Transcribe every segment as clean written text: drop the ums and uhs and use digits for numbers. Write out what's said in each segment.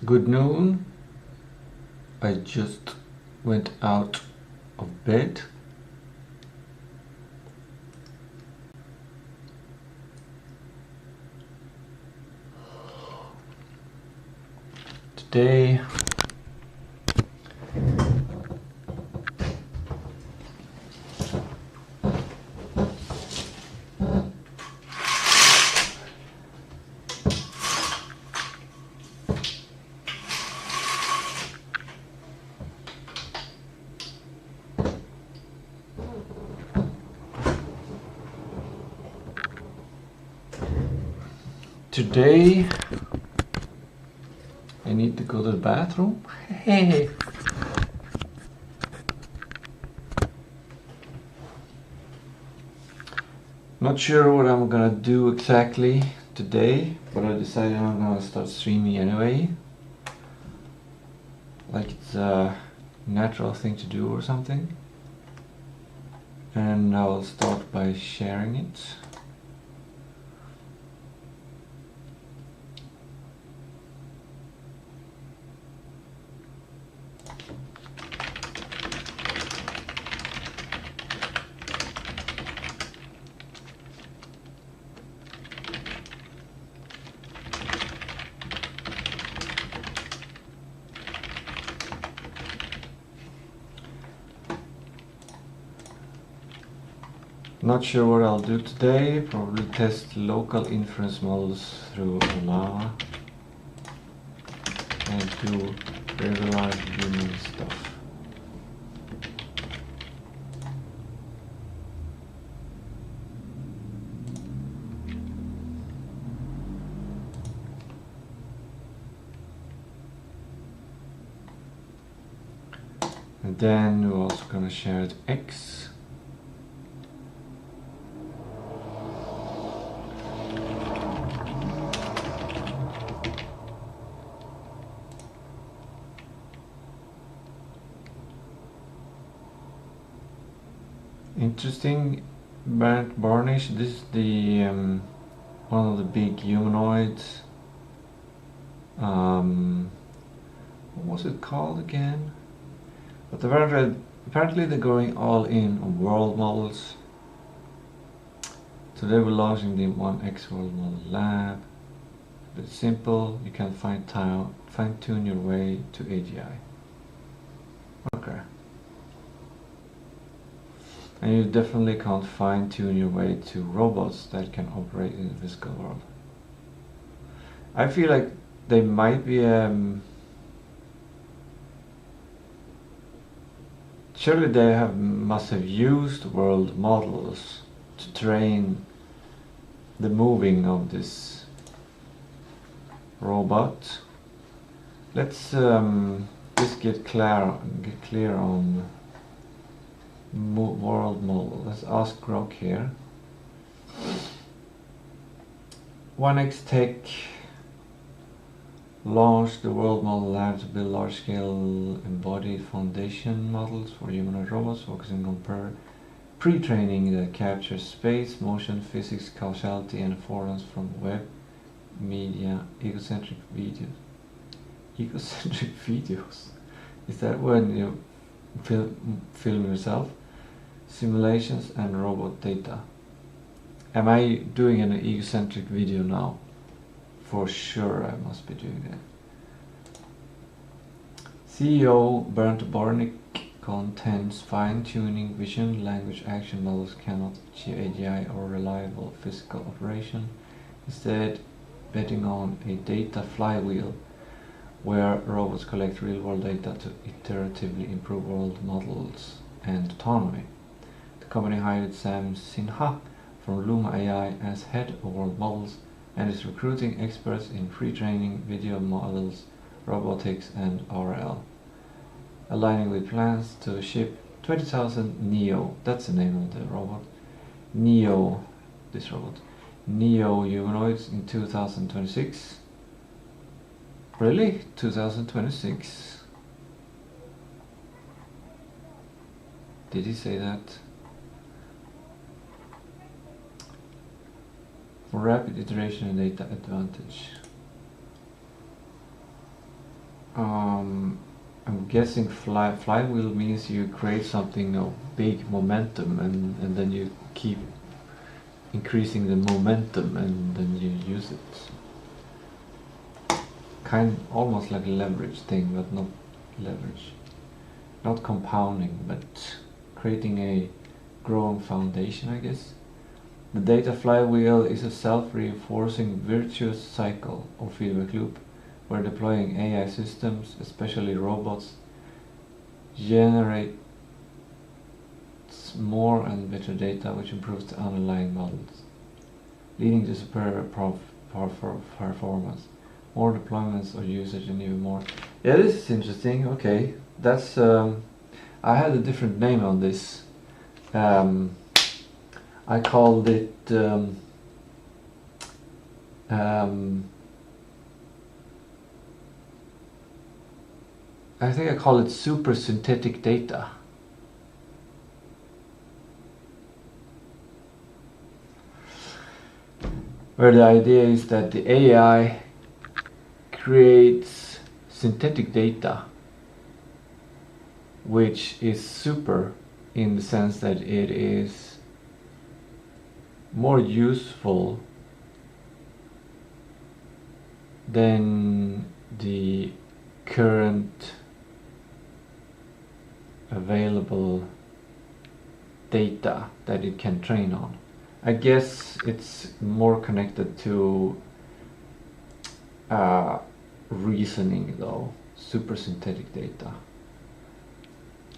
Good noon. I just went out of bed. Today I need to go to the bathroom. Hey. Not sure what I'm gonna do exactly today, but I decided I'm gonna start streaming anyway. Like it's a natural thing to do or something. And I'll start by sharing it. Not sure what I'll do today. Probably test local inference models through Lava and do regular human stuff. And then we're also gonna share it X. Interesting, burnt varnish. This is the one of the big humanoids. What was it called again? But apparently they're going all in on world models. So they were launching the 1X World Model Lab. It's simple. You can fine-tune your way to AGI. Okay. And you definitely can't fine-tune your way to robots that can operate in the physical world. I feel like they might be surely they must have used world models to train the moving of this robot. Let's just get clear on world model. Let's ask Grok here. 1X Tech launched the World Model Lab to build large-scale embodied foundation models for humanoid robots, focusing on pre-training that captures space, motion, physics, causality, and affordance from web, media, egocentric videos. Egocentric videos? Is that when you film yourself? Simulations and robot data. Am I doing an egocentric video now? For sure I must be doing that. CEO Bernd Bornick contends fine-tuning vision language action models cannot achieve AGI or reliable physical operation, instead betting on a data flywheel where robots collect real-world data to iteratively improve world models and autonomy. The company hired Sam Sinha from Luma AI as head of world models and is recruiting experts in pre-training video models, robotics and RL, aligning with plans to ship 20,000 Neo, that's the name of the robot, Neo humanoids in 2026. Really? 2026? Did he say that? For rapid iteration and data advantage. I'm guessing flywheel means you create something of big momentum, and then you keep increasing the momentum, and then you use it. Almost like a leverage thing, but not leverage. Not compounding, but creating a growing foundation, I guess. The data flywheel is a self-reinforcing virtuous cycle or feedback loop where deploying AI systems, especially robots, generates more and better data which improves the underlying models, leading to superior performance, more deployments or usage, and even more. Yeah, this is interesting. Okay, that's I had a different name on this. I called it I think I call it super synthetic data. Where the idea is that the AI creates synthetic data which is super in the sense that it is more useful than the current available data that it can train on. I guess it's more connected to reasoning though, super synthetic data.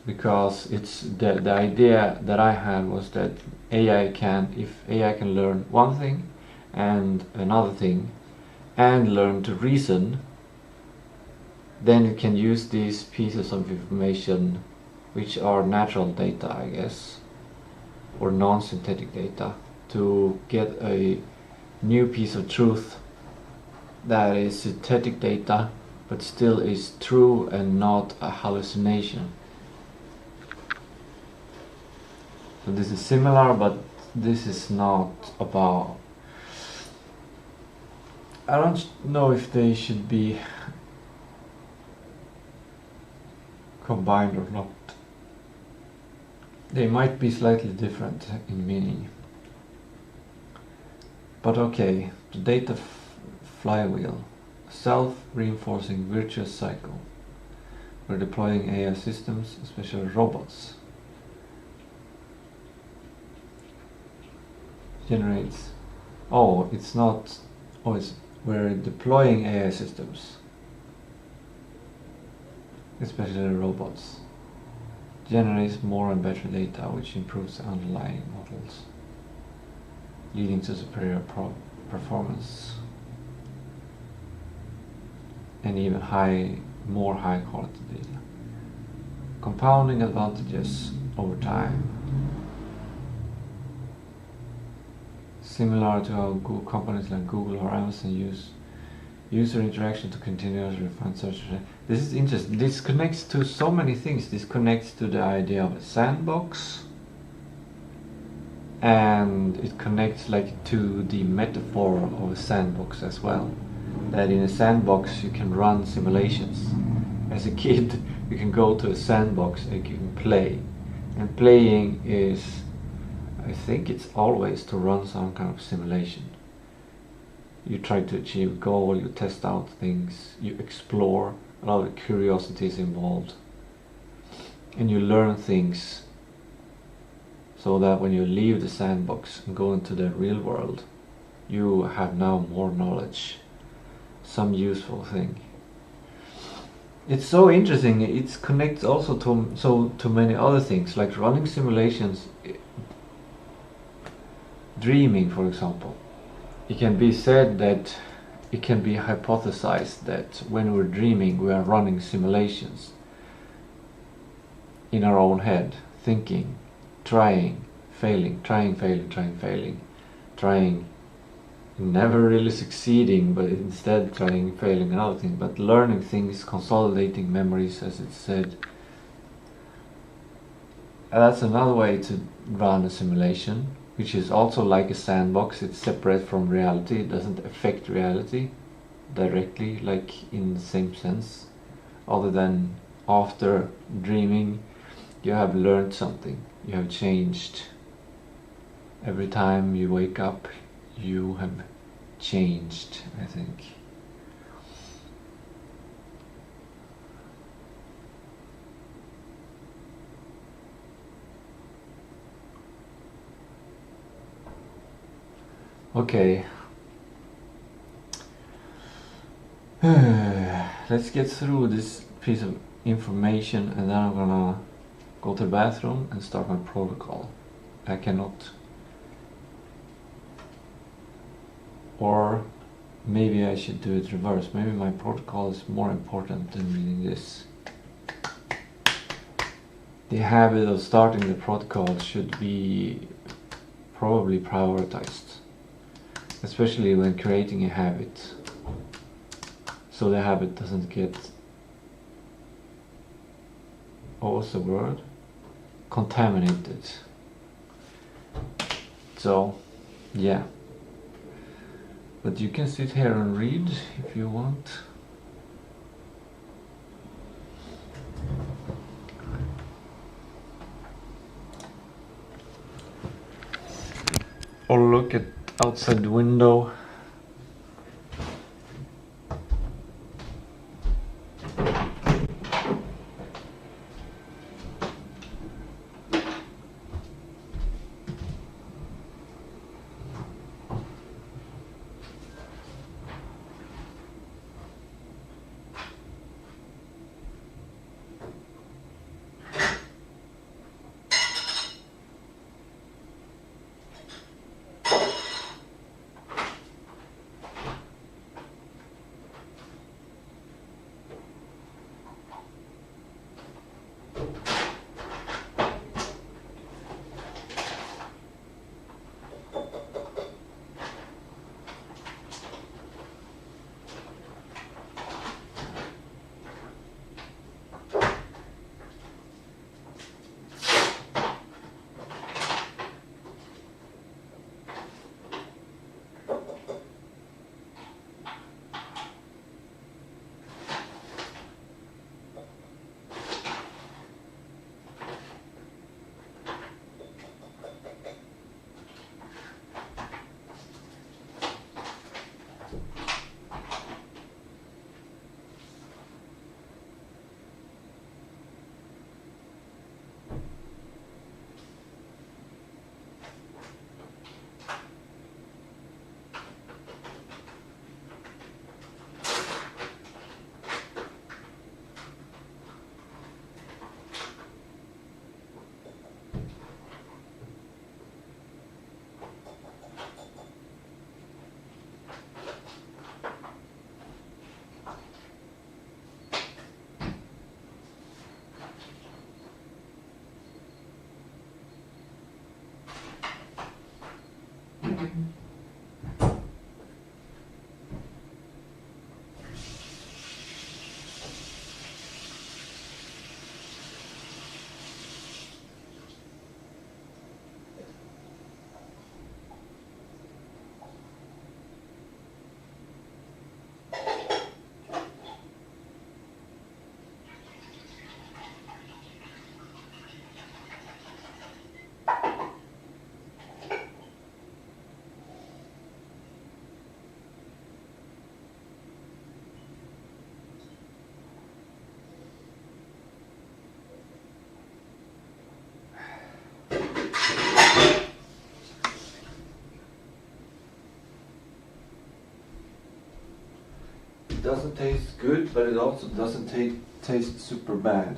Because it's the idea that I had was that if AI can learn one thing and another thing and learn to reason, then it can use these pieces of information, which are natural data, I guess, or non-synthetic data, to get a new piece of truth that is synthetic data but still is true and not a hallucination. So this is similar, but this is not about... I don't know if they should be combined or not. They might be slightly different in meaning. But okay, the data flywheel, self-reinforcing virtuous cycle. We're deploying AI systems, especially robots. Generates... Oh, it's not... Oh, it's... We're deploying AI systems, especially robots. Generates more and better data which improves the underlying models, leading to superior performance and even more high quality data. Compounding advantages over time. Similar to how companies like Google or Amazon use user interaction to continuously refine search. This is interesting. This connects to so many things. This connects to the idea of a sandbox, and it connects like to the metaphor of a sandbox as well. That in a sandbox you can run simulations. As a kid you can go to a sandbox and you can play. And playing is, I think it's always to run some kind of simulation. You try to achieve a goal, you test out things, you explore, a lot of curiosity is involved. And you learn things so that when you leave the sandbox and go into the real world, you have now more knowledge, some useful thing. It's so interesting. It connects also to many other things, like running simulations, dreaming, for example. It can be said that it can be hypothesized that when we're dreaming, we are running simulations in our own head, thinking, trying, failing, trying, failing, trying, failing, trying, never really succeeding, but instead trying, failing, another thing, but learning things, consolidating memories, as it's said. And that's another way to run a simulation, which is also like a sandbox. It's separate from reality. It doesn't affect reality directly, like in the same sense. other than after dreaming you have learned something, you have changed. Every time you wake up you have changed, I think. Okay. Let's get through this piece of information and then I'm gonna go to the bathroom and start my protocol. I cannot. Or maybe I should do it reverse. Maybe my protocol is more important than reading this. The habit of starting the protocol should be probably prioritized, especially when creating a habit, so the habit doesn't get, what was the word? Contaminated. So, yeah. But you can sit here and read if you want. Or look at outside the window. It doesn't taste good, but it also doesn't taste super bad.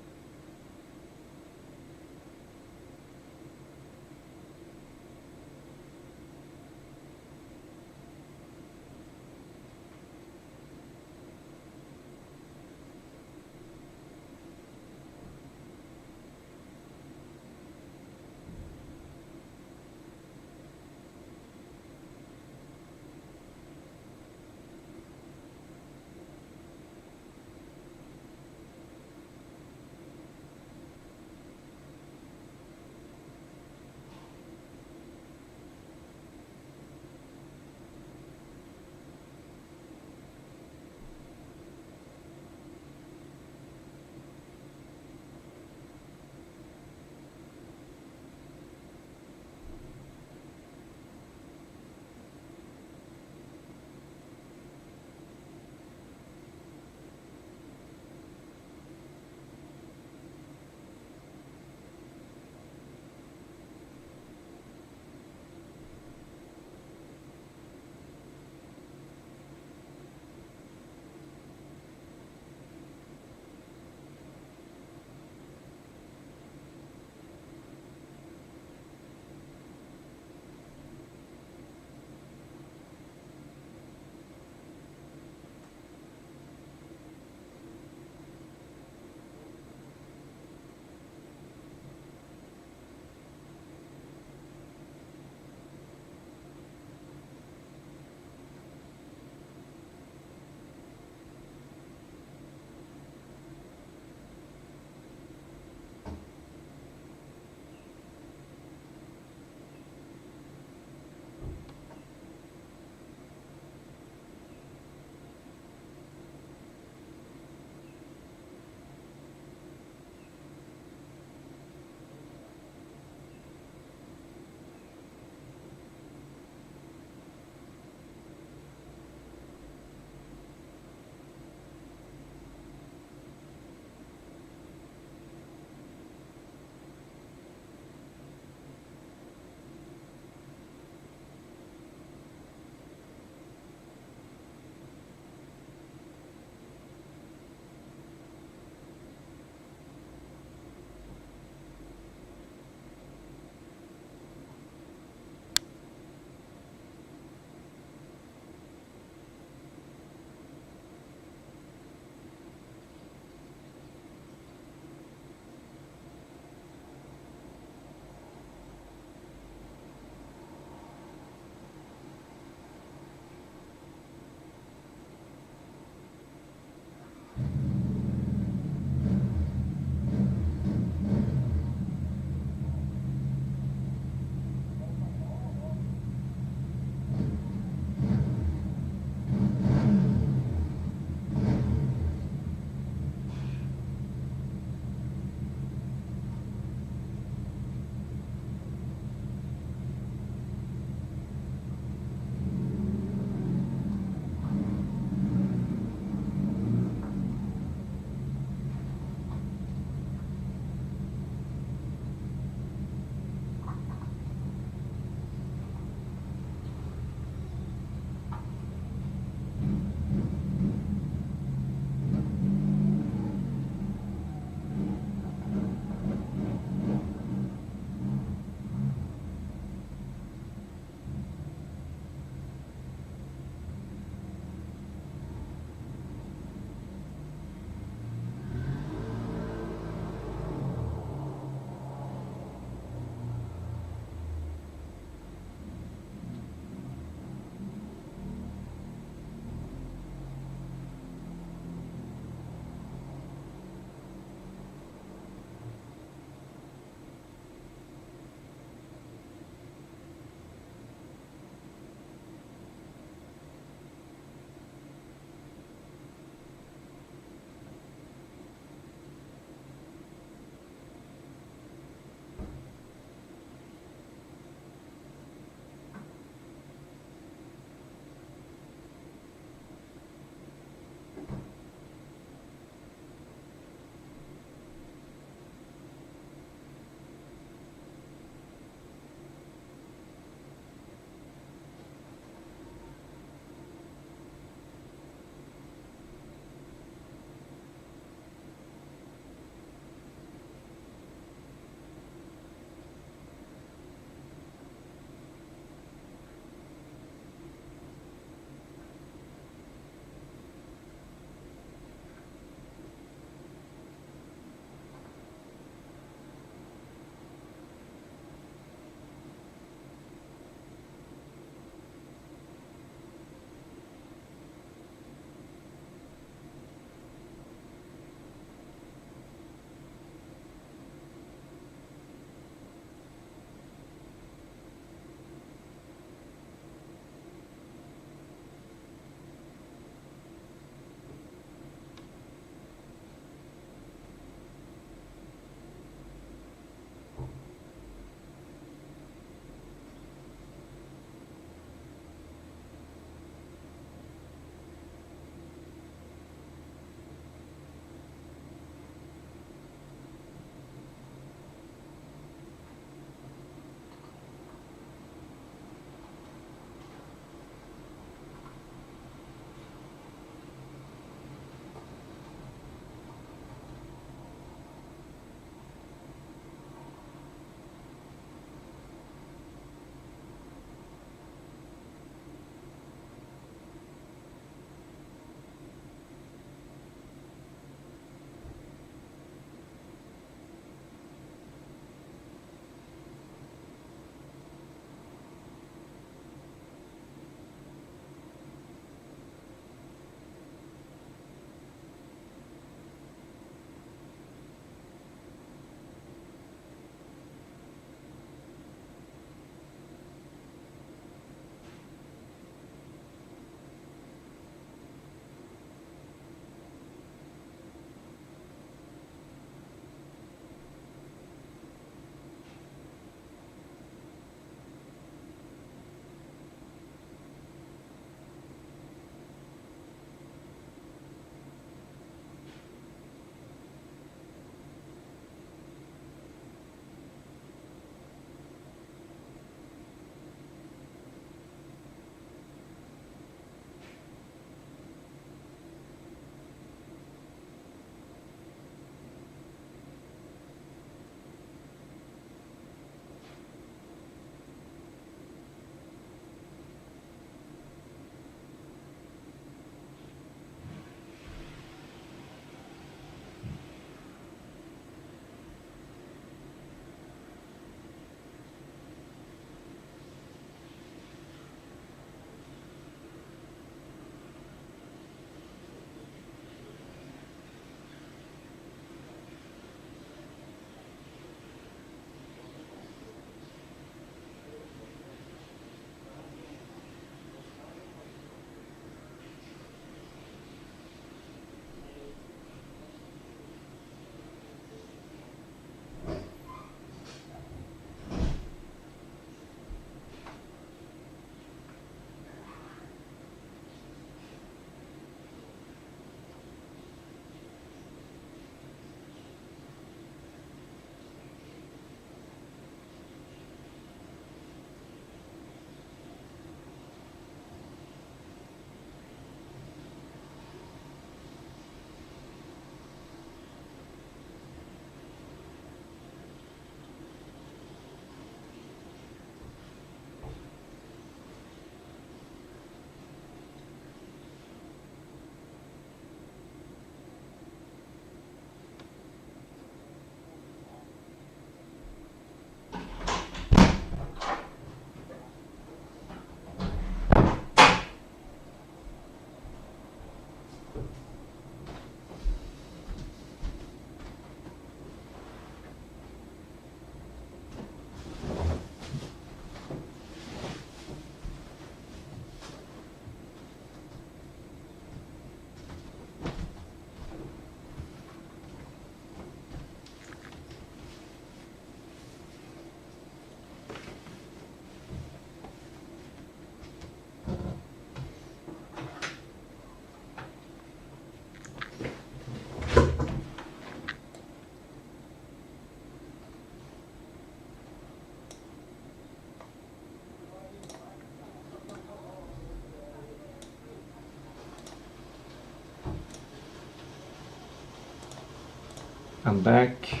I'm back.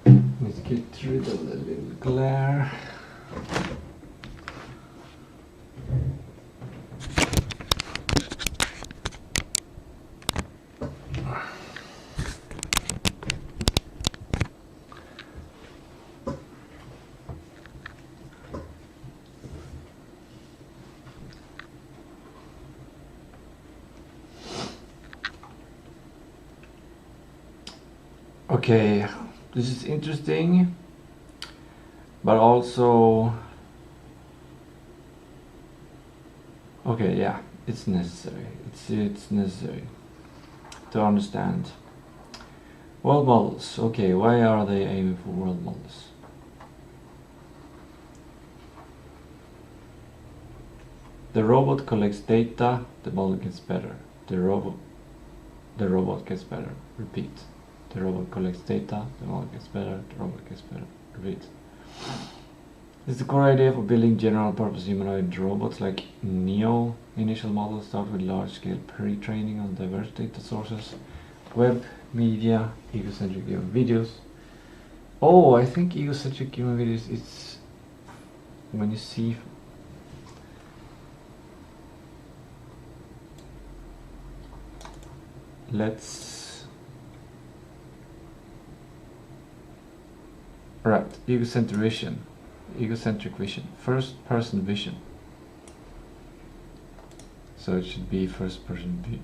Let's get rid of the little glare. Okay, this is interesting, but also, okay, yeah, it's necessary. It's necessary to understand. World models. Okay, why are they aiming for world models? The robot collects data, the model gets better. The robot gets better. Repeat. The robot collects data, the model gets better, the robot gets better. Repeat. This is the core idea for building general purpose humanoid robots like Neo. Initial models start with large scale pre-training on diverse data sources, web, media, egocentric human videos. Oh, I think egocentric human videos is when you see right, egocentric vision, first person vision. So it should be first person view.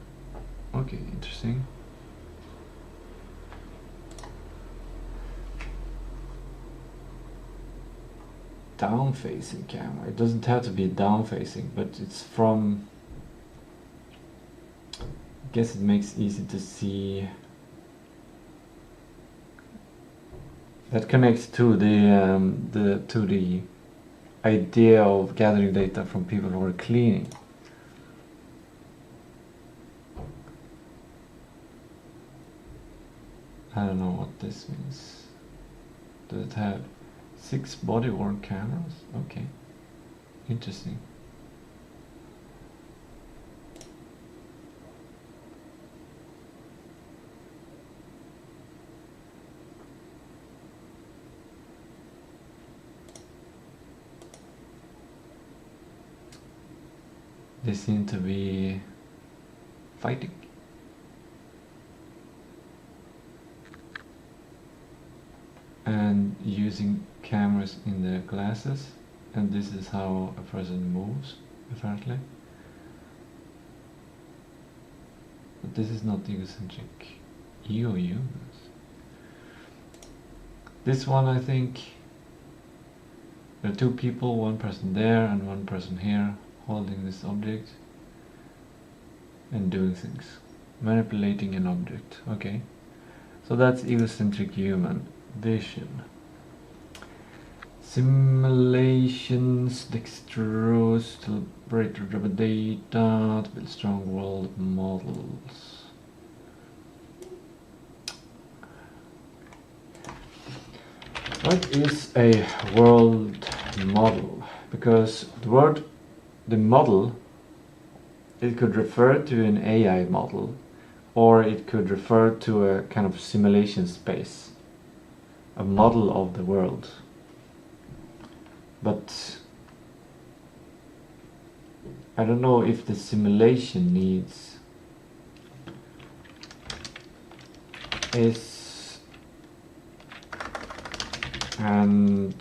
Okay, interesting. Down facing camera. It doesn't have to be down facing, but it's from, I guess it makes it easy to see. That connects to the idea of gathering data from people who are cleaning. I don't know what this means. Does it have 6 body-worn cameras? Okay, interesting. They seem to be fighting. And using cameras in their glasses, and this is how a person moves, apparently. But this is not egocentric humans. This one, I think there are 2 people, one person there and one person here, holding this object and doing things, manipulating an object. Okay, so that's egocentric human vision. Simulations, dexterous, to operate rubber data, to build strong world models. What is a world model? Because the model, it could refer to an AI model, or it could refer to a kind of simulation space, a model of the world. But I don't know if the simulation needs is, and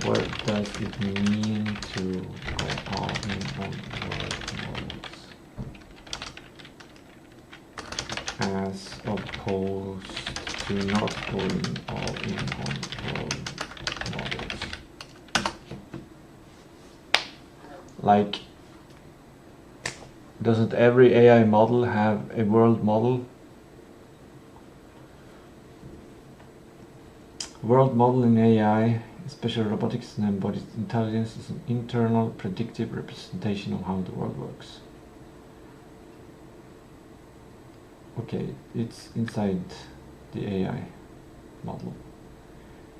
what does it mean to go all in on world models as opposed to not going all in on world models? Like, doesn't every AI model have a world model? World model in AI, especially robotics and embodied intelligence, is an internal predictive representation of how the world works. Okay, it's inside the AI model.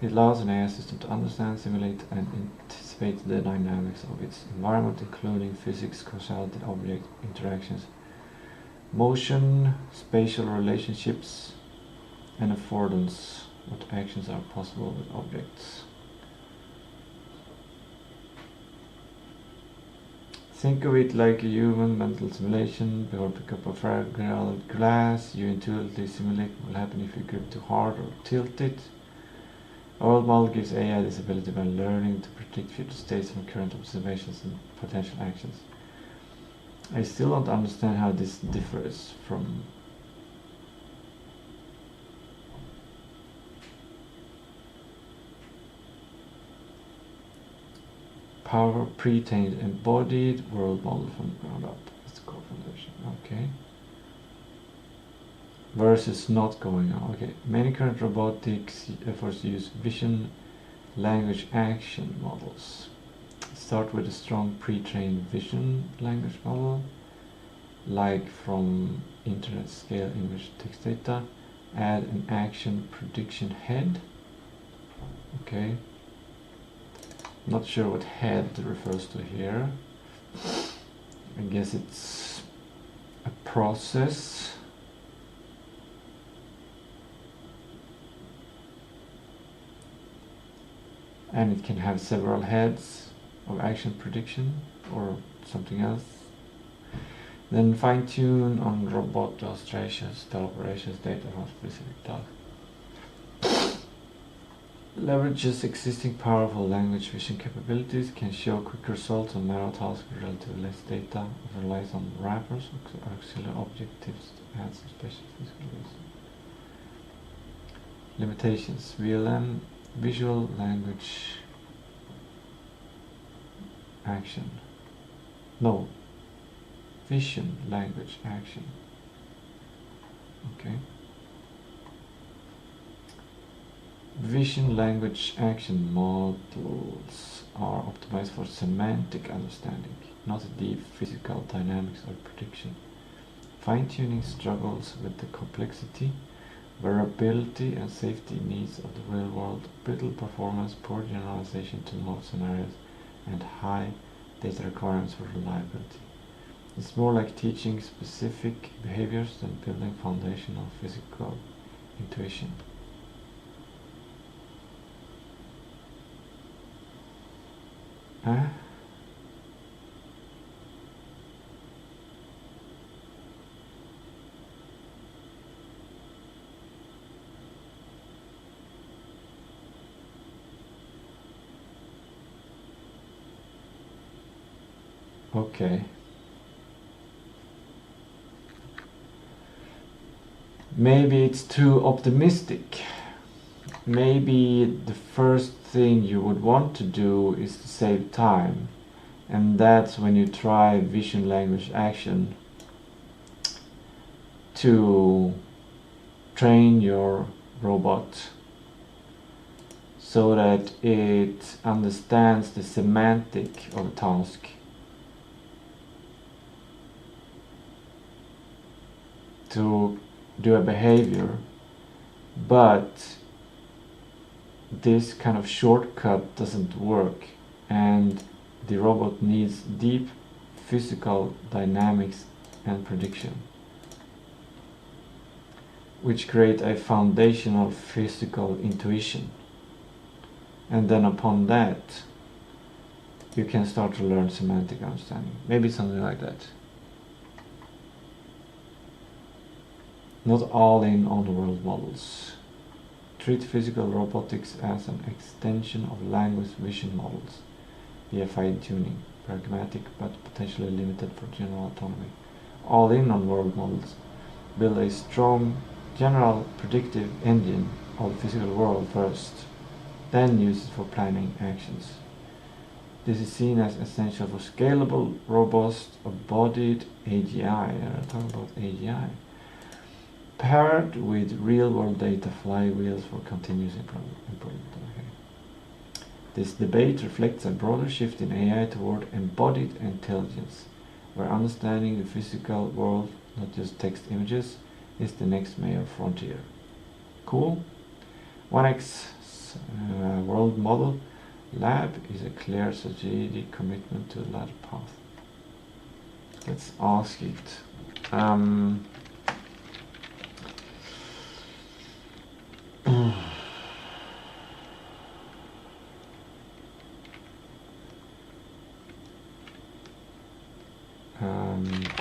It allows an AI system to understand, simulate, and anticipate the dynamics of its environment, including physics, causality, object interactions, Motion, spatial relationships, and affordance. What actions are possible with objects? Think of it like a human mental simulation. Before pick up a fragile glass, you intuitively simulate what will happen if you grip too hard or tilt it. A world model gives AI this ability by learning to predict future states from current observations and potential actions. I still don't understand how this differs from power pre-trained embodied world model from ground up. That's the core foundation. Okay. Versus not going on. Okay. Many current robotics efforts use vision, language, action models. Start with a strong pre-trained vision language model, like from internet scale image text data. Add an action prediction head. Okay. Not sure what head refers to here. I guess it's a process. And it can have several heads of action prediction or something else. Then fine tune on robot illustrations, operations, data from specific tasks. Leverages existing powerful language vision capabilities, can show quick results on narrow tasks with relatively less data, relies on wrappers or auxiliary objectives to add some special physical reason. Limitations: VLM, visual language action. No, vision language action. Okay. Vision language action models are optimized for semantic understanding, not deep physical dynamics or prediction. Fine-tuning struggles with the complexity, variability and safety needs of the real world, brittle performance, poor generalization to most scenarios, and high data requirements for reliability. It's more like teaching specific behaviors than building foundational physical intuition. Huh? Okay. Maybe it's too optimistic. Maybe the first thing you would want to do is to save time, and that's when you try vision language action to train your robot so that it understands the semantic of a task to do a behavior, but this kind of shortcut doesn't work, and the robot needs deep physical dynamics and prediction, which create a foundational physical intuition. And then upon that, you can start to learn semantic understanding. Maybe something like that. Not all in on the world models. Treat physical robotics as an extension of language vision models via fine-tuning, pragmatic but potentially limited for general autonomy. All in on world models. Build a strong general predictive engine of the physical world first, then use it for planning actions. This is seen as essential for scalable, robust, embodied AGI. I'm talking about AGI. Paired with real-world data flywheels for continuous improvement. Okay. This debate reflects a broader shift in AI toward embodied intelligence, where understanding the physical world, not just text images, is the next major frontier. Cool? 1X World Model Lab is a clear strategic commitment to the latter path. Let's ask it.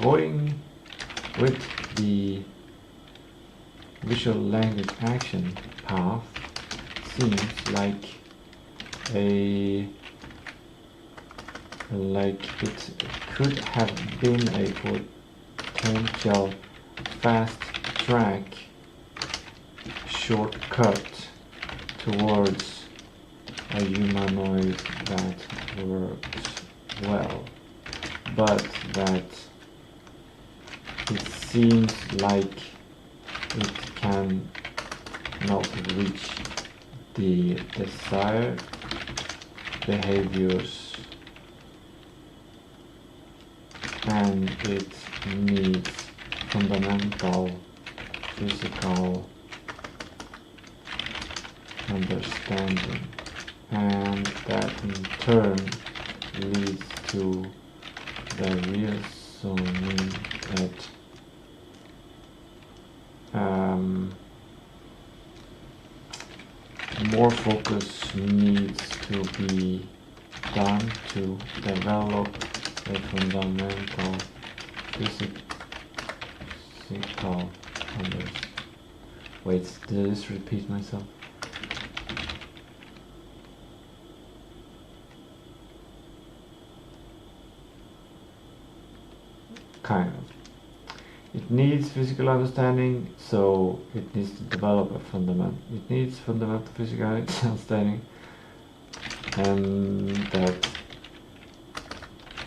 Going with the visual language action path seems like it could have been a potential fast track shortcut towards a humanoid that works well, but that it seems like it can not reach the desired behaviors, and it needs fundamental physical understanding, and that in turn leads to the reasoning that more focus needs to be done to develop a fundamental physical understanding. Wait, did I just repeat myself? Kind of. It needs physical understanding, so it needs to develop a fundamental. It needs fundamental physical understanding, and that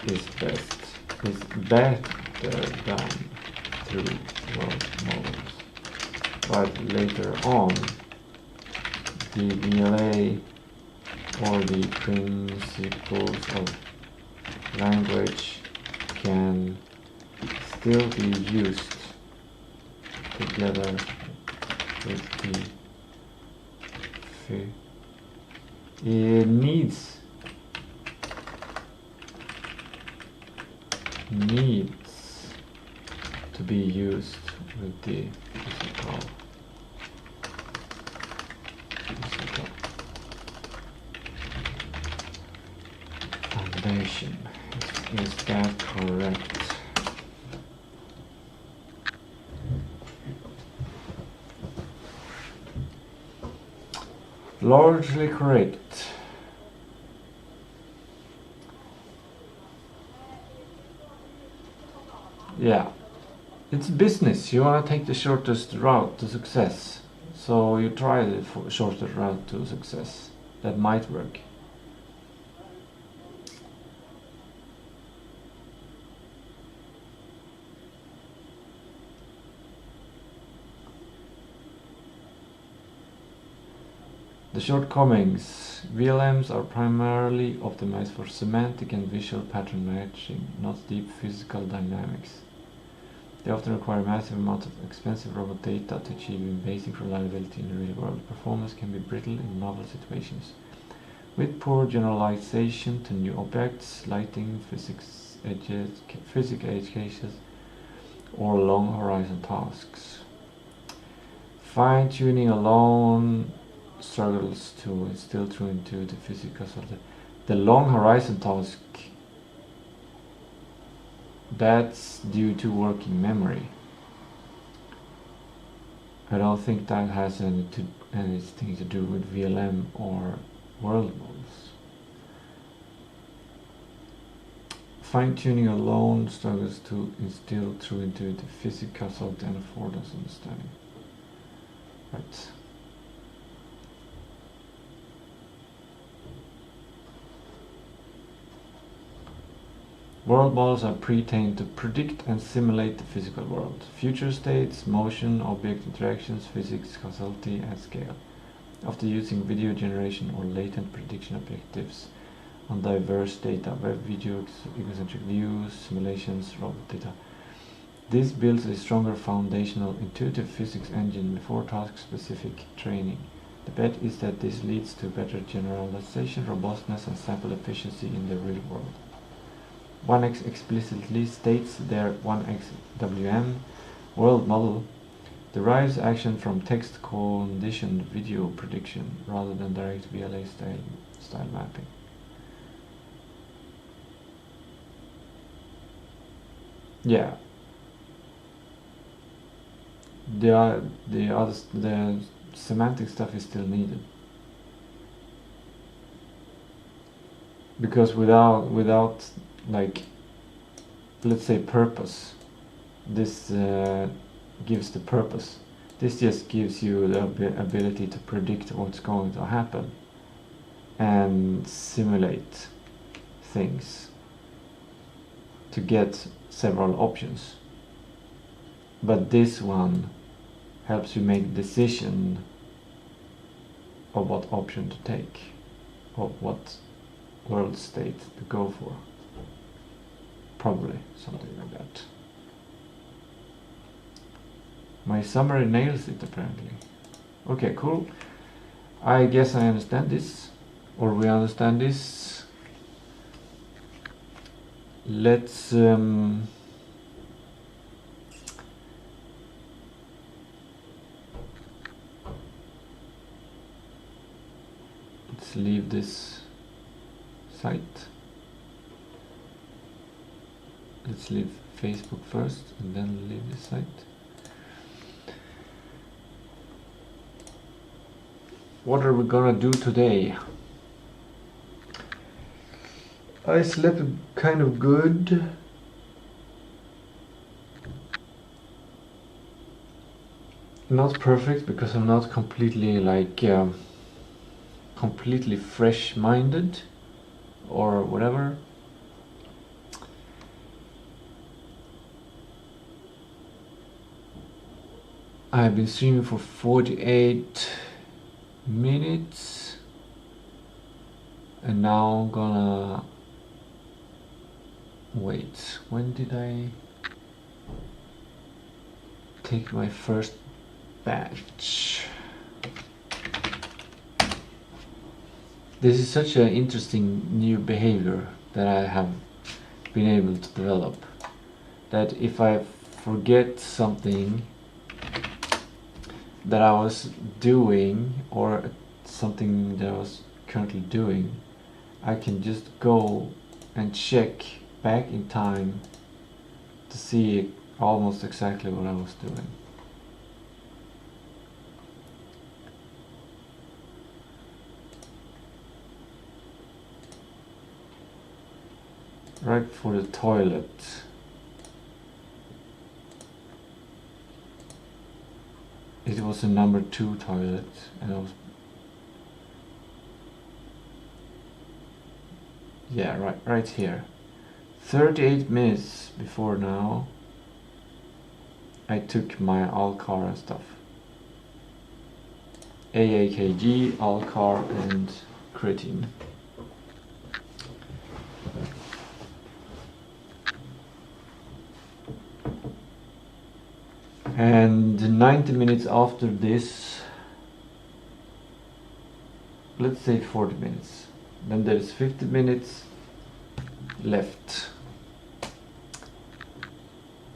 is better done through world models. But later on, the VLA or the principles of language can still be used together with the it needs to be used with the physical foundation. Is that correct? Largely correct. Yeah, it's business. You want to take the shortest route to success, so you try the shortest route to success. That might work. The shortcomings. VLMs are primarily optimized for semantic and visual pattern matching, not deep physical dynamics. They often require massive amounts of expensive robot data to achieve basic reliability in the real world. Performance can be brittle in novel situations, with poor generalization to new objects, lighting, physics edge cases, or long horizon tasks. Fine-tuning alone struggles to instill true intuitive physics because of the long horizon task. That's due to working memory. I don't think that has anything to do with VLM or world models. Fine-tuning alone struggles to instill true intuitive physics, causality, and affordance understanding. Right. World models are pre-trained to predict and simulate the physical world. Future states, motion, object interactions, physics, causality, and scale. After using video generation or latent prediction objectives on diverse data, web video, egocentric views, simulations, robot data. This builds a stronger foundational intuitive physics engine before task-specific training. The bet is that this leads to better generalization, robustness, and sample efficiency in the real world. 1x explicitly states their 1xWM world model derives action from text conditioned video prediction rather than direct VLA style mapping. Yeah. The semantic stuff is still needed. Because without like, let's say, purpose, this gives the purpose. This just gives you the ability to predict what's going to happen and simulate things to get several options. But this one helps you make a decision of what option to take, or what world state to go for. Probably something like that. My summary nails it apparently. Okay, cool. I guess I understand this, or we understand this. Let's leave this site. Let's leave Facebook first and then leave this site. What are we gonna do today? I slept kind of good. Not perfect because I'm not completely like completely fresh-minded or whatever. I've been streaming for 48 minutes and now I'm gonna wait. When did I take my first batch? This is such an interesting new behavior that I have been able to develop, that if I forget something that I was doing or something that I was currently doing, I can just go and check back in time to see almost exactly what I was doing. Right for the toilet. It was a number 2 toilet and I was, yeah, right here. 38 minutes before now I took my Alcar and stuff. AAKG, Alcar and creatine. And 90 minutes after this, let's say 40 minutes, then there's 50 minutes left.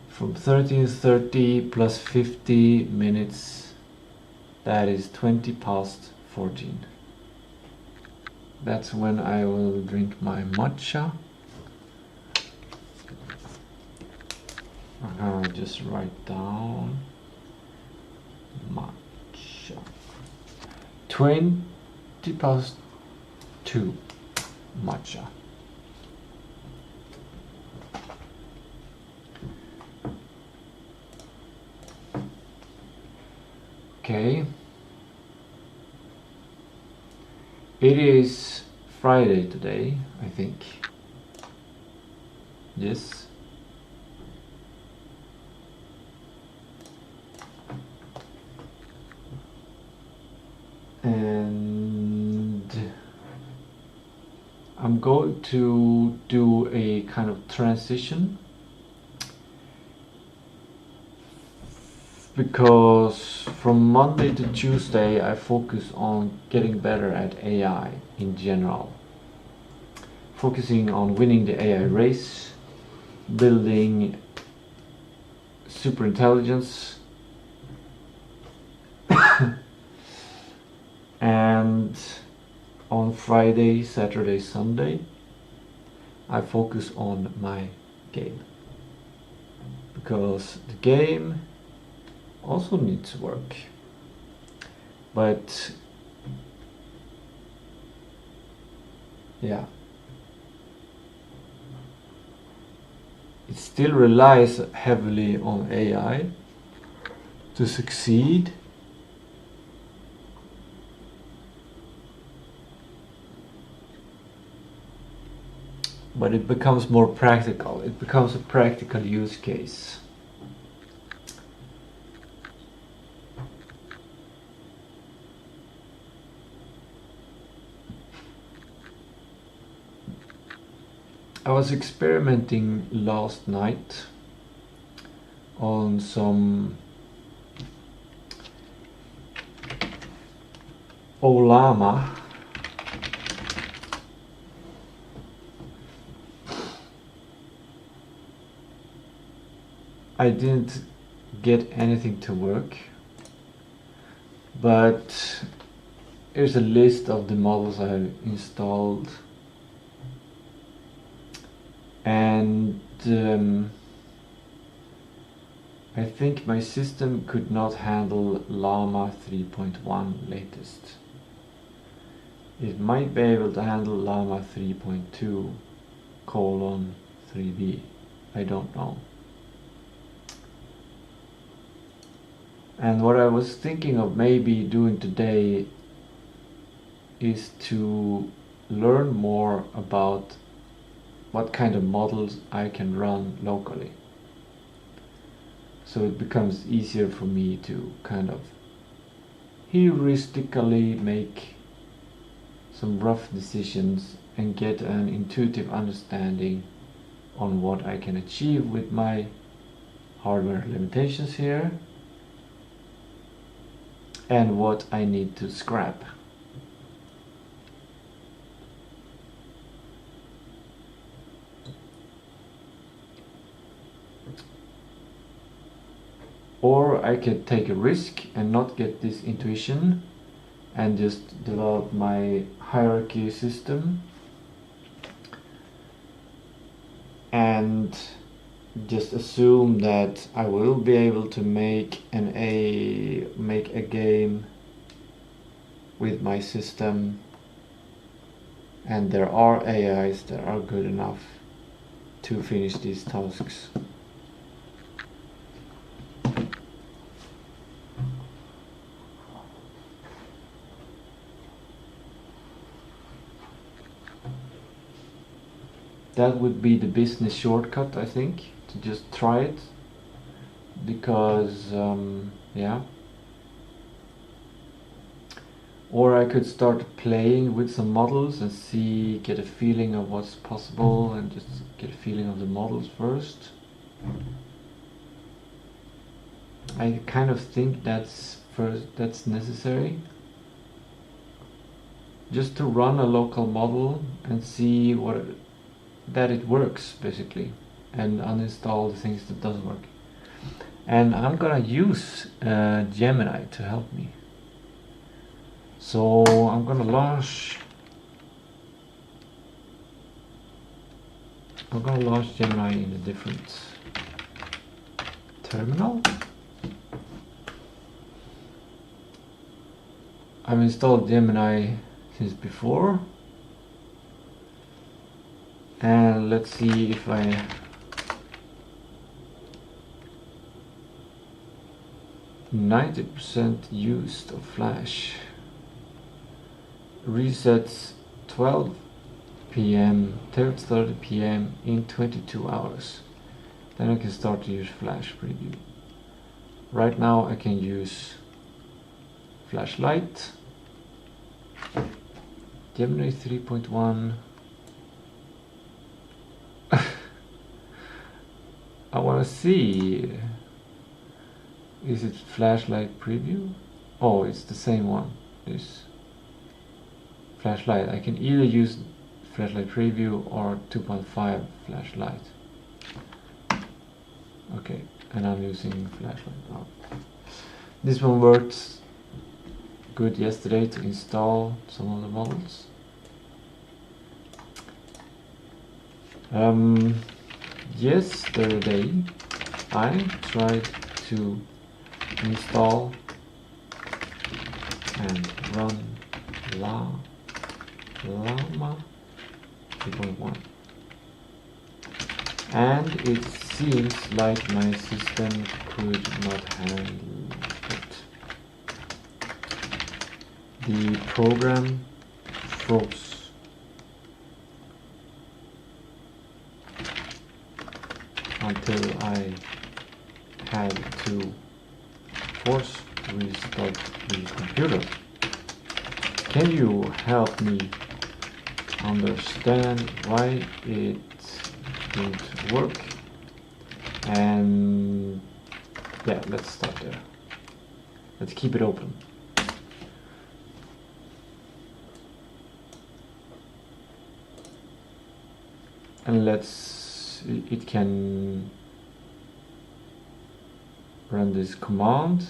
From 13:30 plus 50 minutes, that is 20 past 14. That's when I will drink my matcha. I'm gonna just write down matcha. 20 past 2 matcha. Okay. It is Friday today, I think. Yes. And I'm going to do a kind of transition, because from Monday to Tuesday I focus on getting better at AI in general, focusing on winning the AI race building super intelligence and on Friday, Saturday, Sunday I focus on my game, because the game also needs work, but yeah, it still relies heavily on AI to succeed. But it becomes more practical. It becomes a practical use case. I was experimenting last night on some Olama. I didn't get anything to work, but here's a list of the models I installed, and I think my system could not handle Llama 3.1 latest. It might be able to handle Llama 3.2:3b. I don't know. And what I was thinking of maybe doing today is to learn more about what kind of models I can run locally. So it becomes easier for me to kind of heuristically make some rough decisions and get an intuitive understanding on what I can achieve with my hardware limitations here and what I need to scrap. Or I could take a risk and not get this intuition and just develop my hierarchy system and just assume that I will be able to make a game with my system, and there are AIs that are good enough to finish these tasks. That would be the business shortcut, I think, to just try it, because yeah. Or I could start playing with some models and get a feeling of what's possible, and just get a feeling of the models first. I kind of think that's necessary, just to run a local model and see that it works, basically, and uninstall the things that doesn't work. And I'm gonna use Gemini to help me. So I'm gonna launch Gemini in a different terminal. I've installed Gemini since before, and let's see if I 90% used of Flash. Resets 12 p.m. 30 p.m. in 22 hours. Then I can start to use Flash preview. Right now I can use flashlight, Gemini 3.1. I want to see, is it flashlight preview? Oh, it's the same one. This flashlight. I can either use flashlight preview or 2.5 flashlight. Okay, and I'm using flashlight now. This one worked good yesterday to install some of the models. Yesterday I tried to install and run Llama 3.1, and it seems like my system could not handle it. The program froze. Until I had to force restart the computer. Can you help me understand why it didn't work? And yeah, let's start there. Let's keep it open. And it can run this command.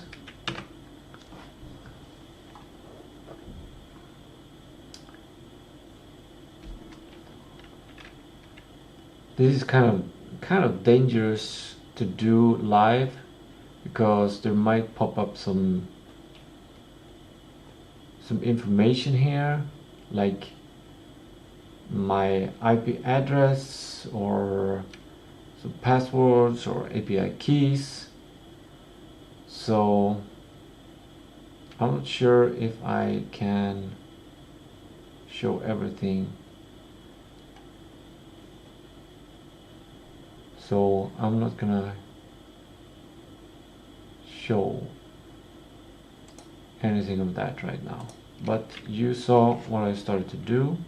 This is kind of dangerous to do live, because there might pop up some information here, like my IP address or some passwords or API keys. So I'm not sure if I can show everything. So I'm not gonna show anything of that right now. But you saw what I started to do.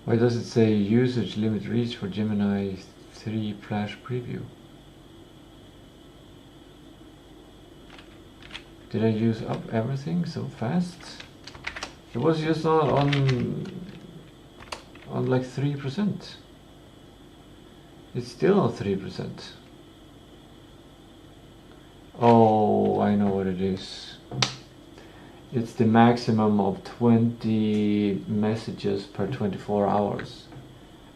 Why does it say usage limit reached for Gemini 3 Flash preview? Did I use up everything so fast? It was just on like 3%. It's still at 3%. Oh, I know what it is. It's the maximum of 20 messages per 24 hours.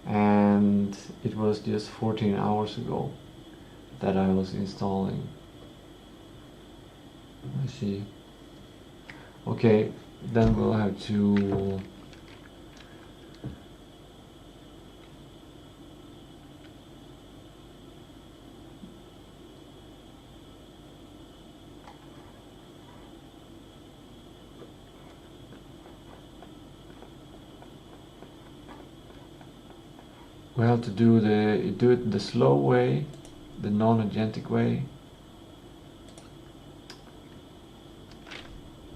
And it was just 14 hours ago that I was installing. I see. Okay, then we'll have to do it the slow way, the non-agentic way,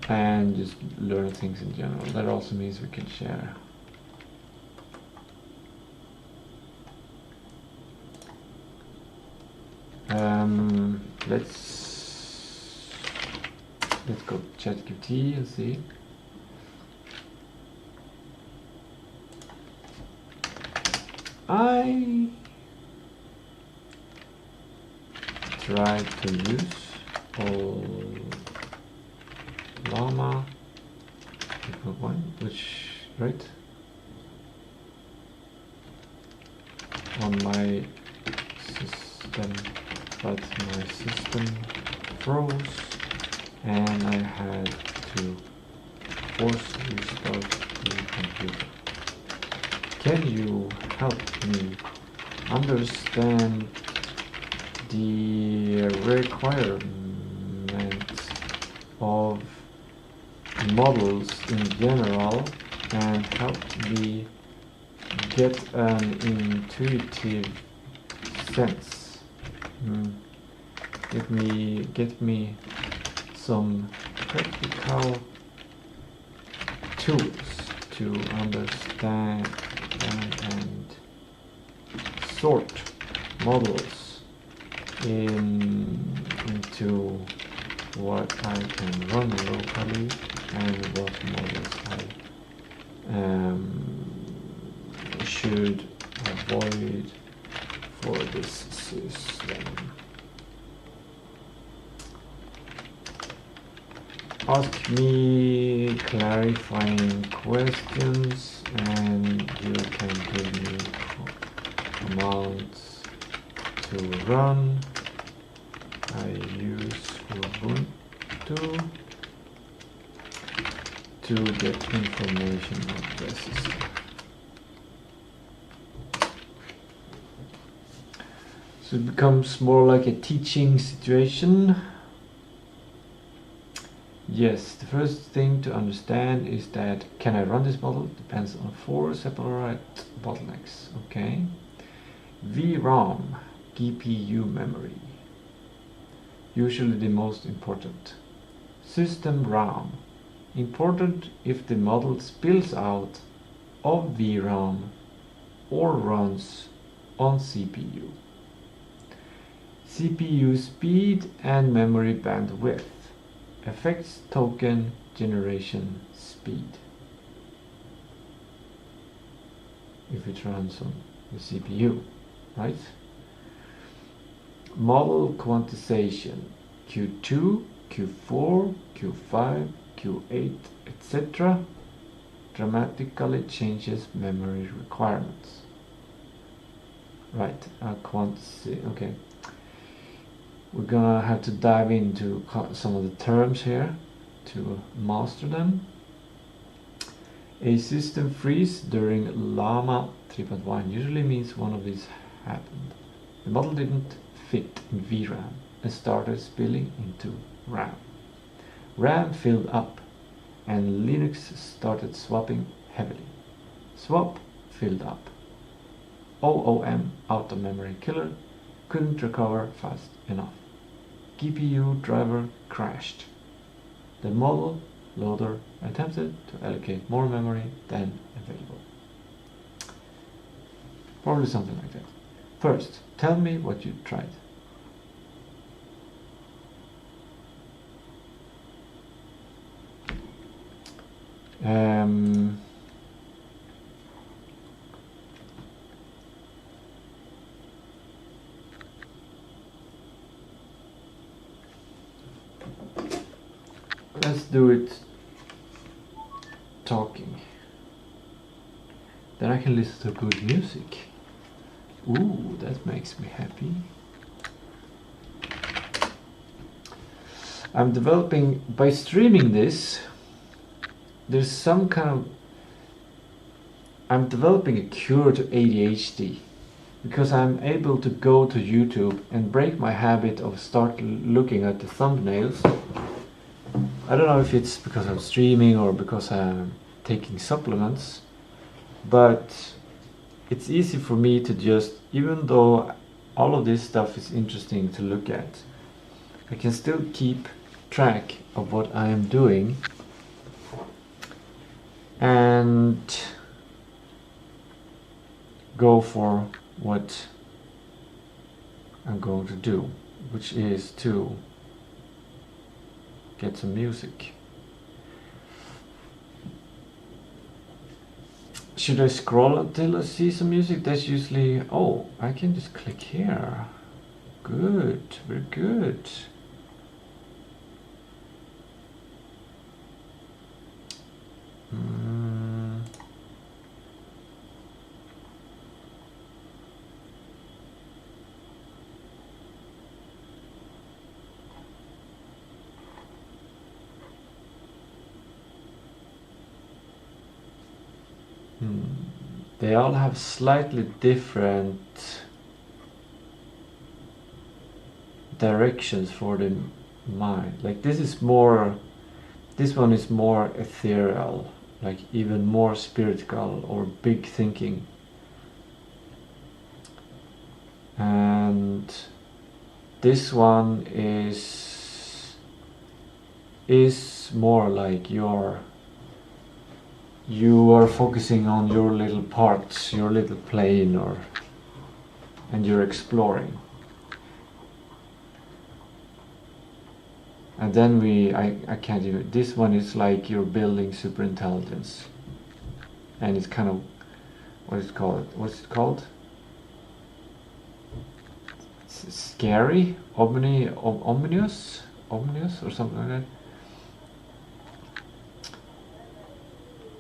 and just learn things in general. That also means we can share. Let's go to ChatGPT and see. I tried to use Llama 3.1, which right on my system, but my system froze and I had to force restart the computer. Can you help me understand the requirements of models in general and help me get an intuitive sense? Get me some practical tools to understand and sort models into what I can run locally and what models I should avoid for this system. Ask me clarifying questions and you can give me commands to run. I use Ubuntu to get information of the system. So it becomes more like a teaching situation. Yes, the first thing to understand is that can I run this model depends on 4 separate bottlenecks. Okay. VRAM, GPU memory, usually the most important. System RAM, important if the model spills out of VRAM or runs on CPU. CPU speed and memory bandwidth affects token generation speed if it runs on the CPU, right? Model quantization, Q2, Q4, Q5, Q8, etc. dramatically changes memory requirements. Right, okay. We're gonna have to dive into some of the terms here to master them. A system freeze during Llama 3.1 usually means one of these happened. The model didn't fit in VRAM and started spilling into RAM. RAM filled up and Linux started swapping heavily. Swap filled up. OOM, out of memory killer, couldn't recover fast enough. GPU driver crashed. The model loader attempted to allocate more memory than available. Probably something like that. First, tell me what you tried. Let's do it talking. Then I can listen to good music. Ooh, that makes me happy. I'm developing, by streaming this, there's some kind of, I'm developing a cure to ADHD because I'm able to go to YouTube and break my habit of start looking at the thumbnails. I don't know if it's because I'm streaming or because I'm taking supplements, but it's easy for me to just, even though all of this stuff is interesting to look at, I can still keep track of what I am doing and go for what I'm going to do, which is to get some music. Should I scroll until I see some music? That's usually, oh, I can just click here. Good, very good. They all have slightly different directions for the mind. Like this is more, this one is more ethereal, like even more spiritual or big thinking. And this one is more like you are focusing on your little parts, your little plane, and you're exploring. And then I can't even, this one is like you're building super intelligence, and it's kind of, what's it called, scary, ominous or something like that.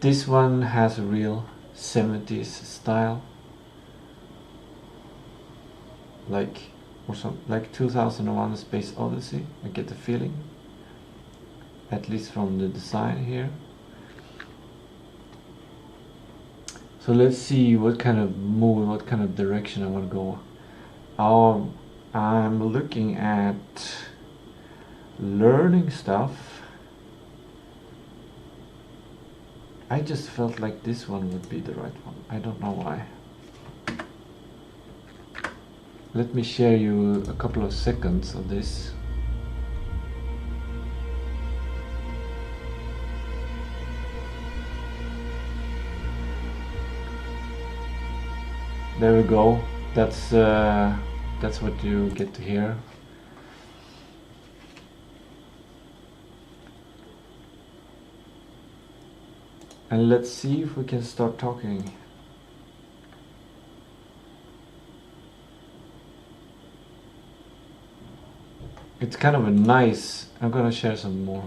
This one has a real 70s style, like, or some, like 2001: A Space Odyssey. I get the feeling, at least from the design here. So let's see what kind of mood, what kind of direction I want to go. I'm looking at learning stuff. I just felt like this one would be the right one. I don't know why. Let me share you a couple of seconds of this. There we go. That's what you get to hear. And let's see if we can start talking. It's kind of a nice, I'm gonna share some more.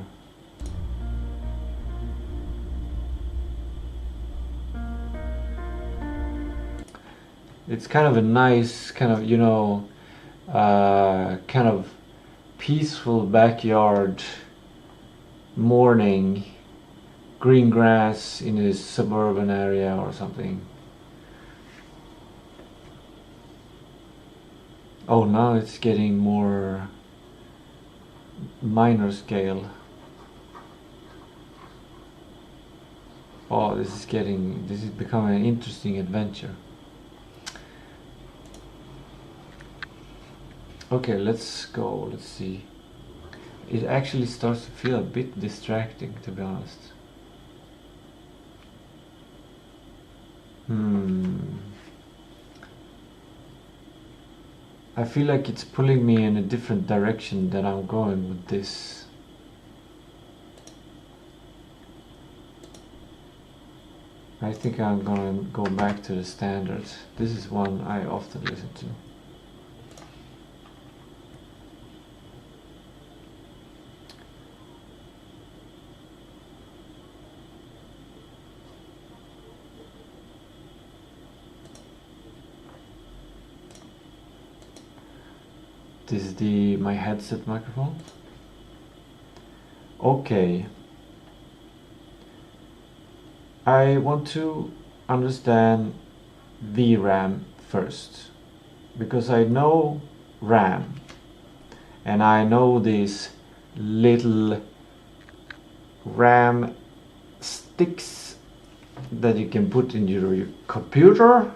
It's kind of a nice, kind of, you know, kind of peaceful backyard morning, green grass in a suburban area or something. Oh, now it's getting more minor scale. Oh, this is becoming an interesting adventure. Okay, let's go, let's see. It actually starts to feel a bit distracting, to be honest. I feel like it's pulling me in a different direction than I'm going with this. I think I'm gonna go back to the standards. This is one I often listen to. This is my headset microphone. Okay. I want to understand VRAM first, because I know RAM and I know these little RAM sticks that you can put in your computer,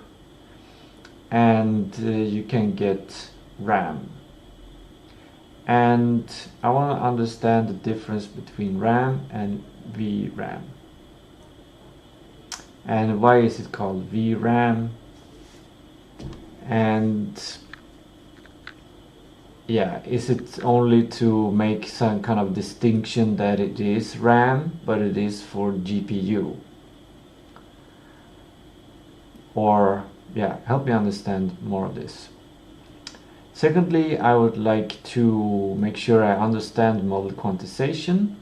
and you can get RAM. And I want to understand the difference between RAM and VRAM. And why is it called VRAM? And yeah, is it only to make some kind of distinction that it is RAM, but it is for GPU? Or, yeah, help me understand more of this. Secondly, I would like to make sure I understand model quantization.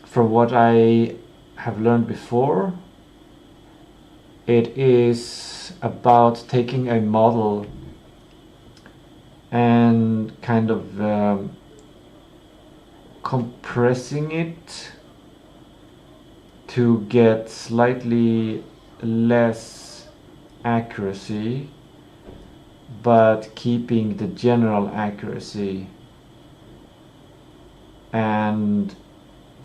From what I have learned before, it is about taking a model and kind of compressing it to get slightly less accuracy, but keeping the general accuracy. And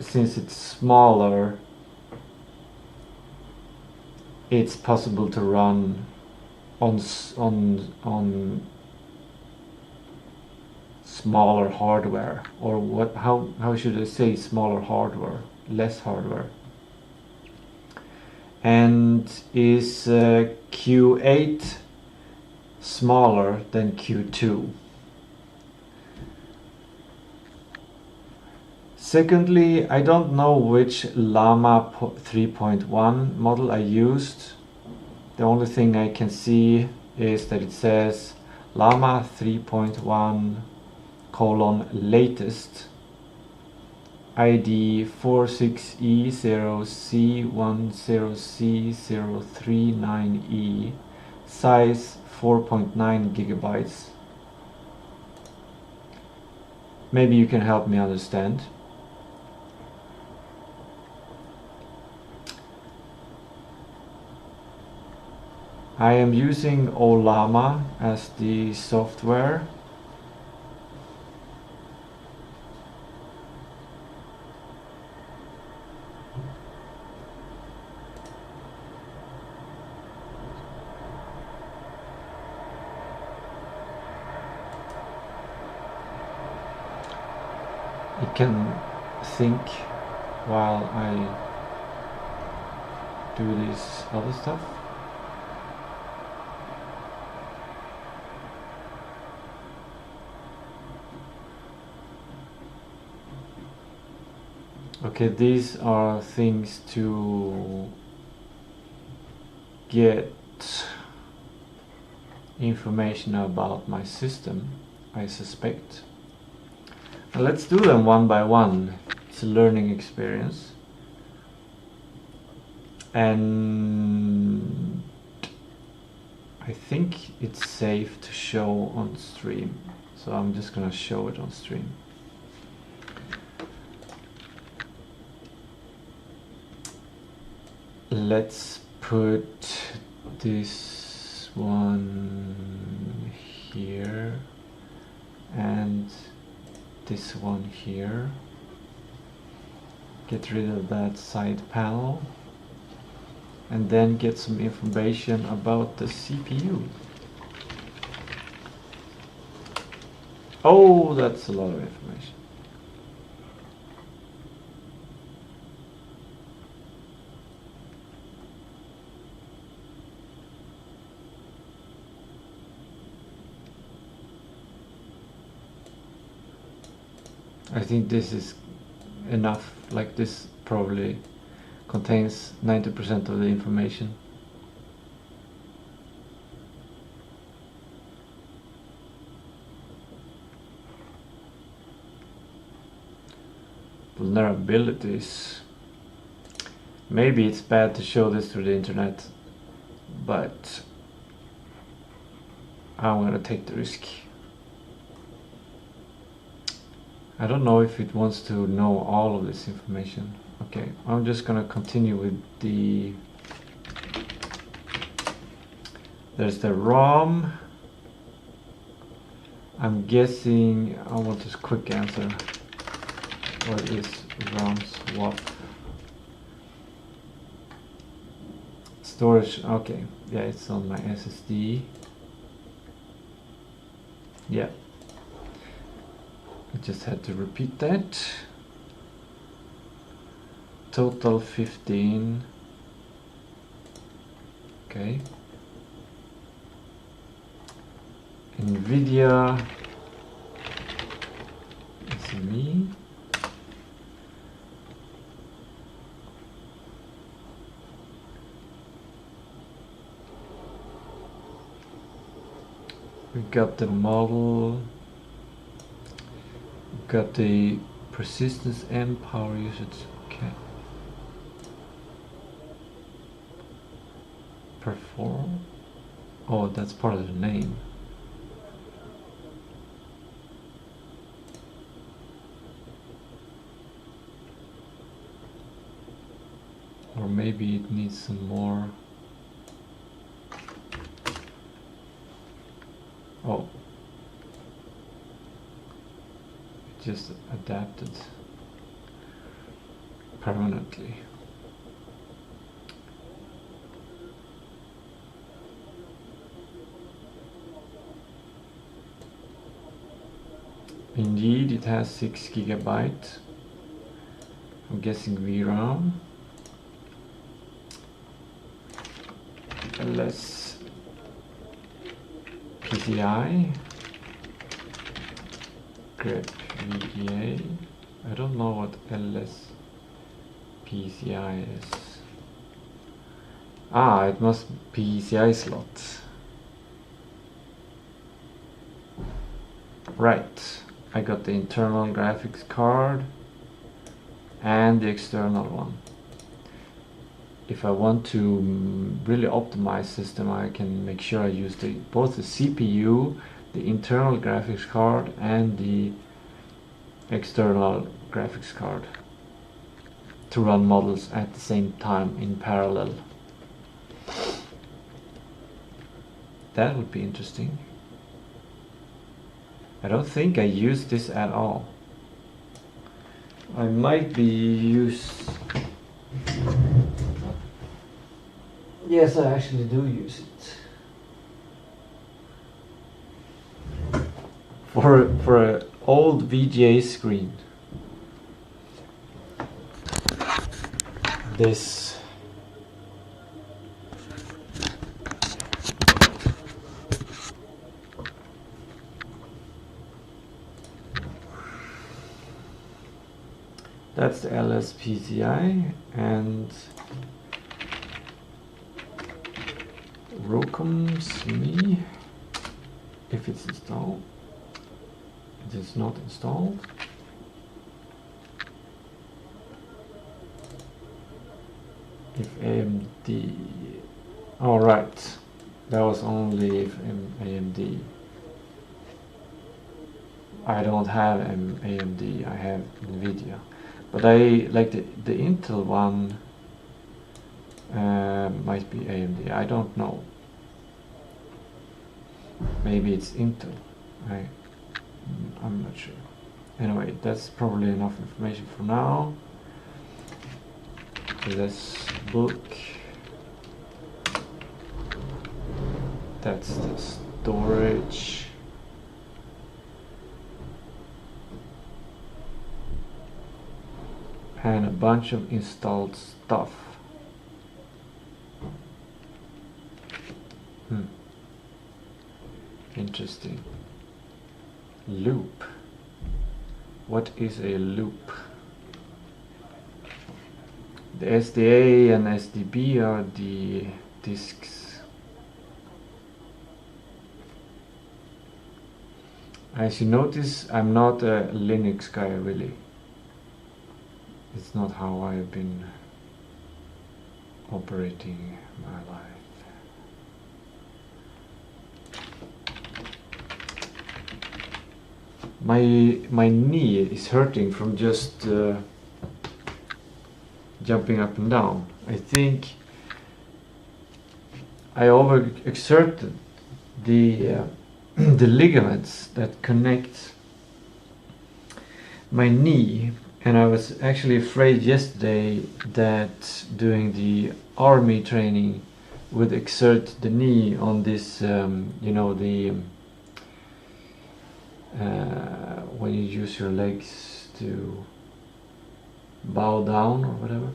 since it's smaller, it's possible to run on smaller hardware, or what? How should I say smaller hardware? Less hardware. And is Q8 smaller than Q2? Secondly, I don't know which Llama 3.1 model I used. The only thing I can see is that it says Llama 3.1 colon latest ID 46E0C10C039E, size 4.9 gigabytes. Maybe you can help me understand. I am using Ollama as the software. It can think while I do this other stuff. Okay, these are things to get information about my system, I suspect. Now let's do them one by one. It's a learning experience. And I think it's safe to show on stream. So I'm just gonna show it on stream. Let's put this one here and this one here. Get rid of that side panel and then get some information about the CPU. Oh, that's a lot of information. I think this is enough. Like, this probably contains 90% of the information. Vulnerabilities. Maybe it's bad to show this through the internet, but I'm gonna take the risk. I don't know if it wants to know all of this information. Okay, I'm just gonna continue with the... There's the ROM. I'm guessing, I want this quick answer. What is ROM swap? Storage, okay. Yeah, it's on my SSD. Yeah. I just had to repeat that. Total 15. Okay. NVIDIA SME. We got the model. Got the persistence and power usage. Okay. Perform. Oh, that's part of the name. Or maybe it needs some more. Oh. Just adapted permanently. Indeed, it has 6 GB. I'm guessing VRAM. LS PCI. Grep VGA. I don't know what LSPCI is. Ah, it must be PCI slots. Right, I got the internal graphics card and the external one. If I want to really optimize system, I can make sure I use both the CPU, the internal graphics card, and the external graphics card to run models at the same time in parallel. That would be interesting. I don't think I use this at all. I might be Yes, I actually do use it. For an old VGA screen. This that's the LSPCI, and welcomes me if it's installed. It is not installed. If AMD, all right, that was only if AMD. I don't have AMD, I have NVIDIA, but I like the Intel one. Might be AMD, I don't know. Maybe it's Intel. I'm not sure. Anyway, that's probably enough information for now. This book. That's the storage. And a bunch of installed stuff. Interesting. Loop. What is a loop? The SDA and SDB are the disks. As you notice, I'm not a Linux guy really. It's not how I've been operating my life. My knee is hurting from just jumping up and down. I think I overexerted the the ligaments that connect my knee, and I was actually afraid yesterday that doing the army training would exert the knee on this, you know, the when you use your legs to bow down or whatever.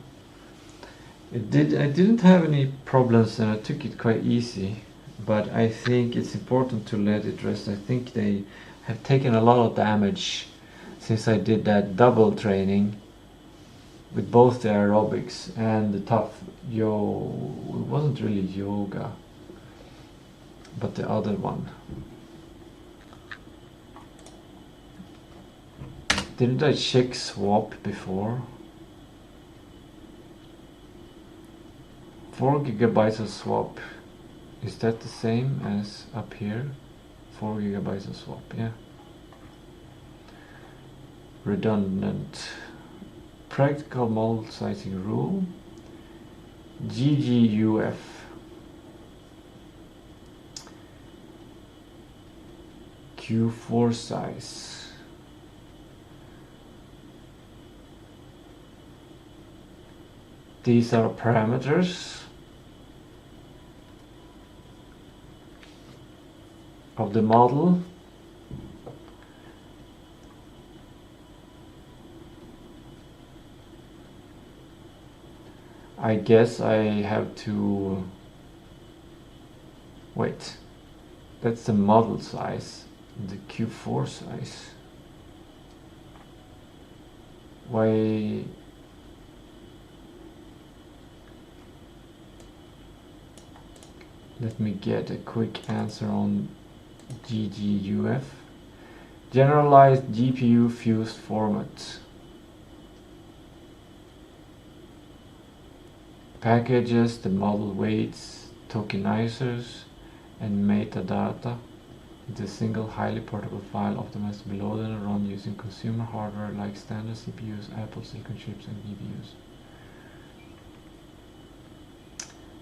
I didn't have any problems, and I took it quite easy, but I think it's important to let it rest. I think they have taken a lot of damage since I did that double training with both the aerobics and the tough it wasn't really yoga, but the other one. Didn't I check swap before? 4 gigabytes of swap. Is that the same as up here? 4 gigabytes of swap, yeah. Redundant. Practical model sizing rule. GGUF. Q4 size. These are parameters of the model. I guess I have to wait. That's the model size, the Q4 size. Why? Let me get a quick answer on GGUF. Generalized GPU fused format. Packages the model weights, tokenizers, and metadata into a single highly portable file optimized to be loaded and run using consumer hardware like standard CPUs, Apple Silicon chips, and GPUs.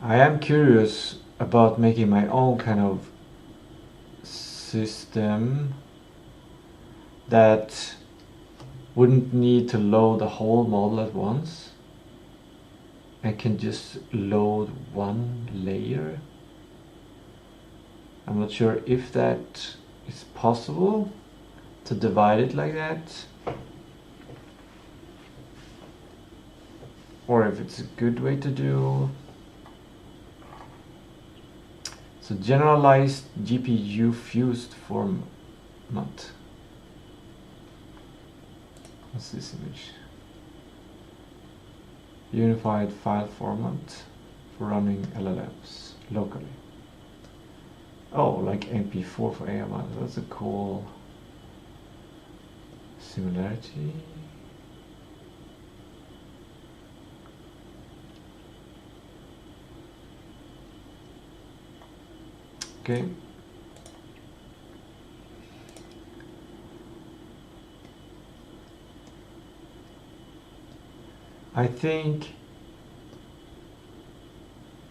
I am curious about making my own kind of system that wouldn't need to load the whole model at once and can just load one layer. I'm not sure if that is possible to divide it like that, or if it's a good way to do. So generalized GPU fused format. What's this image? Unified file format for running LLMs locally. Oh, like MP4 for AI models. That's a cool similarity. Okay. I think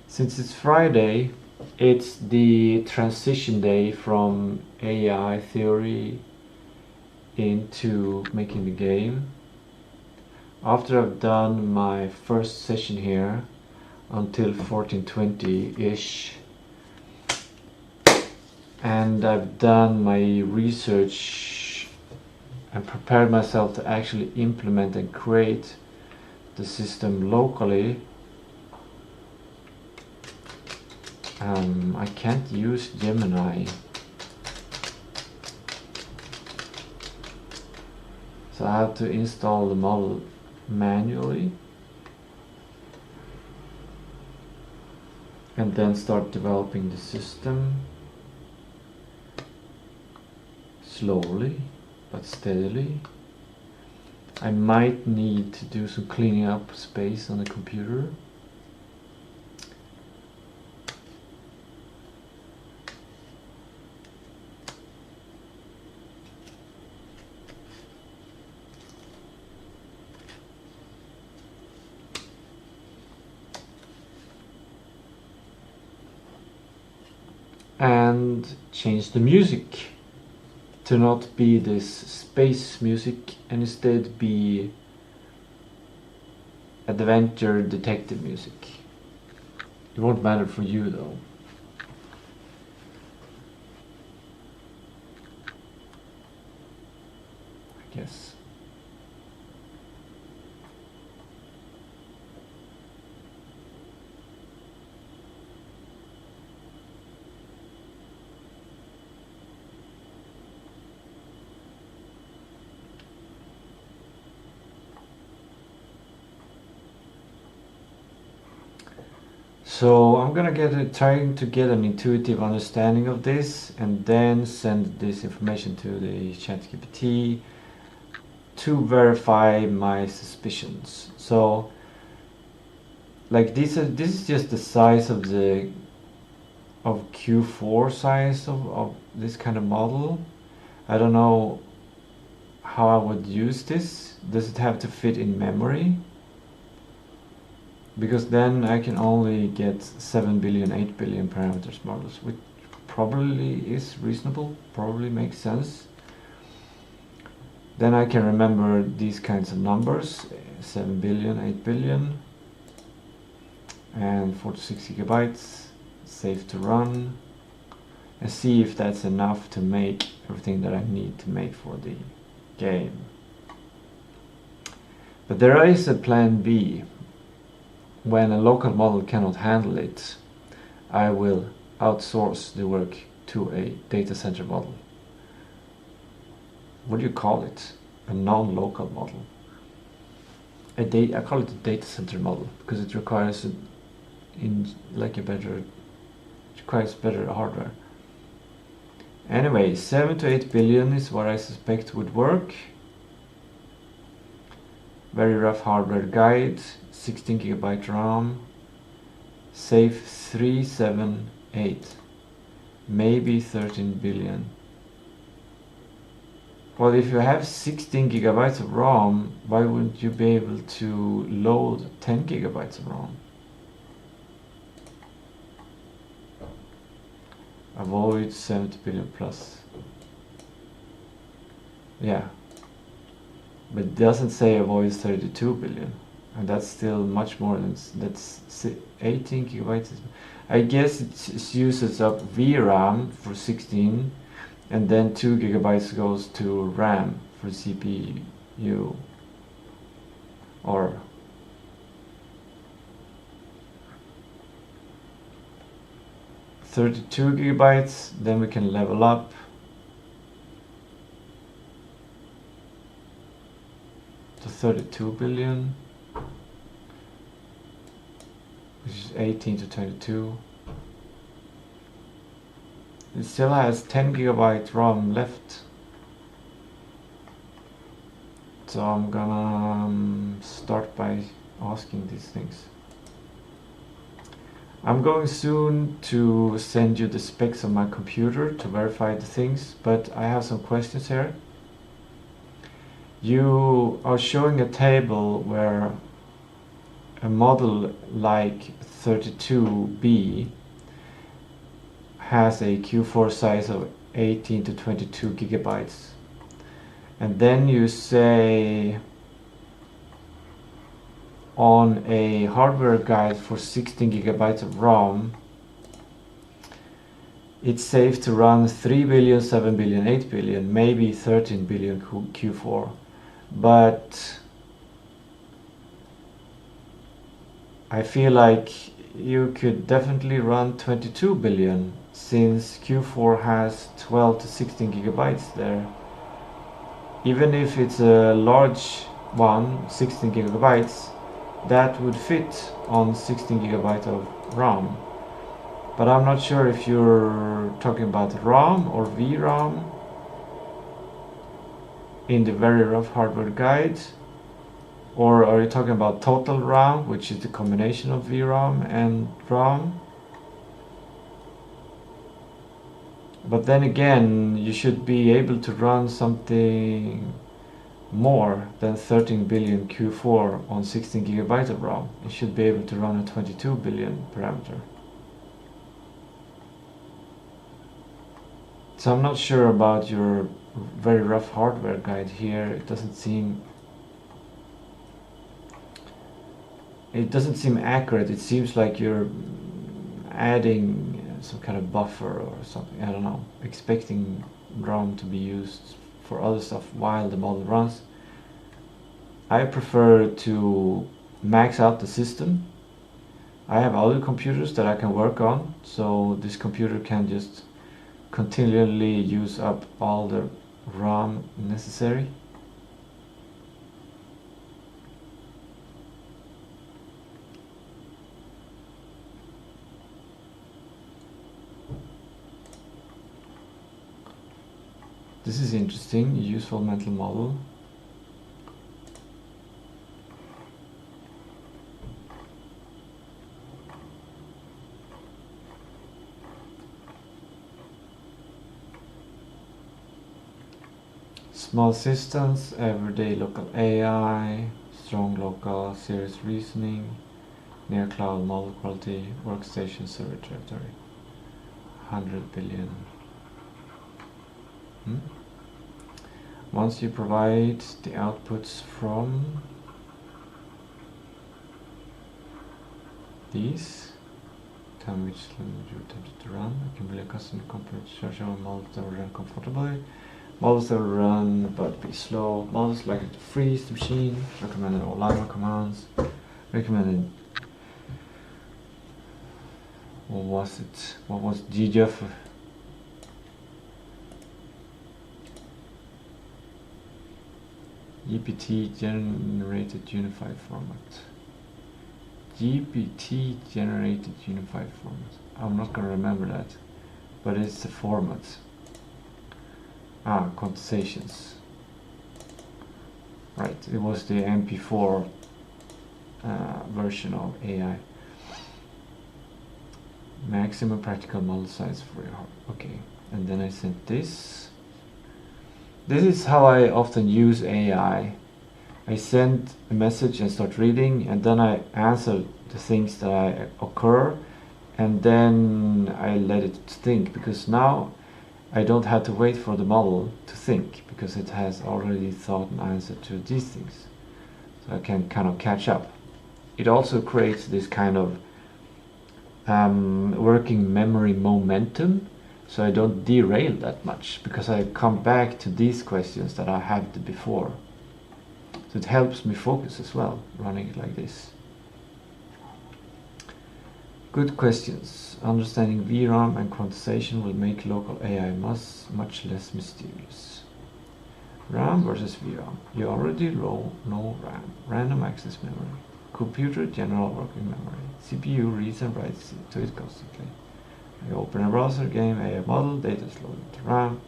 since it's Friday, it's the transition day from AI theory into making the game. After I've done my first session here until 14:20-ish, and I've done my research and prepared myself to actually implement and create the system locally, I can't use Gemini, so I have to install the model manually and then start developing the system slowly but steadily. I might need to do some cleaning up space on the computer. And change the music to not be this space music and instead be adventure detective music. It won't matter for you though. I guess. So I'm gonna trying to get an intuitive understanding of this and then send this information to the ChatGPT to verify my suspicions. So like this is just the size of the Q4 size of this kind of model. I don't know how I would use this. Does it have to fit in memory? Because then I can only get 7 billion, 8 billion parameters models, which probably is reasonable, probably makes sense. Then I can remember these kinds of numbers, 7 billion, 8 billion, and 4 to 6 gigabytes, safe to run, and see if that's enough to make everything that I need to make for the game. But there is a plan B. When a local model cannot handle it, I will outsource the work to a data center model. What do you call it? A non-local model. I call it a data center model because it requires requires better hardware. Anyway, 7 to 8 billion is what I suspect would work. Very rough hardware guide, 16 GB RAM, safe 378, maybe 13 billion. Well, if you have 16 GB of RAM, why wouldn't you be able to load 10 GB of RAM? Avoid 70 billion plus. Yeah. But it doesn't say avoid 32 billion. And that's still much more than, that's 18 gigabytes. I guess it uses up VRAM for 16, and then 2 gigabytes goes to RAM for CPU. Or (32 gigabytes), then we can level up to 32 billion, which is 18 to 22. It still has 10 gigabyte RAM left, so I'm gonna start by asking these things. I'm going soon to send you the specs of my computer to verify the things, but I have some questions here. You are showing a table where a model like 32B has a Q4 size of 18 to 22 gigabytes. And then you say on a hardware guide for 16 gigabytes of RAM, it's safe to run 3 billion, 7 billion, 8 billion, maybe 13 billion Q4. But I feel like you could definitely run 22 billion since Q4 has 12 to 16 gigabytes there. Even if it's a large one, 16 gigabytes, that would fit on 16 gigabyte of RAM. But I'm not sure if you're talking about RAM or VRAM in the very rough hardware guide, or are you talking about total RAM, which is the combination of VRAM and RAM? But then again, you should be able to run something more than 13 billion Q4 on 16 gigabytes of RAM. You should be able to run a 22 billion parameter. So I'm not sure about your very rough hardware guide here. It doesn't seem accurate. It seems like you're adding some kind of buffer or something. I don't know, expecting RAM to be used for other stuff while the model runs. I prefer to max out the system. I have other computers that I can work on, so this computer can just continually use up all the RAM necessary. This is interesting, useful mental model. Small systems, everyday local AI, strong local, serious reasoning, near cloud model quality, workstation server territory, 100 billion. Once you provide the outputs from these, tell me which language you're tempted to run. I can build a custom component structure on models that will run comfortably. Models that will run but be slow. Models likely to freeze the machine. Recommended all liner commands. Recommended. What was it? What was GGF? GPT generated unified format. GPT generated unified format. I'm not gonna remember that, but it's the format. Conversations. Right, it was the MP4 version of AI. Maximum practical model size for your heart. Okay, and then I sent this. This is how I often use AI. I send a message and start reading, and then I answer the things that occur, and then I let it think, because now I don't have to wait for the model to think, because it has already thought an answer to these things. So I can kind of catch up. It also creates this kind of working memory momentum, so I don't derail that much, because I come back to these questions that I had before. So it helps me focus as well, running it like this. Good questions. Understanding VRAM and quantization will make local AI much less mysterious. RAM versus VRAM. You already know RAM. Random access memory. Computer general working memory. CPU reads and writes to it constantly. You open a browser, game, AI model, data is loaded to RAM.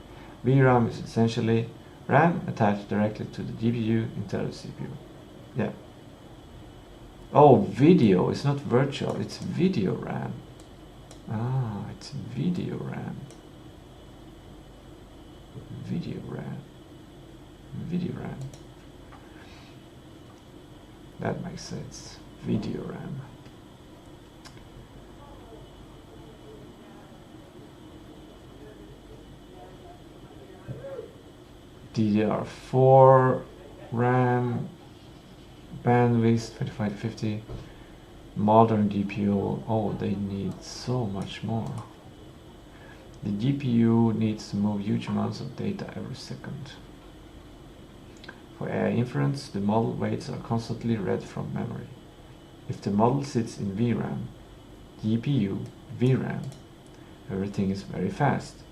VRAM is essentially RAM attached directly to the GPU instead of the CPU. Yeah. Oh, video. It's not virtual. It's video RAM. It's video RAM. Video RAM. Video RAM. That makes sense. Video RAM. DDR4 RAM, bandwidth 25 to 50. Modern GPU, oh, they need so much more. The GPU needs to move huge amounts of data every second. For AI inference, the model weights are constantly read from memory. If the model sits in VRAM, GPU, VRAM, everything is very fast.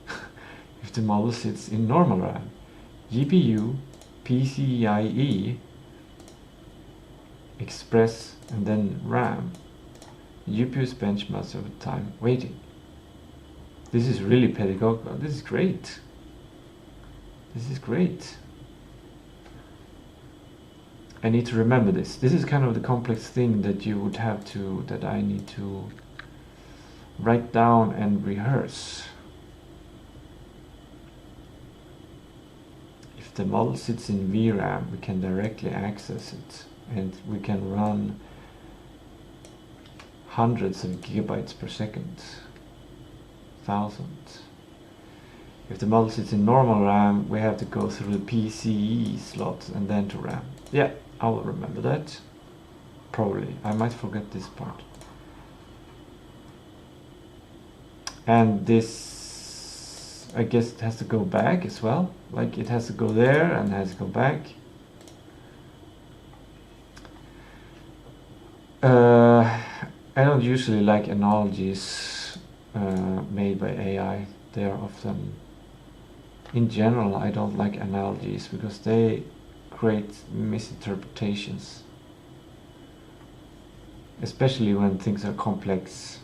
If the model sits in normal RAM, GPU, PCIe, Express, and then RAM, GPU spends much of the time waiting. This is really pedagogical. This is great. This is great. I need to remember this. This is kind of the complex thing that you would have to, that I need to write down and rehearse. If the model sits in VRAM, we can directly access it, and we can run hundreds of gigabytes per second, thousands. If the model sits in normal RAM, we have to go through the PCIe slot and then to RAM. Yeah, I will remember that. Probably. I might forget this part. And this, I guess it has to go back as well. Like it has to go there and has to go back. I don't usually like analogies made by AI. They are often, in general, I don't like analogies because they create misinterpretations, especially when things are complex.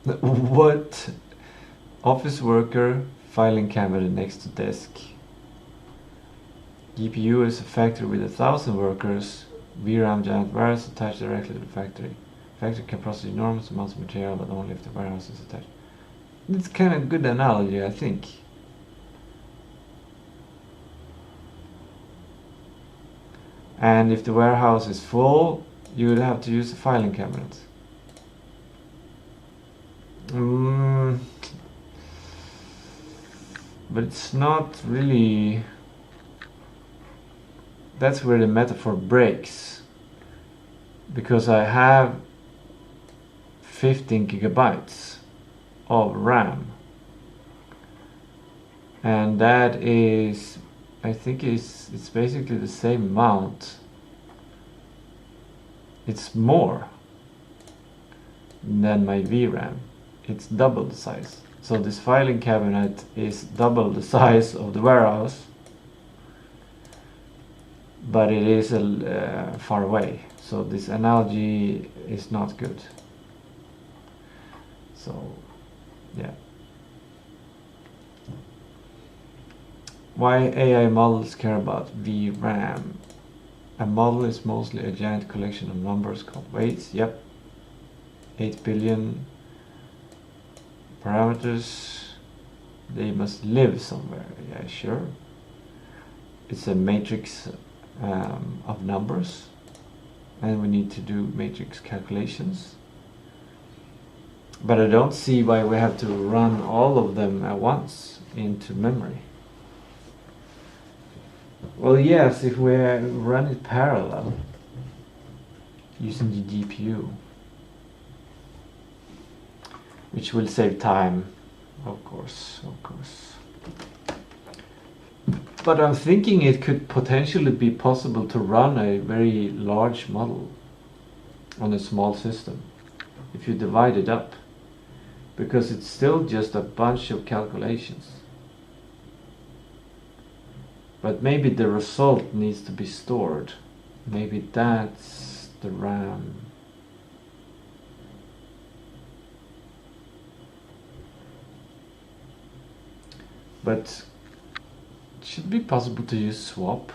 What office worker, filing cabinet next to desk? GPU is a factory with 1,000 workers. VRAM giant warehouse attached directly to the factory. Factory can process enormous amounts of material, but only if the warehouse is attached. It's kind of a good analogy, I think. And if the warehouse is full, you would have to use a filing cabinet. But it's not really... That's where the metaphor breaks. Because I have 15 gigabytes of RAM. And that is, I think it's basically the same amount. It's more than my VRAM. It's double the size. So this filing cabinet is double the size of the warehouse, but it is far away. So this analogy is not good. So, yeah. Why AI models care about VRAM? A model is mostly a giant collection of numbers called weights. Yep. 8 billion parameters. They must live somewhere. Yeah, sure. It's a matrix of numbers, and we need to do matrix calculations. But I don't see why we have to run all of them at once into memory. Well, yes, if we run it parallel using the GPU, which will save time, of course. But I'm thinking it could potentially be possible to run a very large model on a small system if you divide it up, because it's still just a bunch of calculations. But maybe the result needs to be stored. Maybe that's the RAM. But it should be possible to use swap.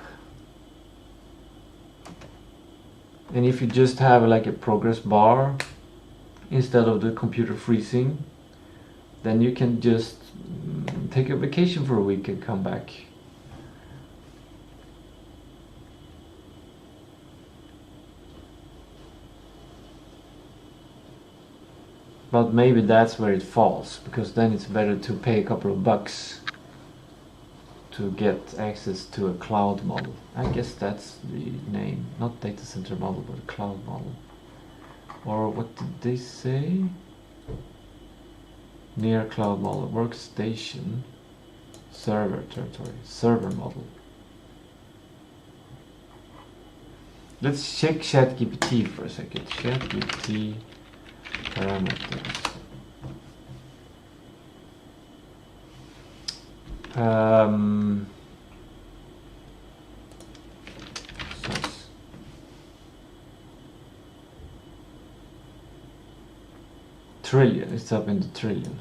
And if you just have like a progress bar instead of the computer freezing, then you can just take a vacation for a week and come back. But maybe that's where it falls, because then it's better to pay a couple of bucks to get access to a cloud model. I guess that's the name, not data center model, but a cloud model. Or what did they say? Near cloud model, workstation, server territory, server model. Let's check ChatGPT for a second. ChatGPT parameters. Size. Trillion, it's up in the trillion.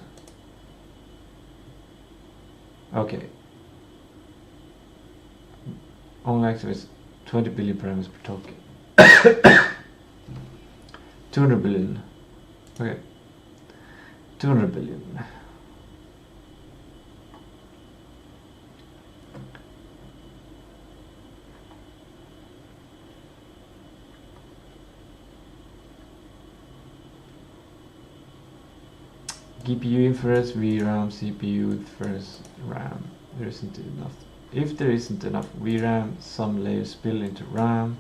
Okay. Only activates 20 billion parameters per token. 200 billion. Okay. 200 billion. GPU inference, VRAM, CPU inference, RAM. There isn't enough. If there isn't enough VRAM, some layers spill into RAM.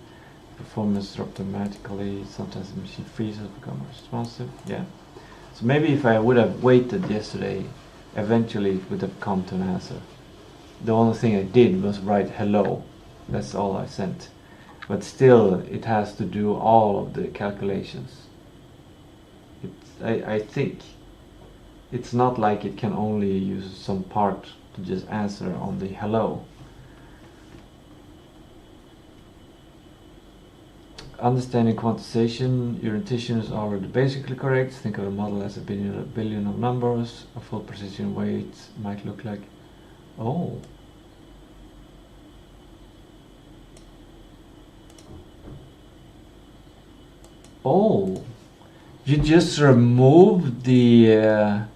Performance drop dramatically. Sometimes the machine freezes, become responsive. Yeah. So maybe if I would have waited yesterday, eventually it would have come to an answer. The only thing I did was write hello. That's all I sent. But still, it has to do all of the calculations. I think it's not like it can only use some part to just answer on the hello. Understanding quantization, your intuition is already basically correct. Think of a model as a billion of numbers. A full precision weight might look like, oh. Oh, you just remove the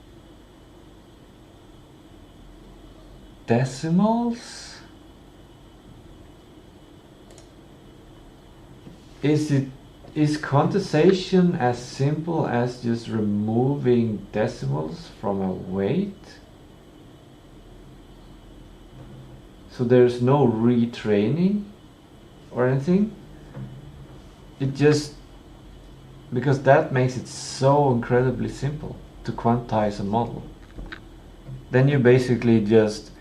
decimals? Is quantization as simple as just removing decimals from a weight? So there's no retraining or anything? It just, because that makes it so incredibly simple to quantize a model. Then you basically just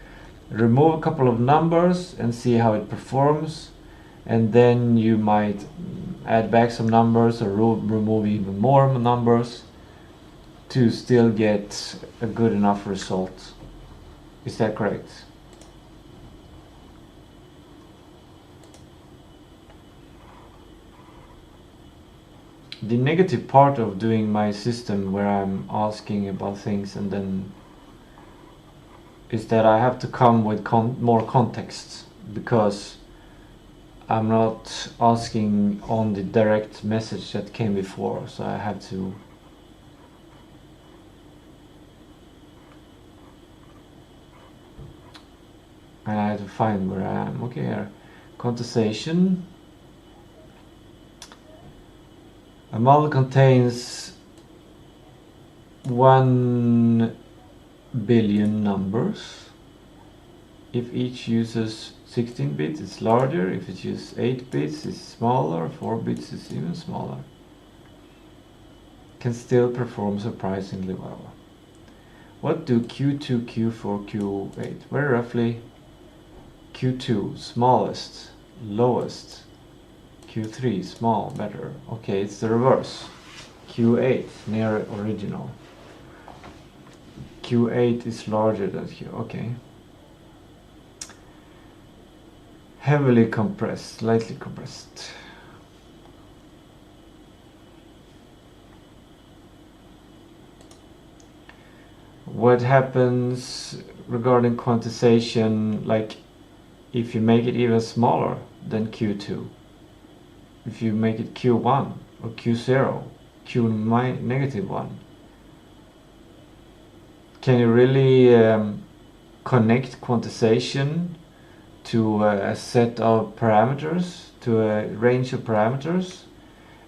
remove a couple of numbers and see how it performs, and then you might add back some numbers or remove even more numbers, to still get a good enough result. Is that correct? The negative part of doing my system where I'm asking about things and then is that I have to come with more context, because I'm not asking on the direct message that came before, so I have to find where I am. Okay, here. Contestation. A model contains 1 billion numbers. If each uses 16 bits, it's larger. If it uses 8 bits, it's smaller. 4 bits is even smaller. Can still perform surprisingly well. What do Q2, Q4, Q8? Very roughly, Q2, smallest, lowest. Q3, small, better. Okay, it's the reverse. Q8, near original. Q8 is larger than Q, okay. Heavily compressed, slightly compressed. What happens regarding quantization, like if you make it even smaller than Q2? If you make it Q1 or Q0, Q-1, can you really connect quantization to a set of parameters, to a range of parameters,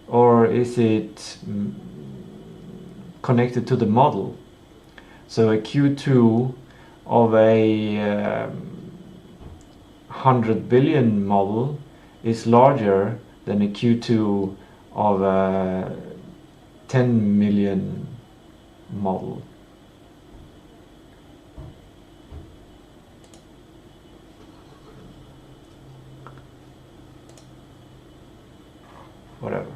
or is it connected to the model? So a Q2 of a 100 billion model is larger than a Q2 of a 10 million model. Whatever.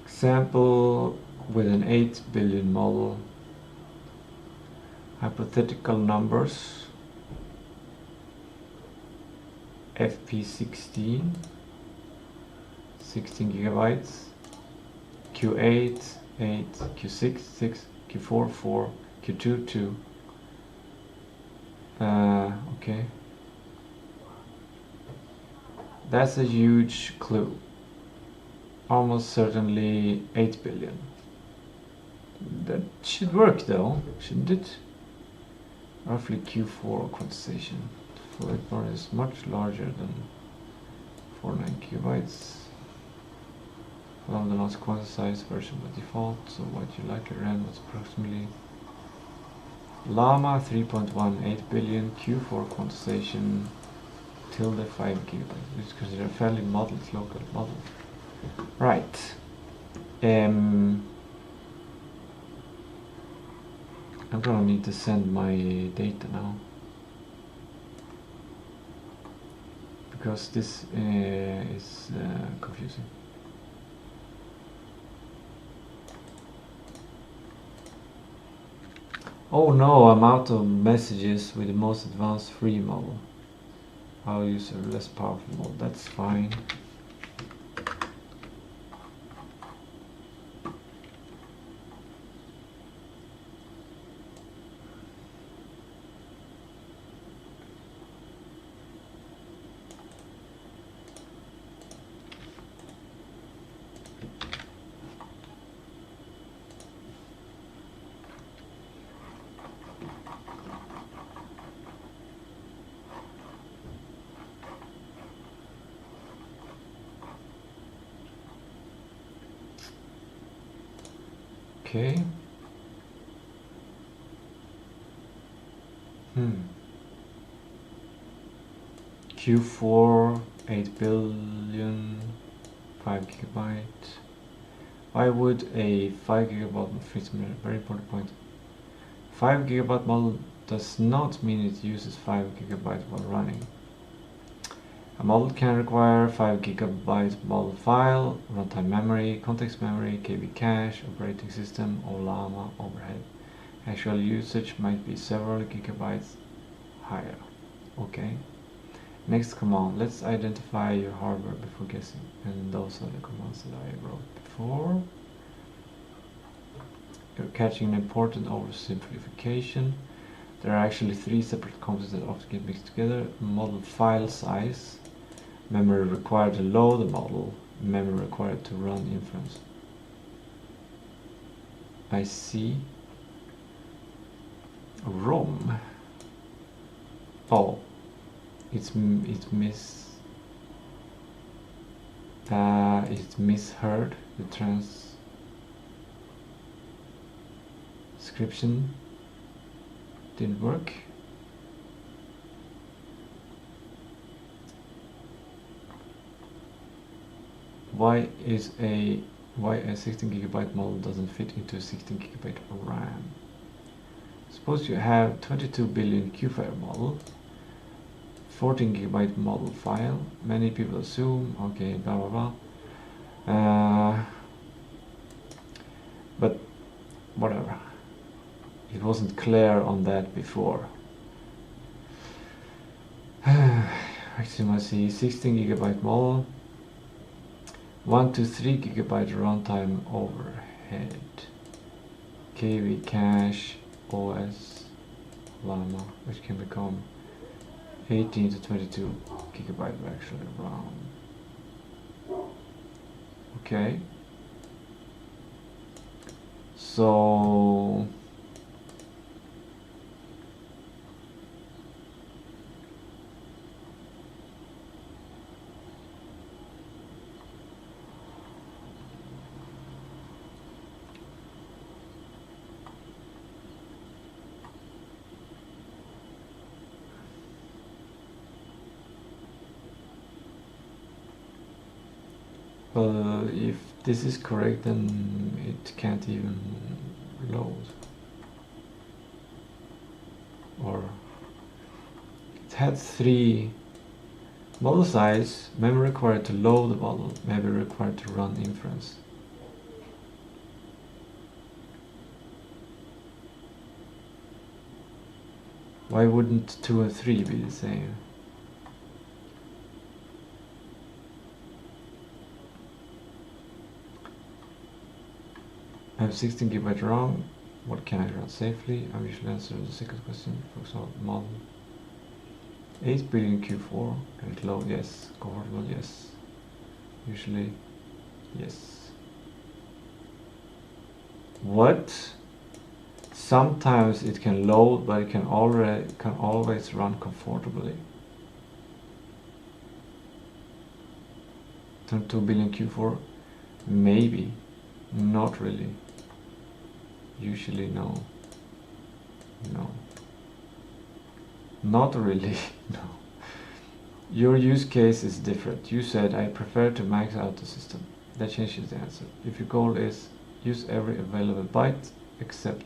Example with an 8 billion model. Hypothetical numbers. FP16, 16 gigabytes. Q8, 8, Q6, 6, Q4, 4, Q2, 2. Okay. That's a huge clue. Almost certainly 8 billion. That should work though, shouldn't it? Roughly Q4 quantization. Fluid bar is much larger than 49 gigabytes. Allow the not quantized version by default, so what you like RAM was approximately Llama 3.18 billion, Q4 quantization tilde 5 gigabytes, which is considered a fairly modeled local model. Right. I'm gonna need to send my data now, because this is confusing. Oh no, I'm out of messages with the most advanced free model. I'll use a less powerful model, that's fine. Okay. Q4, 8 billion, 5 gigabyte. Why would a 5 gigabyte very important point. 5 gigabyte model does not mean it uses 5 gigabytes while running. A model can require 5 gigabyte model file, runtime memory, context memory, KB cache, operating system, or Llama overhead. Actual usage might be several gigabytes higher. Okay. Next command. Let's identify your hardware before guessing. And those are the commands that I wrote before. You're catching an important oversimplification. There are actually 3 separate components that often get mixed together. Model file size, memory required to load the model, memory required to run inference. I see. ROM. Oh, it's misheard. The transcription didn't work. Why a 16 gigabyte model doesn't fit into a 16 gigabyte RAM? Suppose you have 22 billion Q-file model, 14 gigabyte model file. Many people assume, okay, blah blah blah. But whatever. It wasn't clear on that before. Maximum C 16 gigabyte model, 1 to 3 gigabyte runtime overhead, KB cache, OS, Llama, which can become 18 to 22 gigabyte of actual RAM. Okay. So if this is correct, then it can't even load. Or it had 3 model size, memory required to load the model, memory required to run inference. Why wouldn't 2 and 3 be the same? I have 16 gigabyte RAM. What can I run safely? I usually answer the second question. For example, model 8 billion Q4. Can it load? Yes. Comfortable? Yes. Usually, yes. What? Sometimes it can load, but it can always run comfortably. 2 billion Q4? Maybe. Not really. Usually no. No. Not really. No. Your use case is different. You said I prefer to max out the system. That changes the answer. If your goal is use every available byte, except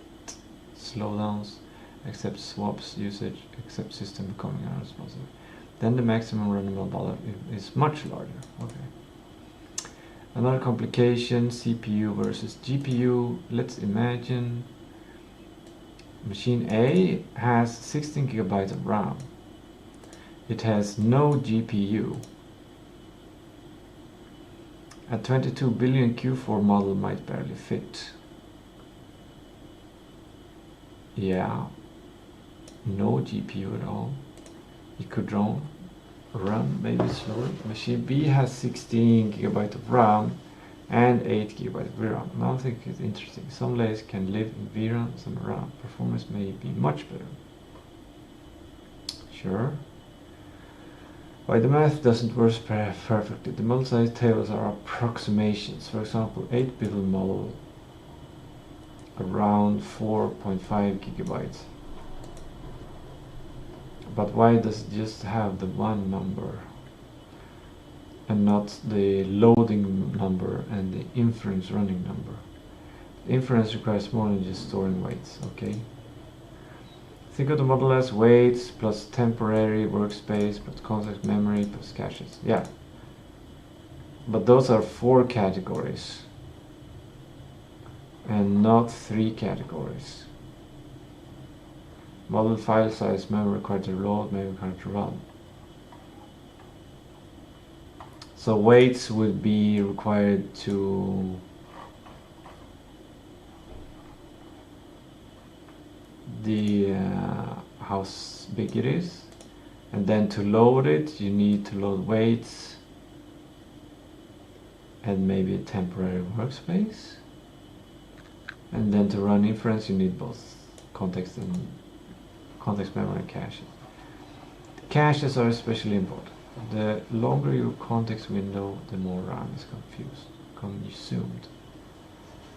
slowdowns, except swaps usage, except system becoming unresponsive, then the maximum runnable dollar is much larger. Okay. Another complication, CPU versus GPU. Let's imagine machine A has 16 gigabytes of RAM. It has no GPU. A 22 billion Q4 model might barely fit. Yeah, no GPU at all. It could run maybe slowly. Machine B has 16 gigabytes of RAM and 8 gigabytes of VRAM. Now I think it's interesting. Some layers can live in VRAM, some RAM. Performance may be much better. Sure. Why the math doesn't work perfectly. The multi-size tables are approximations. For example, 8-bit model around 4.5 gigabytes. But why does it just have the one number? and not the loading number and the inference running number. Inference requires more than just storing weights, okay? Think of the model as weights plus temporary workspace plus context memory plus caches. Yeah. But those are 4 categories and not 3 categories. Model file size, memory required to load, memory required to run. So weights would be required to the how big it is, and then to load it you need to load weights and maybe a temporary workspace, and then to run inference you need both context and context memory caches. Caches are especially important. The longer your context window, the more RAM is consumed.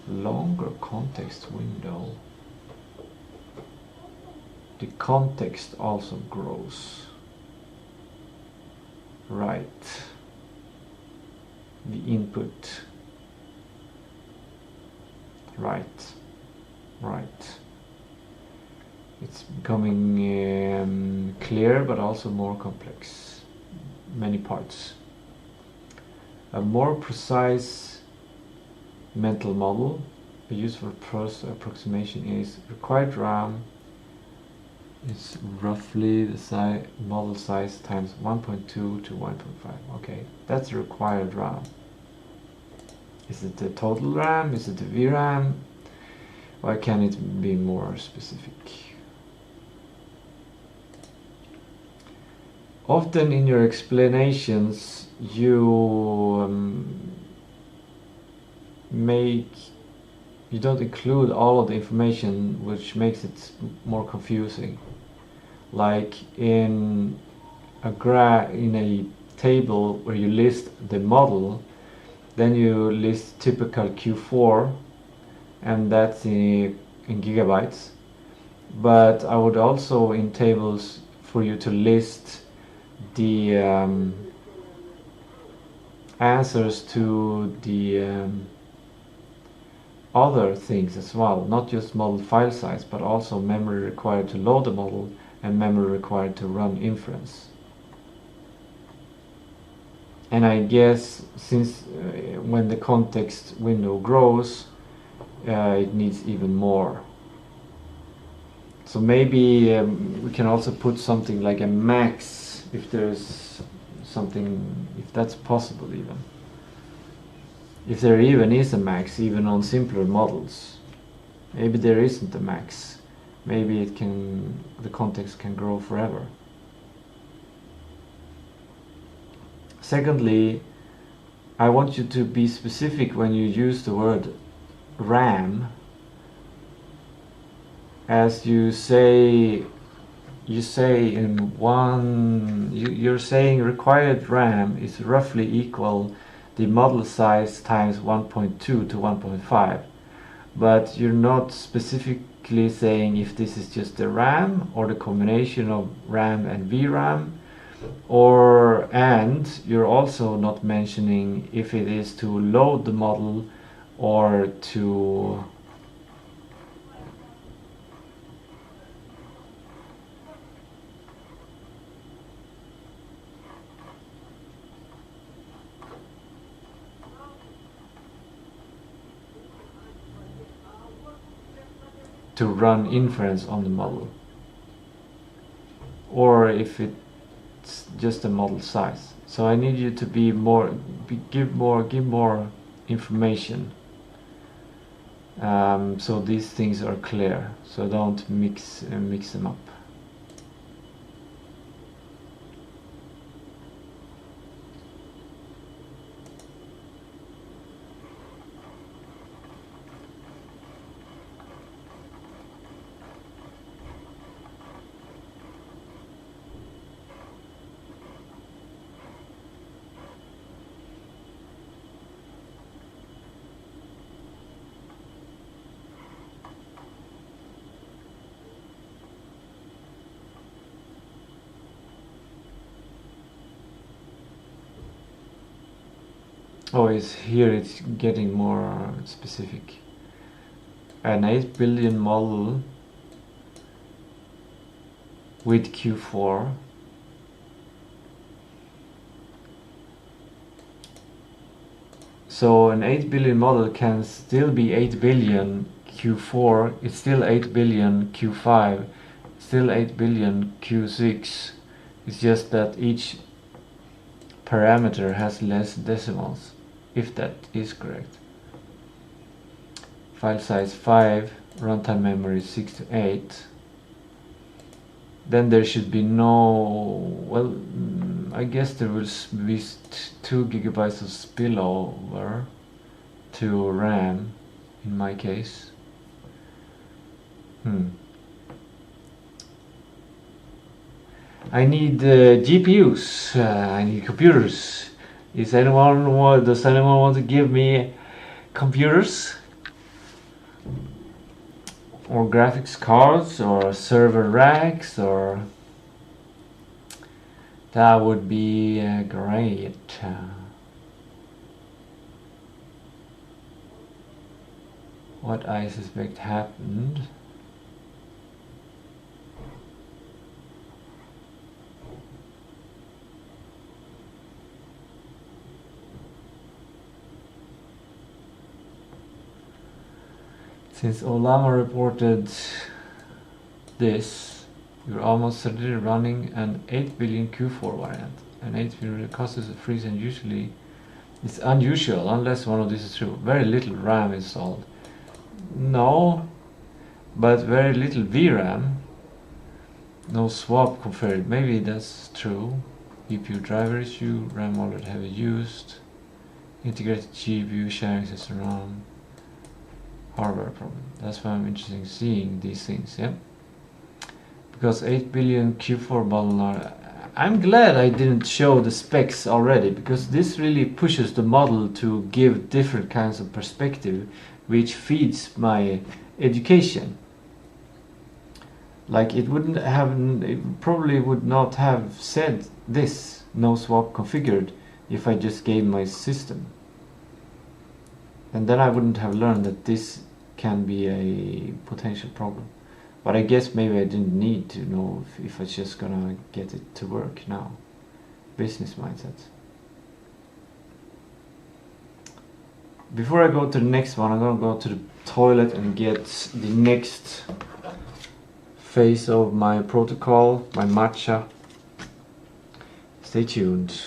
Longer context window, the context also grows. Right. The input. Right. Right. It's becoming clear but also more complex. Many parts. A more precise mental model, a useful approximation is required RAM is roughly the model size times 1.2 to 1.5. Okay, that's the required RAM. Is it the total RAM? Is it the VRAM? Why can't it be more specific? Often in your explanations you you don't include all of the information, which makes it more confusing. Like in a table where you list the model, then you list typical Q4, and that's in gigabytes. But I would also in tables for you to list the answers to the other things as well, not just model file size, but also memory required to load the model and memory required to run inference. And I guess since when the context window grows, it needs even more. So maybe we can also put something like a max, if there's something, if that's possible even. If there even is a max, even on simpler models. Maybe there isn't a max. Maybe the context can grow forever. Secondly, I want you to be specific when you use the word RAM. As you say in one, you're saying required RAM is roughly equal the model size times 1.2 to 1.5, but you're not specifically saying if this is just the RAM or the combination of RAM and VRAM, and you're also not mentioning if it is to load the model or to run inference on the model, or if it's just a model size. So I need you to give more information, so these things are clear. So don't mix them up. Oh, it's here. It's getting more specific. An 8 billion model with Q4. So an 8 billion model can still be 8 billion Q4, it's still 8 billion Q5, still 8 billion Q6. It's just that each parameter has less decimals, if that is correct. File size 5, runtime memory 6 to 8. Then there should be no, well, I guess there will be 2 gigabytes of spillover to RAM in my case. I need GPUs, I need computers. Does anyone want to give me computers? Or graphics cards, or server racks, or that would be great. What I suspect happened. Since Olama reported this, you're almost certainly running an 8 billion Q4 variant. An 8 billion causes a freeze, and usually it's unusual unless one of these is true. Very little RAM installed. No, but very little VRAM. No swap configured. Maybe that's true. GPU driver issue. RAM already heavily used. Integrated GPU sharing system RAM. Hardware problem. That's why I'm interested in seeing these things, yeah? Because 8 billion Q4 model are... I'm glad I didn't show the specs already, because this really pushes the model to give different kinds of perspective, which feeds my education. Like it probably would not have said this, no swap configured, if I just gave my system. And then I wouldn't have learned that this can be a potential problem. But I guess maybe I didn't need to know if I'm just gonna get it to work now. Business mindset. Before I go to the next one, I'm gonna go to the toilet and get the next phase of my protocol, my matcha. Stay tuned.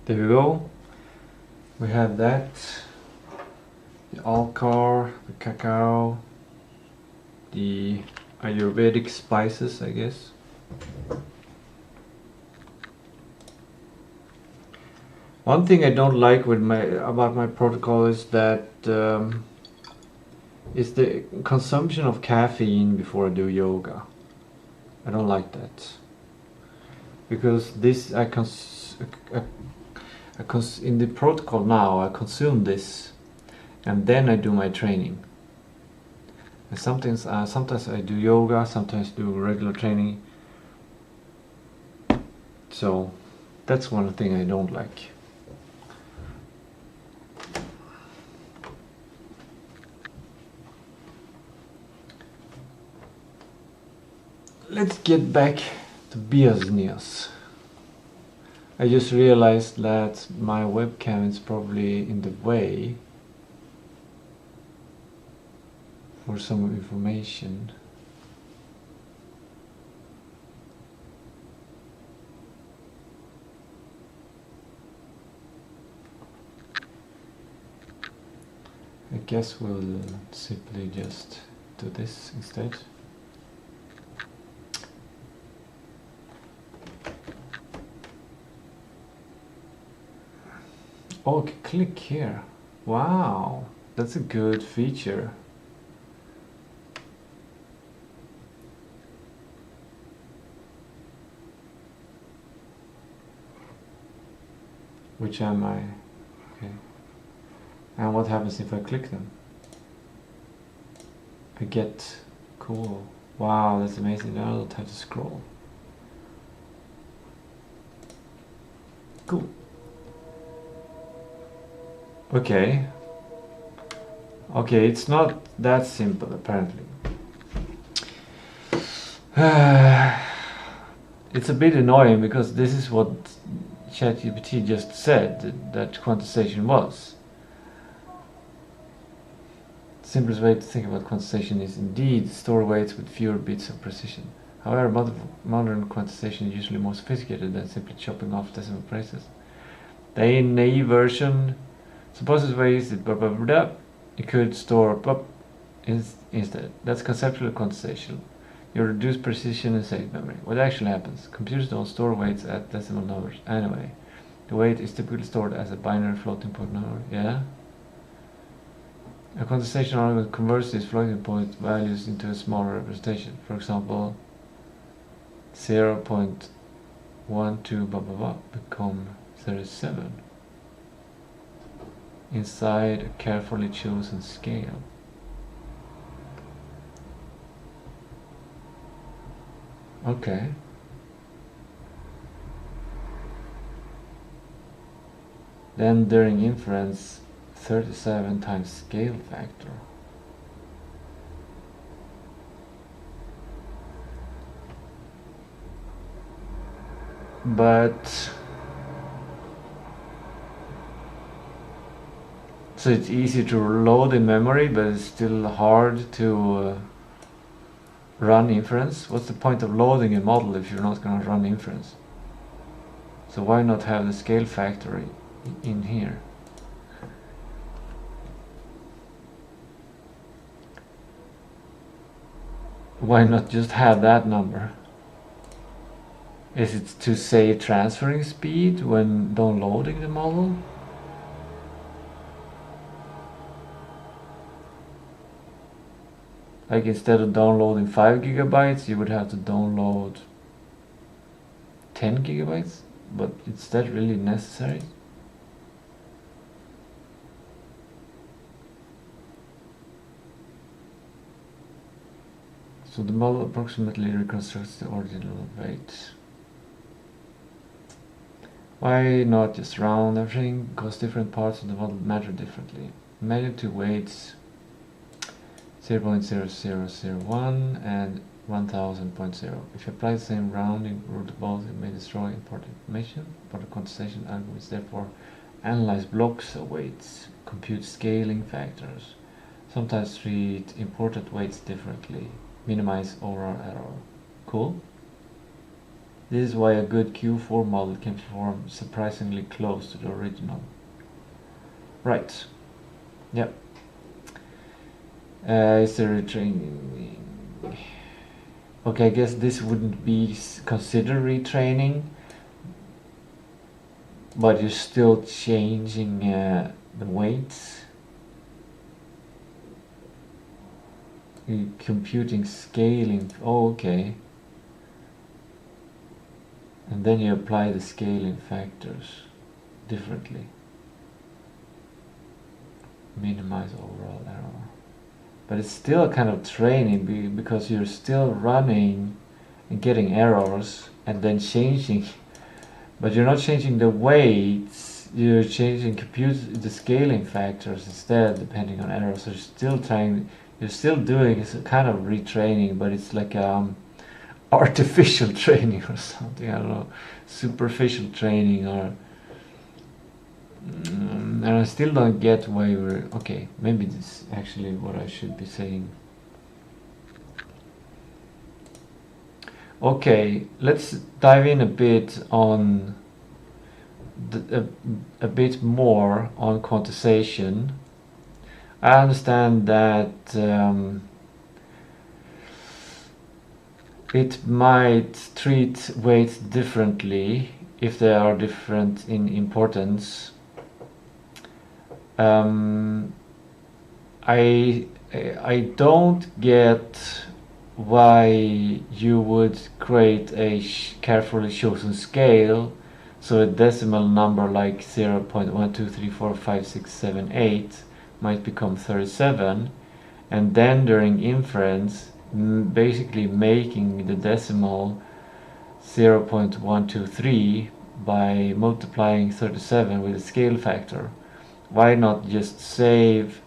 There we go. We have that. The alcar, the cacao, the Ayurvedic spices, I guess. One thing I don't like with about my protocol is that is the consumption of caffeine before I do yoga. I don't like that, because this in the protocol now I consume this and then I do my training. And sometimes I do yoga, sometimes do regular training. So that's one thing I don't like. Let's get back to business. I just realized that my webcam is probably in the way for some information. I guess we'll simply just do this instead. Oh, click here. Wow, that's a good feature. Which am I? Okay. And what happens if I click them? I get... Cool. Wow, that's amazing. I don't have to scroll. Cool. Okay. Okay, it's not that simple apparently. It's a bit annoying because this is what ChatGPT just said that quantization was. The simplest way to think about quantization is indeed store weights with fewer bits of precision. However, modern quantization is usually more sophisticated than simply chopping off decimal places. The dAI version supposes ways that you could store instead. That's conceptual quantization. You reduce precision and save memory. What actually happens? Computers don't store weights at decimal numbers anyway. The weight is typically stored as a binary floating point number. Yeah? A quantization algorithm converts these floating point values into a smaller representation. For example, 0.12 blah blah blah become 37 inside a carefully chosen scale. Okay. Then during inference, 37 times scale factor. But so it's easy to load in memory, but it's still hard to run inference. What's the point of loading a model if you're not going to run inference? So why not have the scale factor in here? Why not just have that number? Is it to save transferring speed when downloading the model? Like instead of downloading 5 gigabytes, you would have to download 10 gigabytes? But is that really necessary? So the model approximately reconstructs the original weight. Why not just round everything? Because different parts of the model matter differently. Imagine two weights 0.0001 and 1000.0. If you apply the same rounding rule to both, it may destroy important information, but the quantization algorithms therefore analyze blocks of weights, compute scaling factors, sometimes treat important weights differently, minimize overall error. Cool? This is why a good Q4 model can perform surprisingly close to the original. Right. Yep. Is there retraining? Okay, I guess this wouldn't be considered retraining, but you're still changing the weights. Computing scaling. Oh, okay. And then you apply the scaling factors differently. Minimize overall error. But it's still a kind of training because you're still running and getting errors and then changing. But you're not changing the weights, you're changing the scaling factors instead, depending on errors. So you're still doing it's a kind of retraining, but it's like artificial training or something. I don't know, superficial training or. And I still don't get why we're okay. Maybe this is actually what I should be saying. Okay, let's dive in a bit on a bit more on quantization. I understand that it might treat weights differently if they are different in importance. I don't get why you would create a carefully chosen scale, so a decimal number like 0.1234567 might become 37, and then during inference basically making the decimal 0.123 by multiplying 37 with a scale factor. Why not just save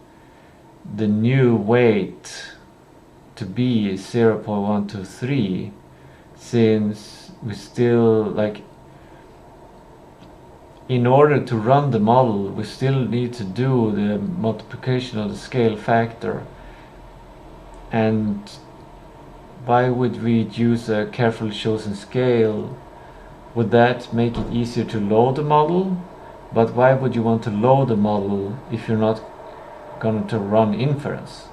the new weight to be 0.123, since we still, like, in order to run the model we still need to do the multiplication of the scale factor. And why would we use a carefully chosen scale? Would that make it easier to load the model? But why would you want to load the model if you're not going to run inference?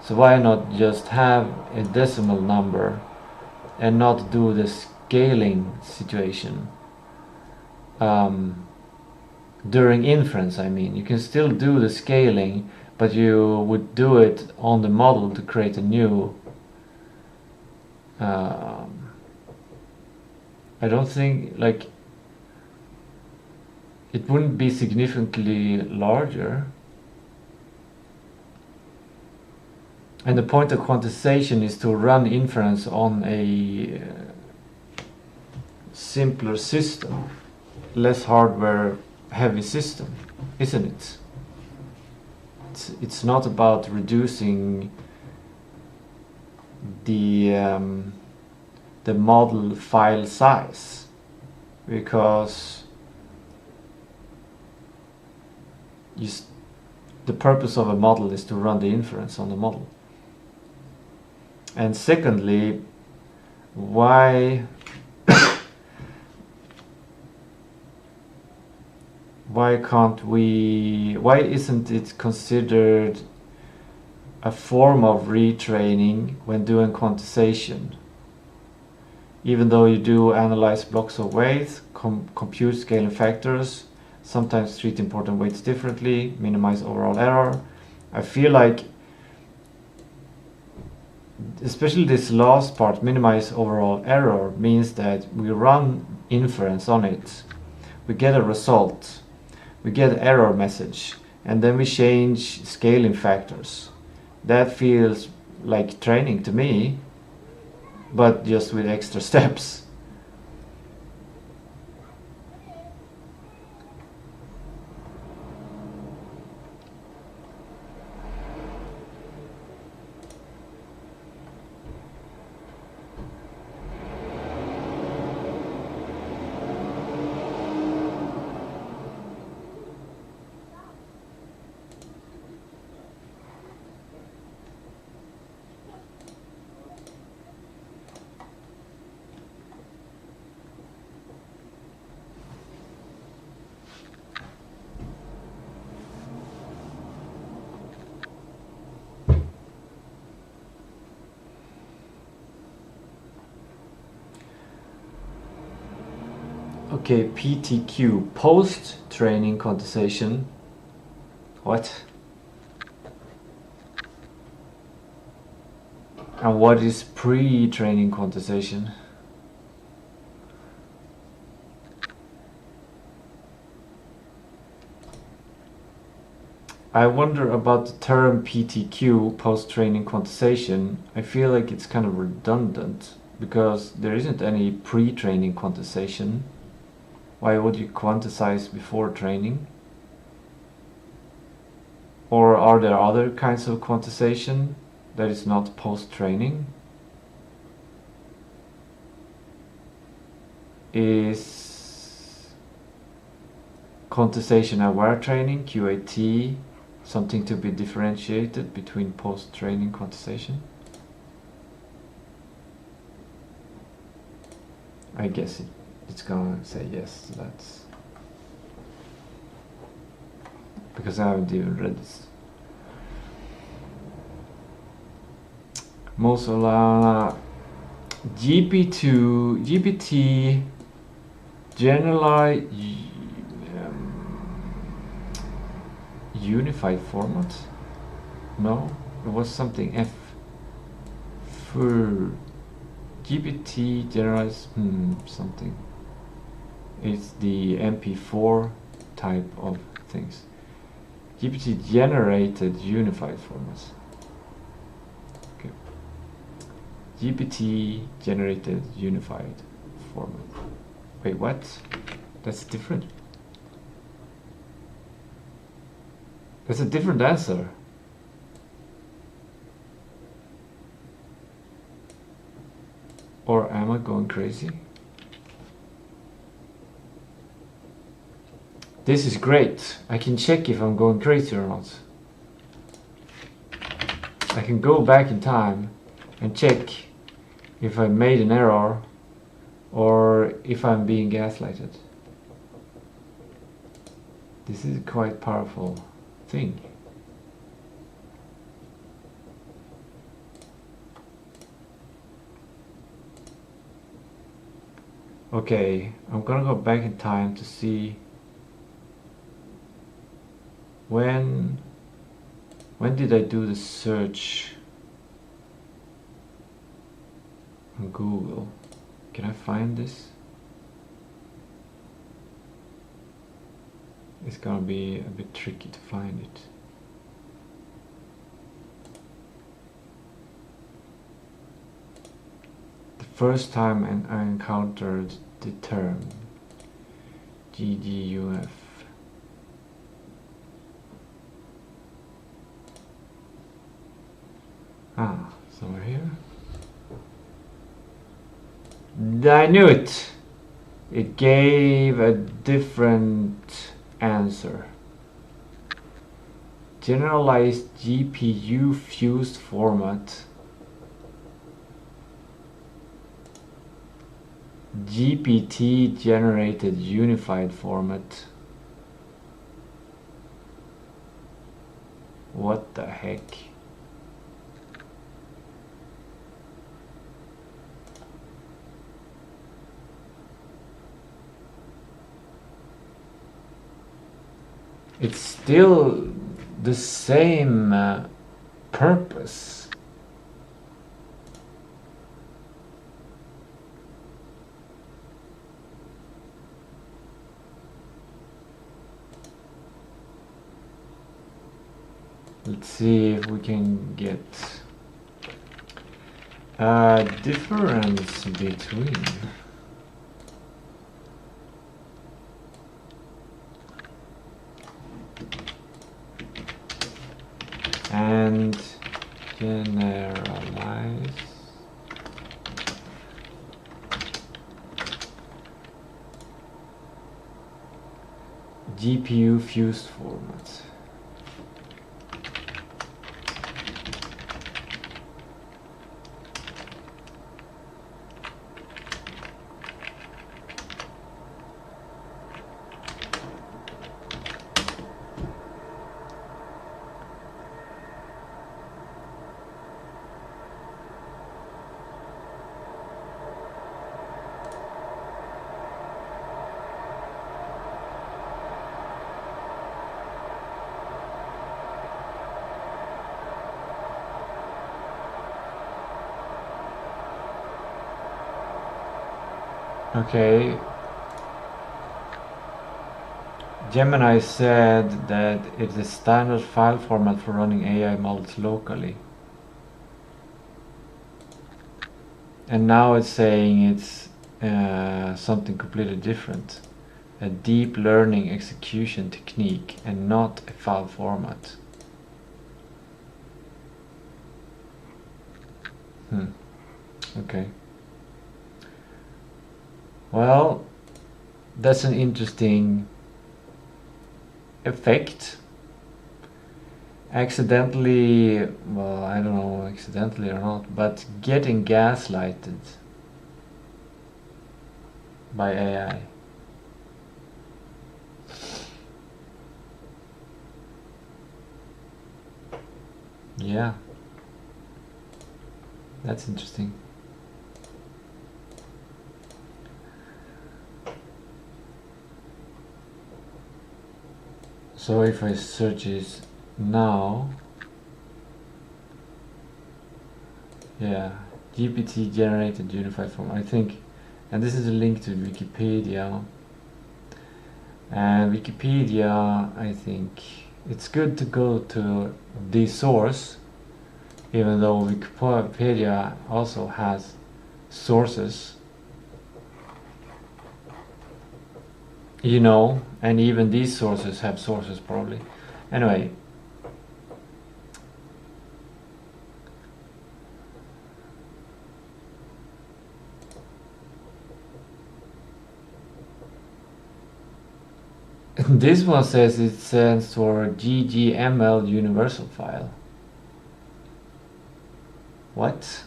So why not just have a decimal number and not do the scaling situation during inference? I mean, you can still do the scaling, but you would do it on the model to create a new I don't think, like, it wouldn't be significantly larger. And the point of quantization is to run inference on a simpler system, less hardware heavy system, isn't it? It's not about reducing the model file size, because the purpose of a model is to run the inference on the model. And secondly, why isn't it considered a form of retraining when doing quantization? Even though you do analyze blocks of weight, compute scaling factors, sometimes treat important weights differently, minimize overall error. I feel like, especially this last part, minimize overall error, means that we run inference on it, we get a result, we get an error message, and then we change scaling factors. That feels like training to me, but just with extra steps. Okay, PTQ, post-training quantization. What? And what is pre-training quantization? I wonder about the term PTQ, post-training quantization. I feel like it's kind of redundant because there isn't any pre-training quantization. Why would you quantize before training? Or are there other kinds of quantization that is not post-training? Is quantization aware training, QAT, something to be differentiated between post-training quantization? I guess it's gonna say yes to that. Because I haven't even read this. Mosola GPT generalized unified format? No, it was something F for GPT generalized something. It's the MP4 type of things. GPT generated unified formats. Okay. GPT generated unified format. Wait, what? That's different. That's a different answer. Or am I going crazy? This is great. I can check if I'm going crazy or not. I can go back in time and check if I made an error or if I'm being gaslighted. This is a quite powerful thing. Okay, I'm gonna go back in time to see when did I do the search on Google? Can I find this? It's gonna be a bit tricky to find it. The first time I encountered the term GGUF. Somewhere here. I knew it! It gave a different answer. Generalized GPU fused format. GPT generated unified format. What the heck? It's still the same purpose. Let's see if we can get a difference between. And generalize GPU fused format. Okay. Gemini said that it's a standard file format for running AI models locally. And now it's saying it's something completely different. A deep learning execution technique and not a file format. Okay. Well, that's an interesting effect. Accidentally, well, I don't know, accidentally or not, but getting gaslighted by AI. Yeah, that's interesting. So if I search this now, yeah, GPT generated unified form, I think, and this is a link to Wikipedia. And Wikipedia, I think it's good to go to the source, even though Wikipedia also has sources, you know, and even these sources have sources probably. Anyway, this one says it stands for GGML universal file. What?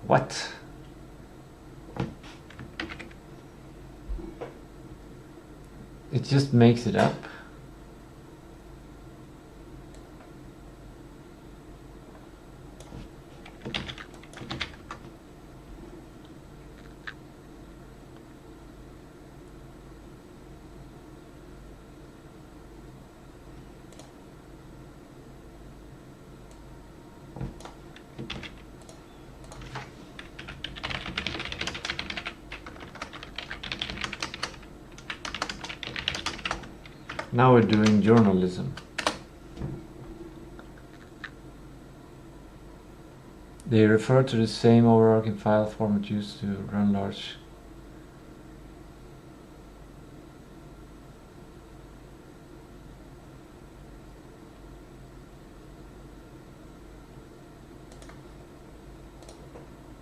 What? It just makes it up. Now we're doing journalism. They refer to the same overarching file format used to run large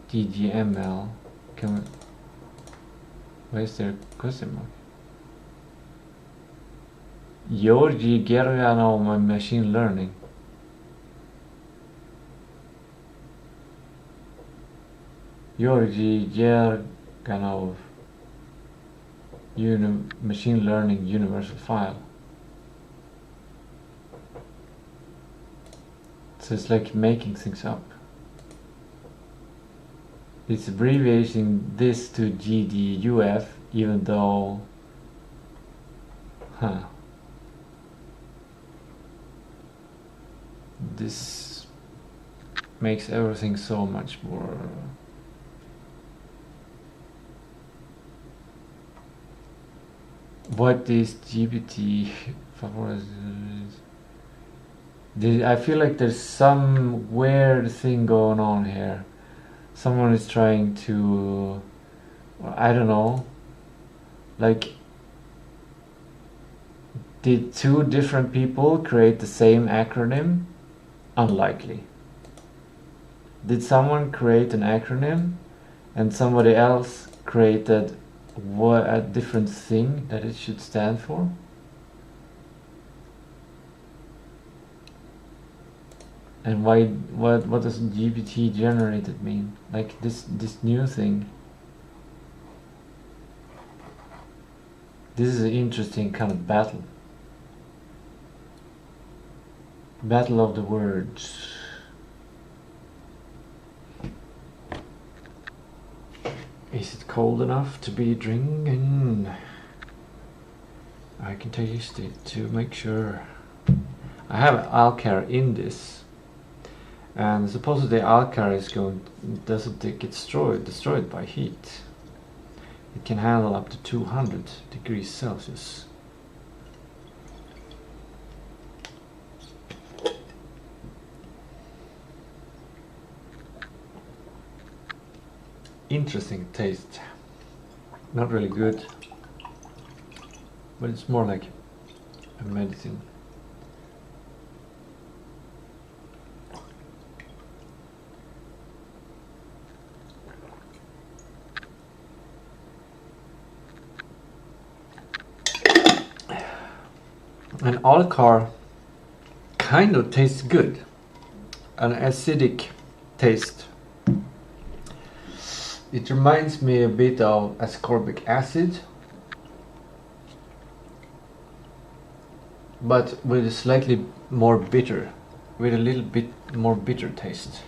DGML. Can we... Where's their question mark? Georgi Gerganov machine learning. Georgi Gerganov machine learning universal file. So it's like making things up. It's abbreviating this to GDUF, even though, this makes everything so much more. What is GPT? I feel like there's some weird thing going on here. Someone is trying to, I don't know, like, did two different people create the same acronym? Unlikely. Did someone create an acronym and somebody else created a different thing that it should stand for? And what does GPT generated mean? Like this new thing. This is an interesting kind of battle. Battle of the words. Is it cold enough to be drinking? I can taste it to make sure. I have alcar in this, and supposedly alcar is doesn't get destroyed by heat. It can handle up to 200 degrees Celsius. Interesting taste. Not really good, but it's more like a medicine. And alcar kind of tastes good. An acidic taste. It reminds me a bit of ascorbic acid, but with a slightly more bitter, with a little bit more bitter taste.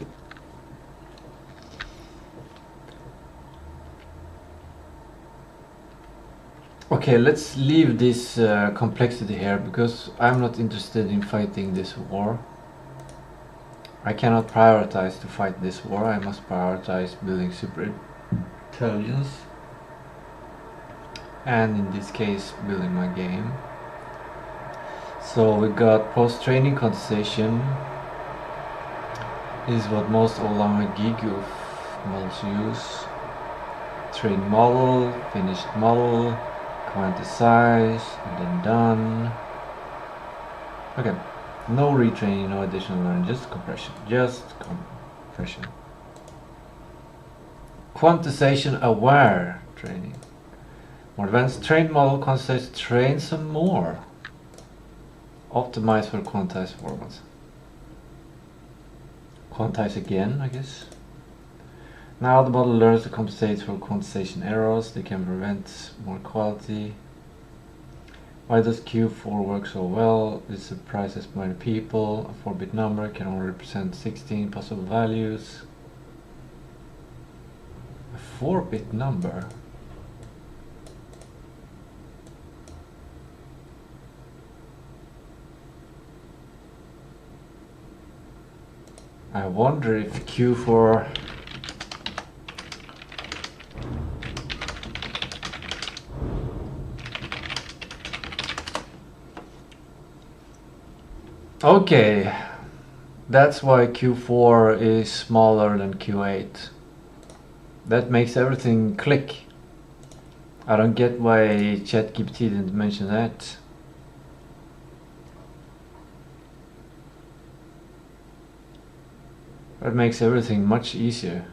Okay, let's leave this complexity here, because I'm not interested in fighting this war. I cannot prioritize to fight this war. I must prioritize building super intelligence, and in this case building my game. So we got post-training quantization. This is what most all-language GIGUF models use. Train model, finished model, quantize, and then done. Okay, no retraining, no additional learning, just compression, Quantization aware training. More advanced train model, quantize, train some more. Optimize for quantized performance. Quantize again, I guess. Now the model learns to compensate for quantization errors. They can prevent more quality. Why does Q4 work so well? It surprises many people. A 4-bit number can only represent 16 possible values. A 4-bit number? I wonder if Q4 Okay, that's why Q4 is smaller than Q8. That makes everything click. I don't get why ChatGPT didn't mention that. That makes everything much easier.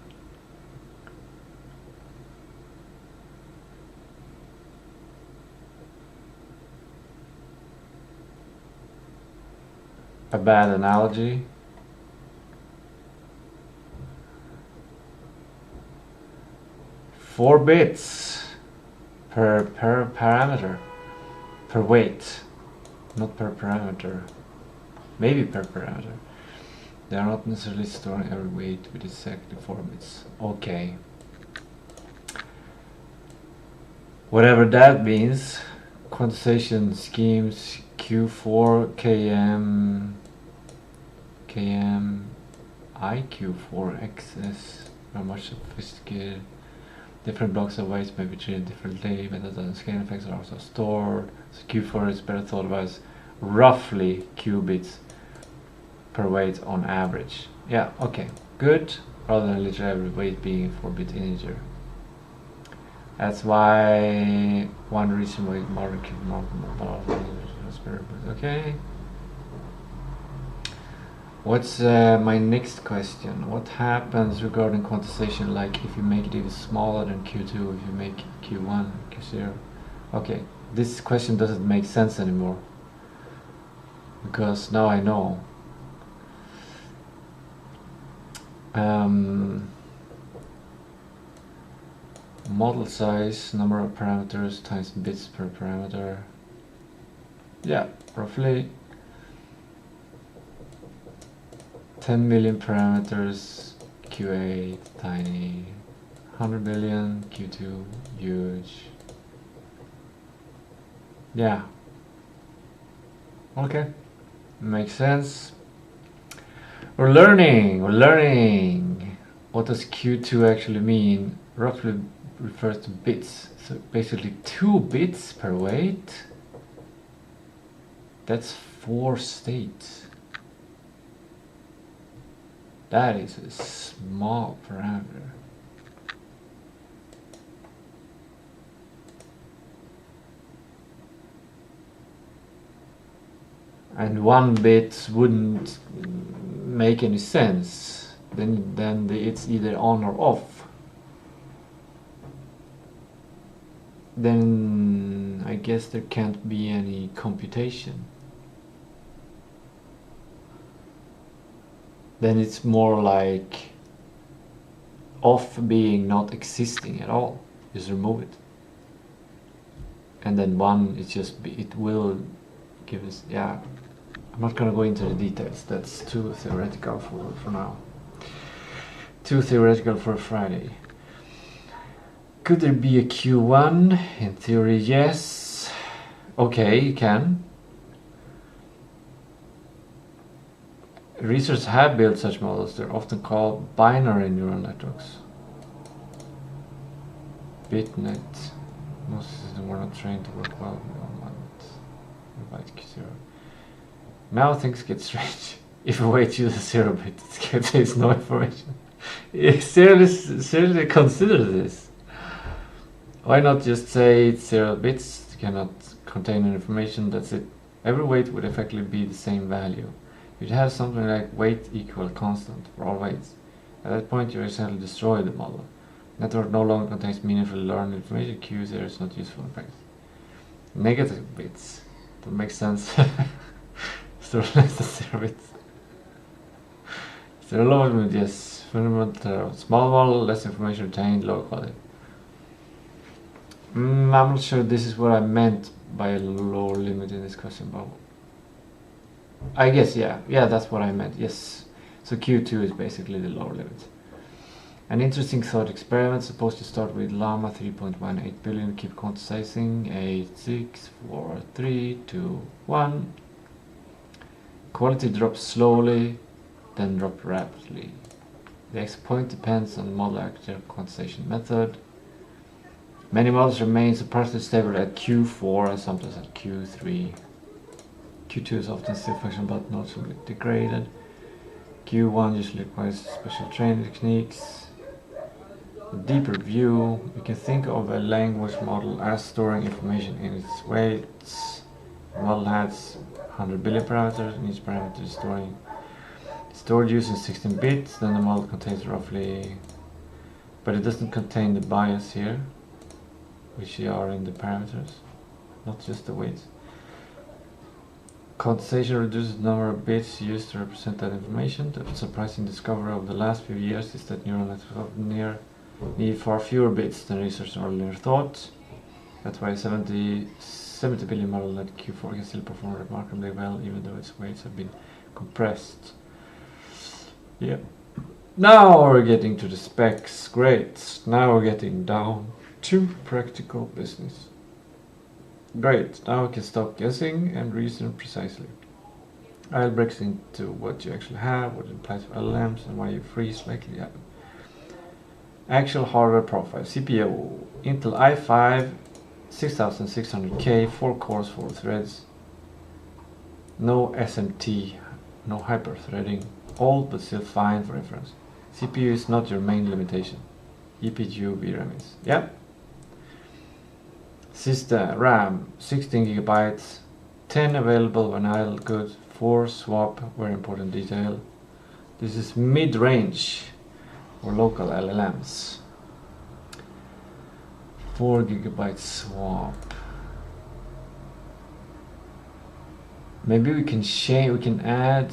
A bad analogy. Four bits per parameter, per weight, not per parameter, maybe per parameter. They are not necessarily storing every weight with exactly 4 bits. Okay. Whatever that means. Quantization schemes Q4 KM IQ4 XS are much sophisticated. Different blocks of weights may be treated differently. Metadata and scale effects are also stored. So Q4 is better thought of as roughly qubits per weight on average. Yeah, okay, good. Rather than literally every weight being a 4-bit integer. That's why one reason why modern okay. What's my next question? What happens regarding quantization, like if you make it even smaller than Q2, if you make Q1, Q0? Okay, this question doesn't make sense anymore, because now I know. Model size, number of parameters times bits per parameter. Yeah, roughly 10 million parameters, Q8, tiny, 100 million, Q2, huge. Yeah. Okay. Makes sense. We're learning. What does Q2 actually mean? Roughly refers to bits. So basically 2 bits per weight. That's 4 states. That is a small parameter. And 1 bit wouldn't make any sense. Then it's either on or off. Then I guess there can't be any computation. Then it's more like off being not existing at all. Just remove it. And then 1, it's just it will give us, yeah. I'm not gonna go into the details. That's too theoretical for now. Too theoretical for a Friday. Could there be a Q1? In theory, yes. Okay, you can. Researchers have built such models. They're often called binary neural networks. Bitnet. Most systems were not trained to work well with online. Q0. Now things get strange. If a weight uses 0 bit, it contains no information. Seriously consider this. Why not just say it's 0 bits, it cannot contain any information, that's it. Every weight would effectively be the same value. You'd have something like weight equal constant for all weights. At that point you essentially destroy the model. Network no longer contains meaningful learned information, Q0 is not useful in practice. Negative bits. That makes sense. So less than 0 bits. 0 lower limit, yes. Fundamental small model, less information retained, low quality. I'm not sure this is what I meant by a lower limit in this question, but I guess yeah, that's what I meant. Yes. So Q2 is basically the lower limit. An interesting thought experiment supposed to start with llama 3.18 billion, keep quantizing 8, 6, 4, 3, 2, 1. Quality drops slowly, then drop rapidly. The X point depends on model architecture quantization method. Many models remain partially stable at Q4 and sometimes at Q3. Q2 is often still functional but noticeably degraded. Q1 usually requires special training techniques. A deeper view, you can think of a language model as storing information in its weights. The model has 100 billion parameters, and each parameter is stored using 16 bits. Then the model contains roughly, but it doesn't contain the bias here, which are in the parameters, not just the weights. Quantization reduces the number of bits used to represent that information. The surprising discovery of the last few years is that neural networks often need far fewer bits than researchers earlier thought. That's why 70 billion model at Q4 can still perform remarkably well, even though its weights have been compressed. Yeah. Now we're getting to the specs. Great. Now we're getting down to practical business. Great. Now we can stop guessing and reason precisely. I'll break into what you actually have, what it implies for LLMs, and why you freeze likely happen. Actual hardware profile. CPU. Intel i5 6600K, 4 cores, 4 threads. No SMT, no hyper-threading. Old but still fine for inference. CPU is not your main limitation. EPGU VRAM is. Yep. System RAM 16 gigabytes, 10 available when idle, good. 4 swap, very important detail. This is mid-range or local LLMs. 4 gigabyte swap. Maybe we can change. We can add.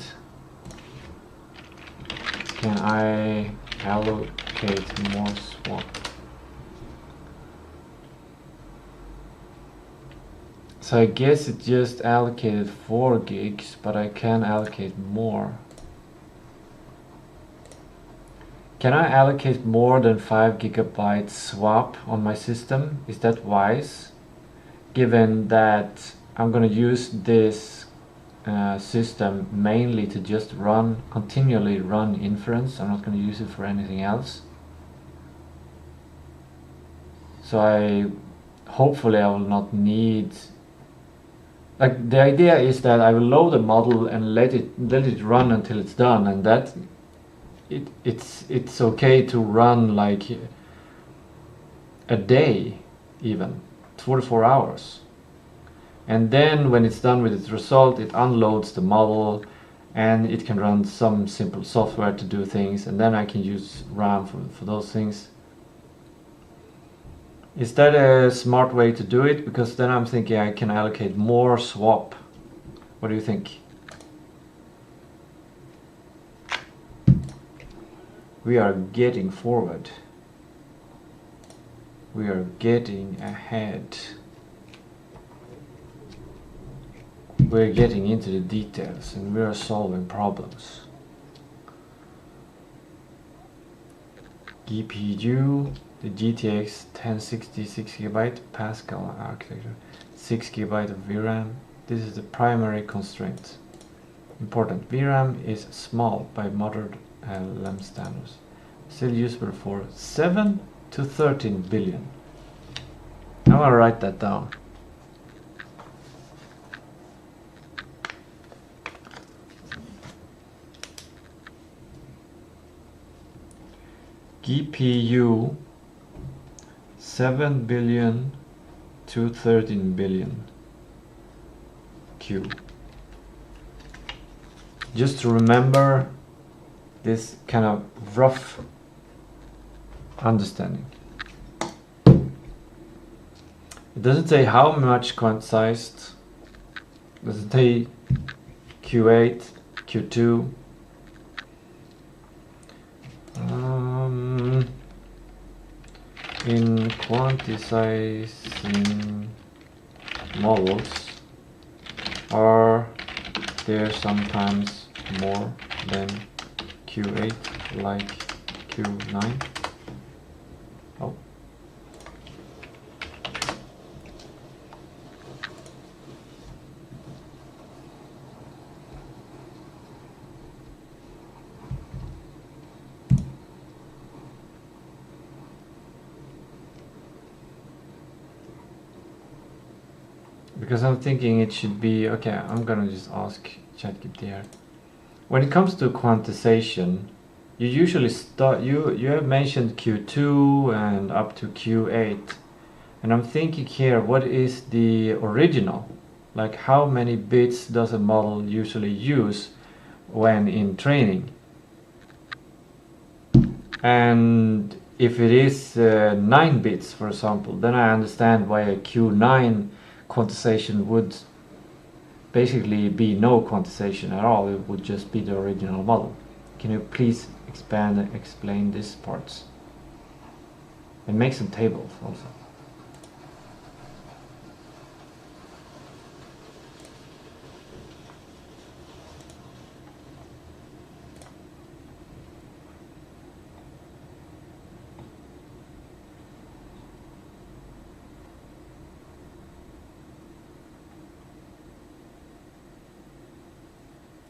Can I allocate more swap? So I guess it just allocated 4 gigs, but I can allocate more. Can I allocate more than 5 gigabyte swap on my system? Is that wise? Given that I'm gonna use this system mainly to just continually run inference. I'm not going to use it for anything else. So hopefully I will not need, like, the idea is that I will load a model and let it run until it's done, and that it's okay to run like a day, even 24 hours. And then when it's done with its result, it unloads the model and it can run some simple software to do things, and then I can use RAM for those things. Is that a smart way to do it? Because then I'm thinking I can allocate more swap. What do you think? We are getting forward. We are getting ahead. We're getting into the details and we are solving problems. GPU, the GTX 1060 6GB Pascal architecture, 6GB of VRAM. This is the primary constraint. Important, VRAM is small by modern LM standards. Still usable for 7 to 13 billion. I'm gonna write that down. GPU 7 billion to 13 billion Q. Just to remember this kind of rough understanding. It doesn't say how much quantized. It doesn't say Q8, Q2. In quantizing models, are there sometimes more than Q8 like Q9? Oh. Because I'm thinking it should be, okay, I'm gonna just ask ChatGPT here. When it comes to quantization, you usually start, you have mentioned Q2 and up to Q8. And I'm thinking here, what is the original? Like how many bits does a model usually use when in training? And if it is 9 bits, for example, then I understand why a Q9 quantization would basically be no quantization at all. It would just be the original model. Can you please expand and explain these parts? And make some tables also.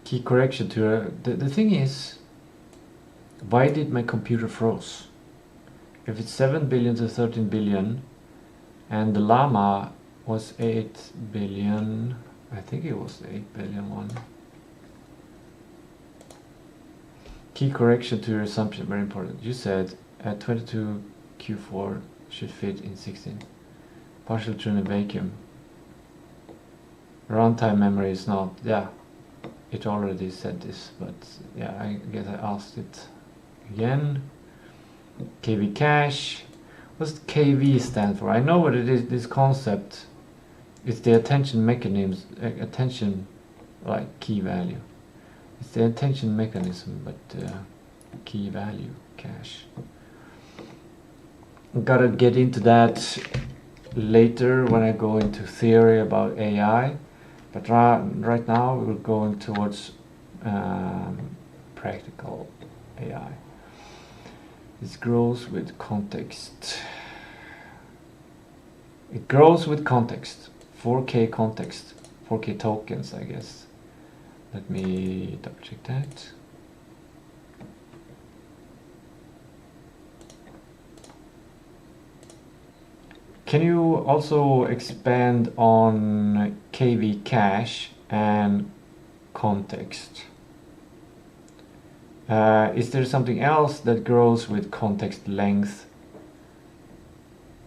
Key correction to the thing is, why did my computer froze? If it's 7 billion to 13 billion and the llama was 8 billion, I think it was the 8 billion one. Key correction to your assumption, very important. You said 22 Q4 should fit in 16. Partial true in a vacuum. Runtime memory is not, yeah. It already said this, but yeah, I guess I asked it again. KV cache. What's KV stand for? I know what it is. This concept is the attention mechanism, attention like key value. It's the attention mechanism, but key value cache. Gotta get into that later when I go into theory about AI. But right now we're going towards practical AI. This grows with context. It grows with context. 4K context. 4K tokens, I guess. Let me double check that. Can you also expand on KV cache and context? Is there something else that grows with context length,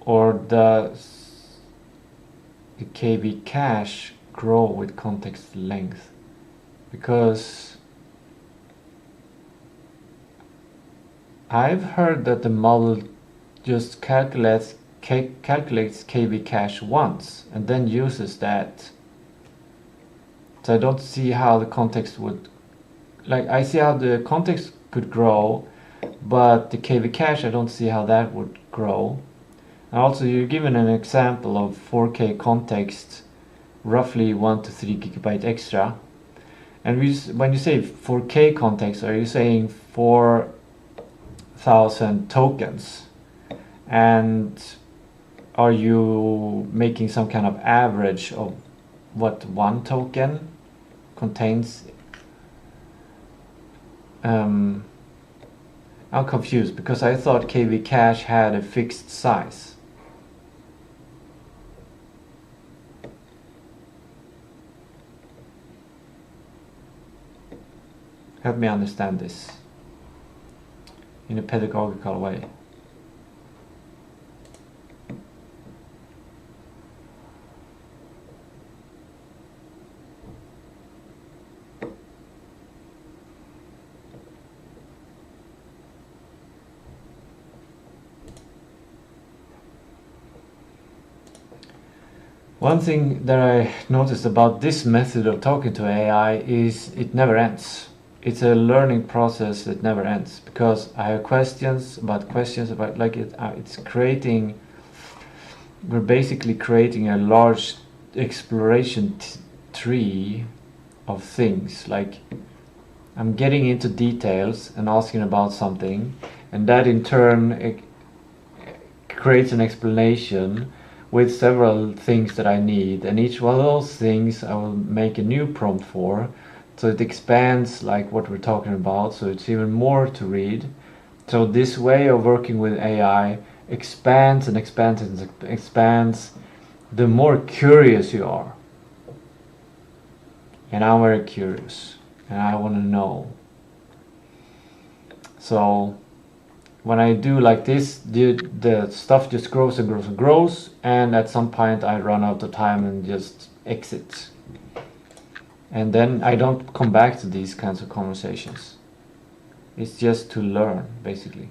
or does the KV cache grow with context length? Because I've heard that the model just calculates KV cache once and then uses that. So I don't see how the context would, like, I see how the context could grow, but the KV cache, I don't see how that would grow. And also, you're given an example of 4K context, roughly 1 to 3 gigabyte extra. And when you say 4K context, are you saying 4,000 tokens? And are you making some kind of average of what one token contains? I'm confused because I thought KV cache had a fixed size. Help me understand this in a pedagogical way. One thing that I noticed about this method of talking to AI is it never ends. It's a learning process that never ends, because I have questions about like it's creating, we're basically creating a large exploration tree of things. Like, I'm getting into details and asking about something, and that in turn creates an explanation with several things that I need, and each one of those things I will make a new prompt for, so it expands like what we're talking about, so it's even more to read. So this way of working with AI expands and expands and expands the more curious you are. And I'm very curious and I want to know. So when I do like this, the stuff just grows and grows and grows, and at some point I run out of time and just exit. And then I don't come back to these kinds of conversations. It's just to learn, basically.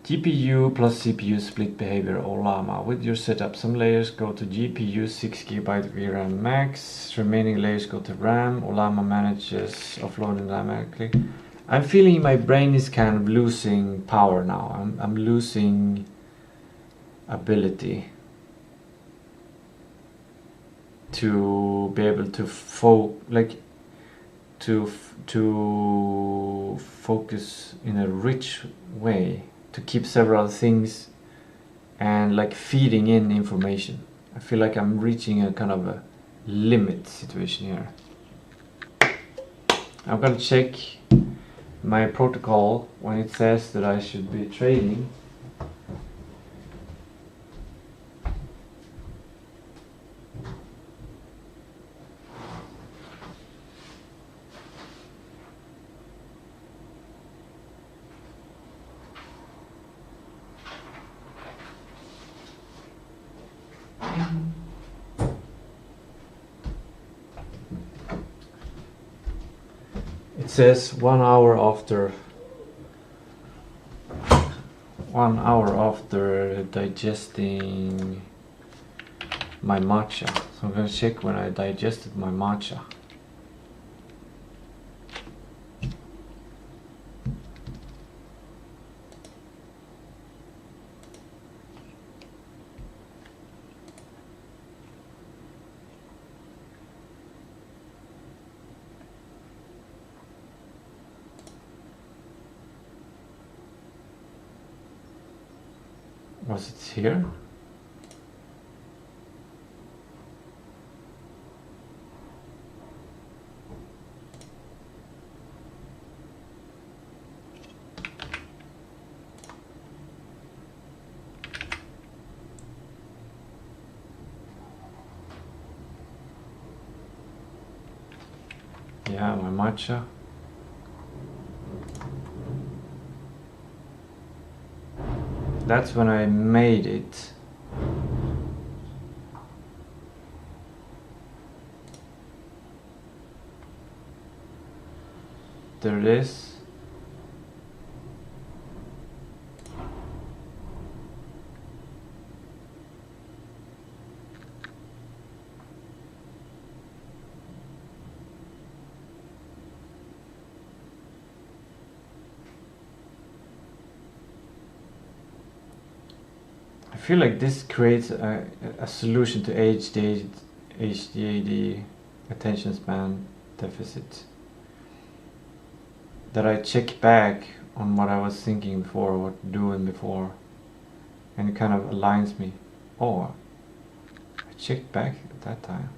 GPU plus CPU split behavior or llama. With your setup, some layers go to GPU 6 GB VRAM max, remaining layers go to RAM. Llama manages offloading dynamically. I'm feeling my brain is kind of losing power now. I'm losing ability to be able to focus in a rich way, to keep several things and like feeding in information. I feel like I'm reaching a kind of a limit situation here. I'm gonna check my protocol when it says that I should be trading. It says 1 hour after digesting my matcha. So I'm gonna check when I digested my matcha. Was it here? Yeah, my matcha. That's when I made it. There it is. I feel like this creates a solution to HDAD, attention span deficit. That I check back on what I was thinking before, what doing before, and it kind of aligns me. Oh, I checked back at that time.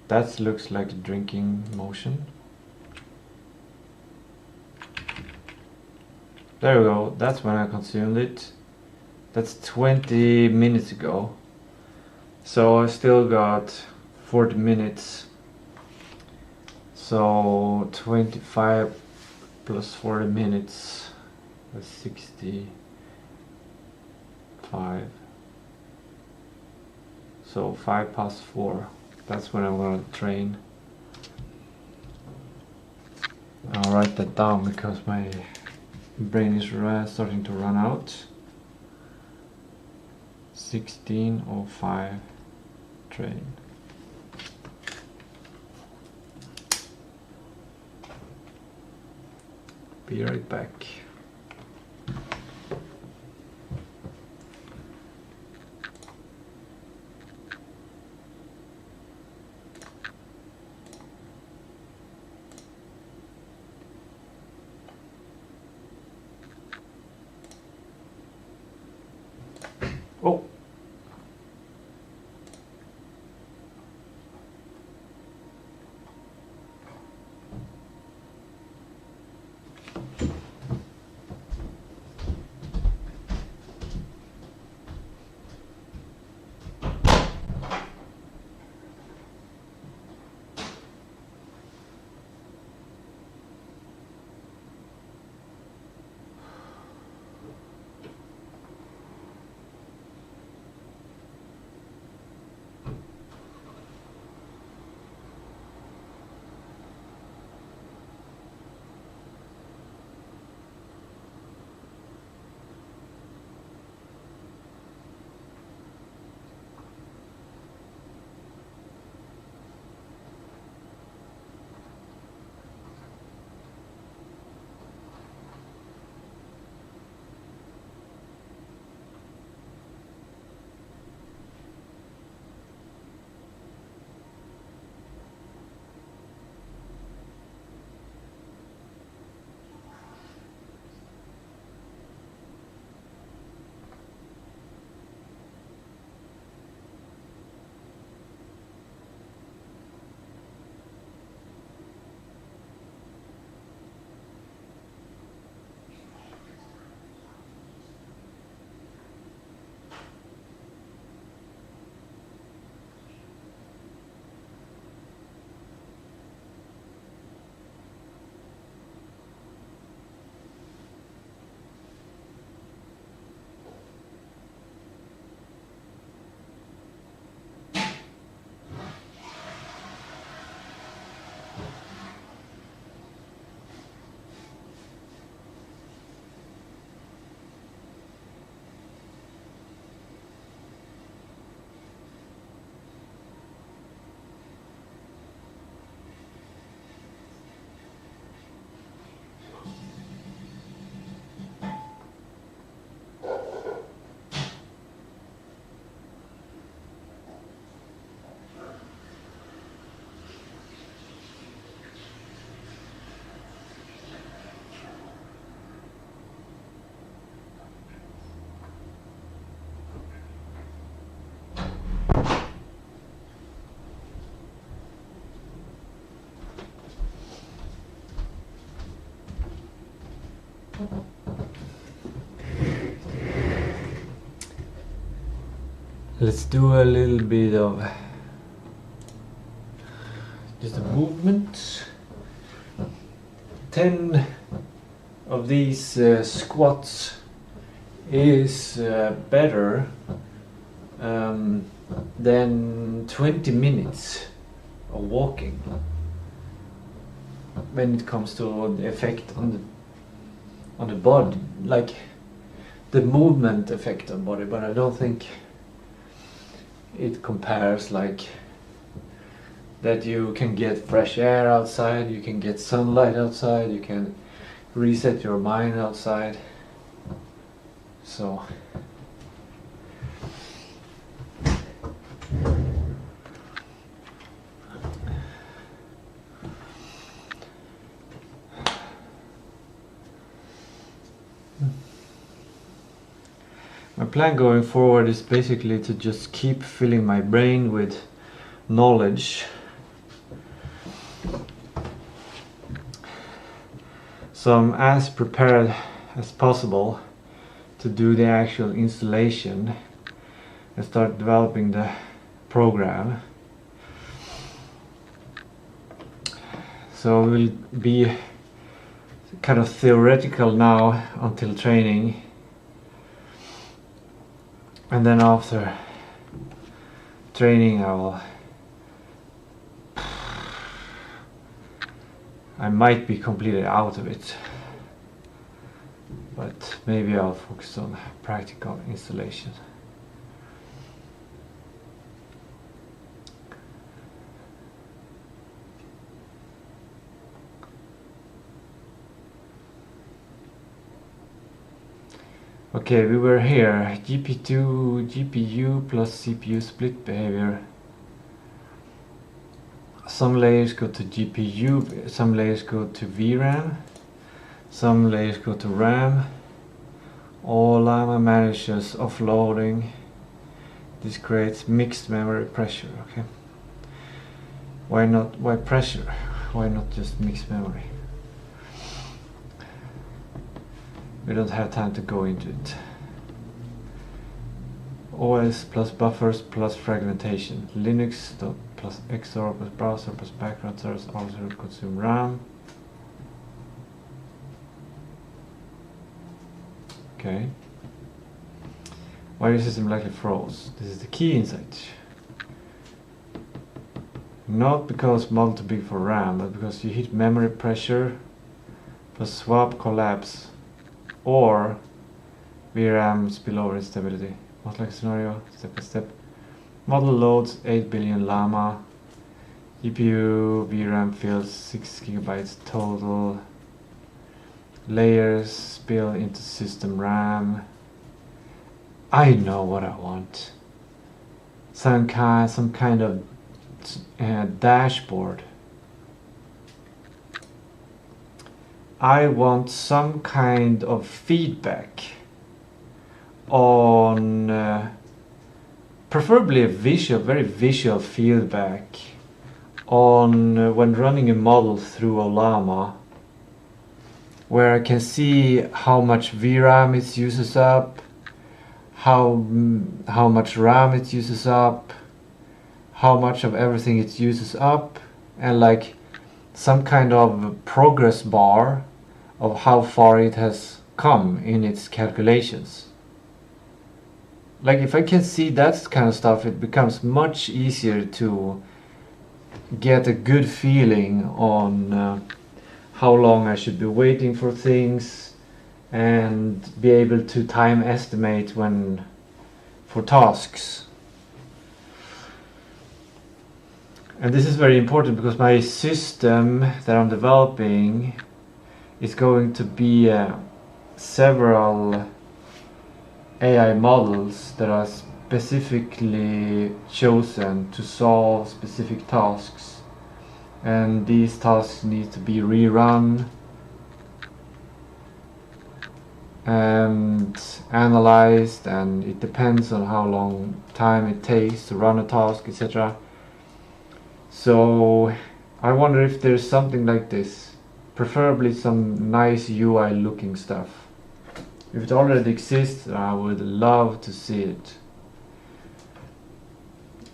That looks like a drinking motion. There we go, that's when I consumed it. That's 20 minutes ago. So I still got 40 minutes. So 25 plus 40 minutes, that's 65. So 5 past 4. That's when I'm gonna train. I'll write that down because my brain is starting to run out. 16:05 train. Be right back. Oh. Let's do a little bit of just a movement. 10 of these squats is better than 20 minutes of walking when it comes to the effect on the body, like the movement effect on body. But I don't think it compares like that. You can get fresh air outside, you can get sunlight outside, you can reset your mind outside. So my plan going forward is basically to just keep filling my brain with knowledge, so I'm as prepared as possible to do the actual installation and start developing the program. So we'll be kind of theoretical now until training, and then after training I might be completely out of it, but maybe I'll focus on practical installation. Okay, we were here. GPU plus CPU split behavior. Some layers go to GPU, some layers go to VRAM, some layers go to RAM. All Llama manages offloading. This creates mixed memory pressure. Okay. Why pressure? Why not just mixed memory? We don't have time to go into it. OS plus buffers plus fragmentation. Linux plus XOR plus browser plus background service also consume RAM. Okay. Why your system likely froze? This is the key insight. Not because model too big for RAM, but because you hit memory pressure plus swap collapse or VRAM spillover instability. Most like scenario, step by step. Model loads 8 billion llama. GPU VRAM fills 6 gigabytes total. Layers spill into system RAM. I know what I want. Some kind of dashboard. I want some kind of feedback on, preferably a very visual feedback on when running a model through a llama, where I can see how much VRAM it uses up, how much RAM it uses up, how much of everything it uses up, and like some kind of progress bar of how far it has come in its calculations. Like if I can see that kind of stuff, it becomes much easier to get a good feeling on how long I should be waiting for things and be able to time estimate when for tasks. And this is very important because my system that I'm developing is going to be several AI models that are specifically chosen to solve specific tasks, and these tasks need to be rerun and analyzed, and it depends on how long time it takes to run a task, etc. So I wonder if there's something like this, preferably some nice UI looking stuff. If it already exists, I would love to see it.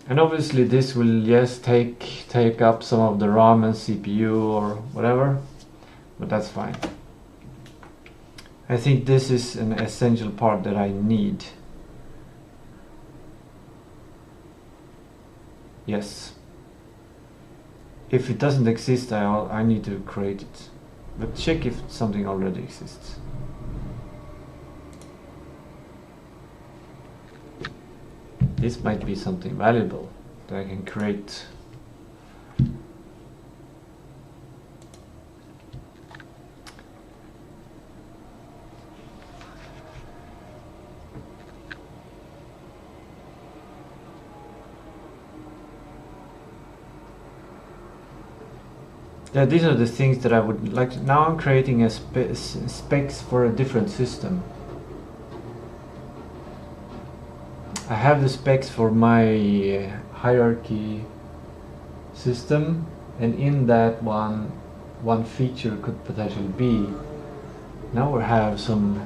And obviously this will just take up some of the RAM and CPU or whatever, but that's fine. I think this is an essential part that I need. Yes. If it doesn't exist, I need to create it. But check if something already exists. This might be something valuable that I can create. Yeah, these are the things that I would like. Now I'm creating a specs for a different system. I have the specs for my hierarchy system, and in that one feature could potentially be, now we have some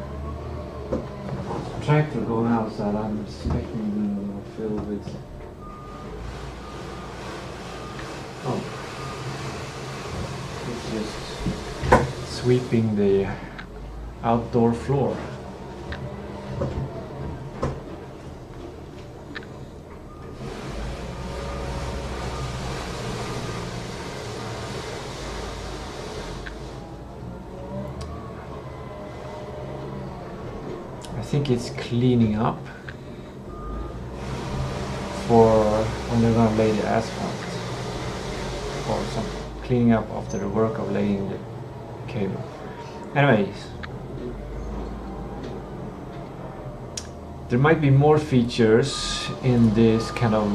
tractor going outside. I'm expecting to fill with, oh, it's just sweeping the outdoor floor. I think it's cleaning up for when they're gonna lay the asphalt, or some cleaning up after the work of laying the cable. Anyways, there might be more features in this kind of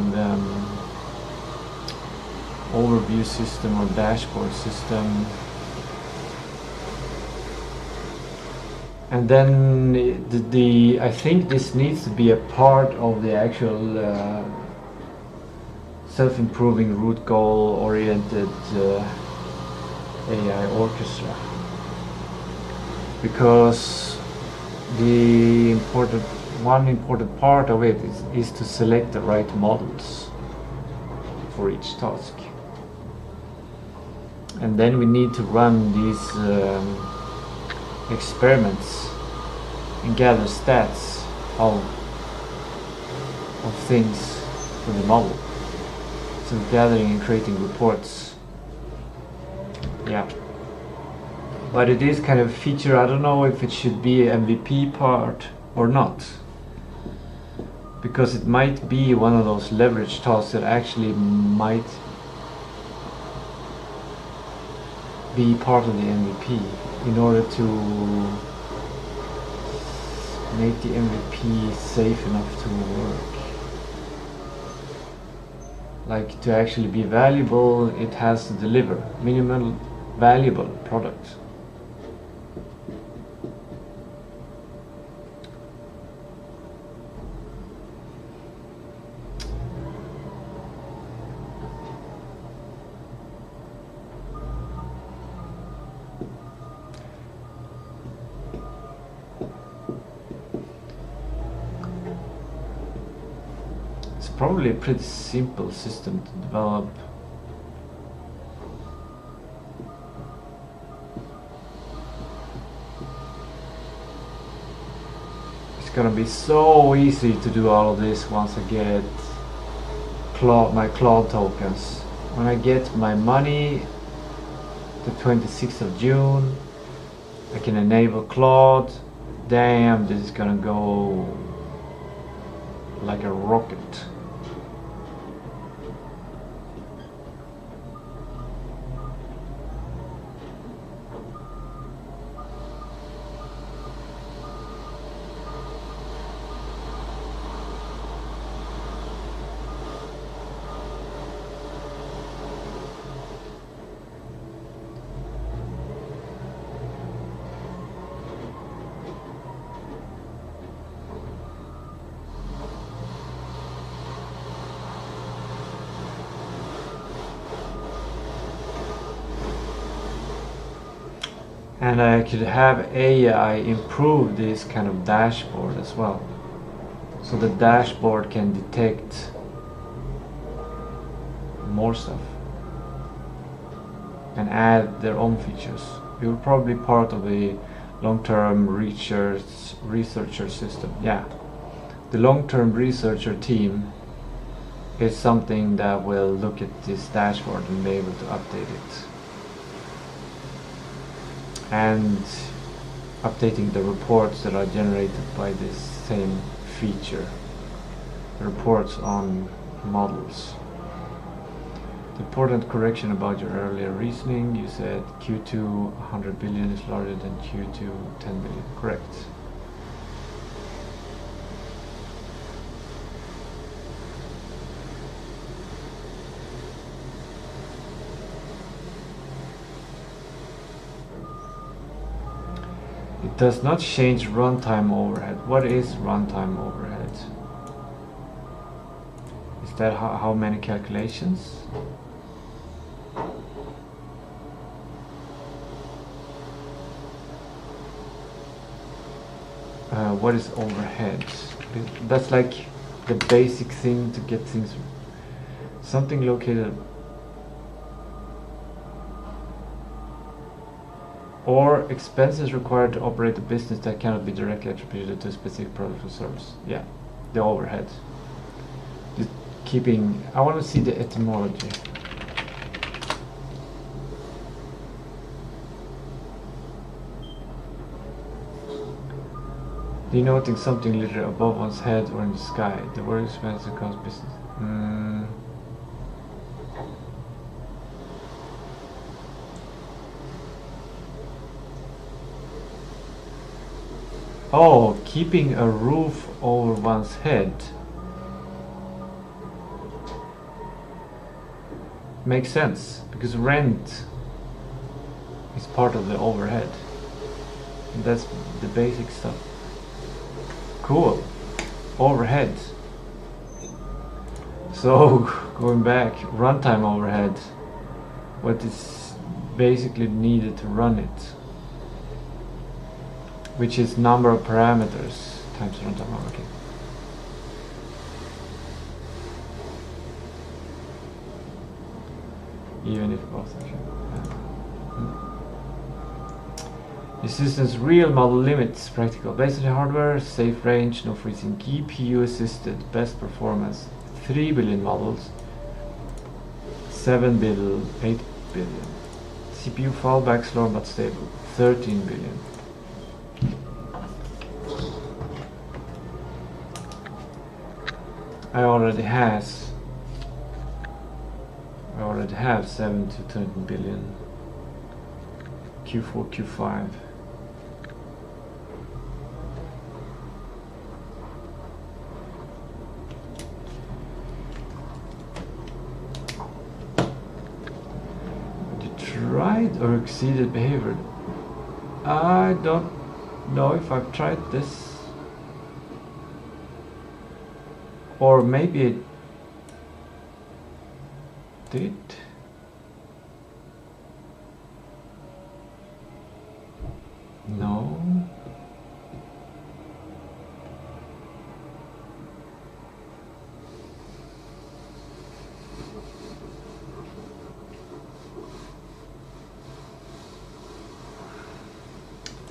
overview system or dashboard system. And then I think this needs to be a part of the actual self-improving root goal oriented AI orchestra, because one important part of it is to select the right models for each task, and then we need to run these experiments and gather stats of things for the model. So gathering and creating reports. Yeah. But it is kind of a feature. I don't know if it should be an MVP part or not, because it might be one of those leverage tasks that actually might be part of the MVP in order to make the MVP safe enough to work. Like, to actually be valuable, it has to deliver minimal valuable product. Probably a pretty simple system to develop. It's gonna be so easy to do all of this once I get my cloud tokens. When I get my money the 26th of June, I can enable cloud. Damn, this is gonna go like a rocket. And I could have AI improve this kind of dashboard as well. So the dashboard can detect more stuff and add their own features. We were probably part of the long-term researcher system. Yeah, the long-term researcher team is something that will look at this dashboard and be able to update it. And updating the reports that are generated by this same feature. The reports on models. The important correction about your earlier reasoning, you said Q2 100 billion is larger than Q2 10 billion. Correct. It does not change runtime overhead. What is runtime overhead? Is that how many calculations? What is overhead? That's like the basic thing to get things. Something located. Or expenses required to operate a business that cannot be directly attributed to a specific product or service. Yeah, the overhead. Just keeping. I want to see the etymology. Denoting something literally above one's head or in the sky. The word expense across business. Oh, keeping a roof over one's head. Makes sense, because rent is part of the overhead. And that's the basic stuff. Cool. Overhead. So, going back, runtime overhead. What is basically needed to run it. Which is number of parameters times runtime overhead. Even if both are true. The system's real model limits practical basic hardware, safe range, no freezing, GPU assisted, best performance, 3 billion models, 7 billion, 8 billion. CPU fallback slow but stable, 13 billion. I already have 7 to 13 billion. Q4, Q5. You tried or exceeded behavior? I don't know if I've tried this. Or maybe it did. No.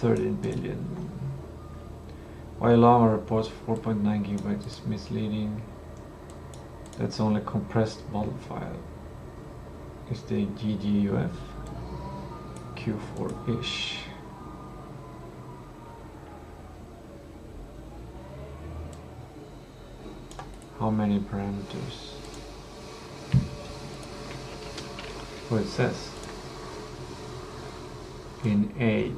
$13 billion. While Llama reports 4.9 gigabytes is misleading. That's only compressed model file. Is the GGUF Q4-ish. How many parameters? Oh, it says in 8.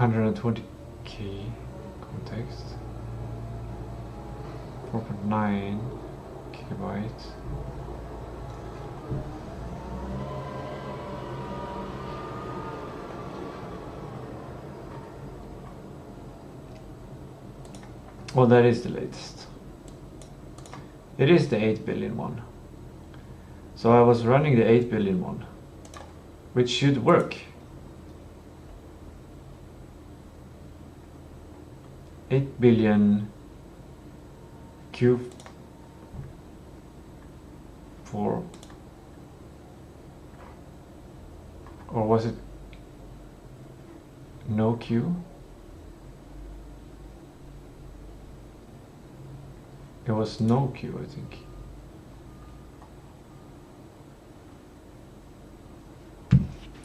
$120K context, 4.9 gigabytes. Well, that is the latest. It is the 8 billion one. So I was running the 8 billion one, which should work. 8 billion Q4, or was it no Q? It was no Q, I think.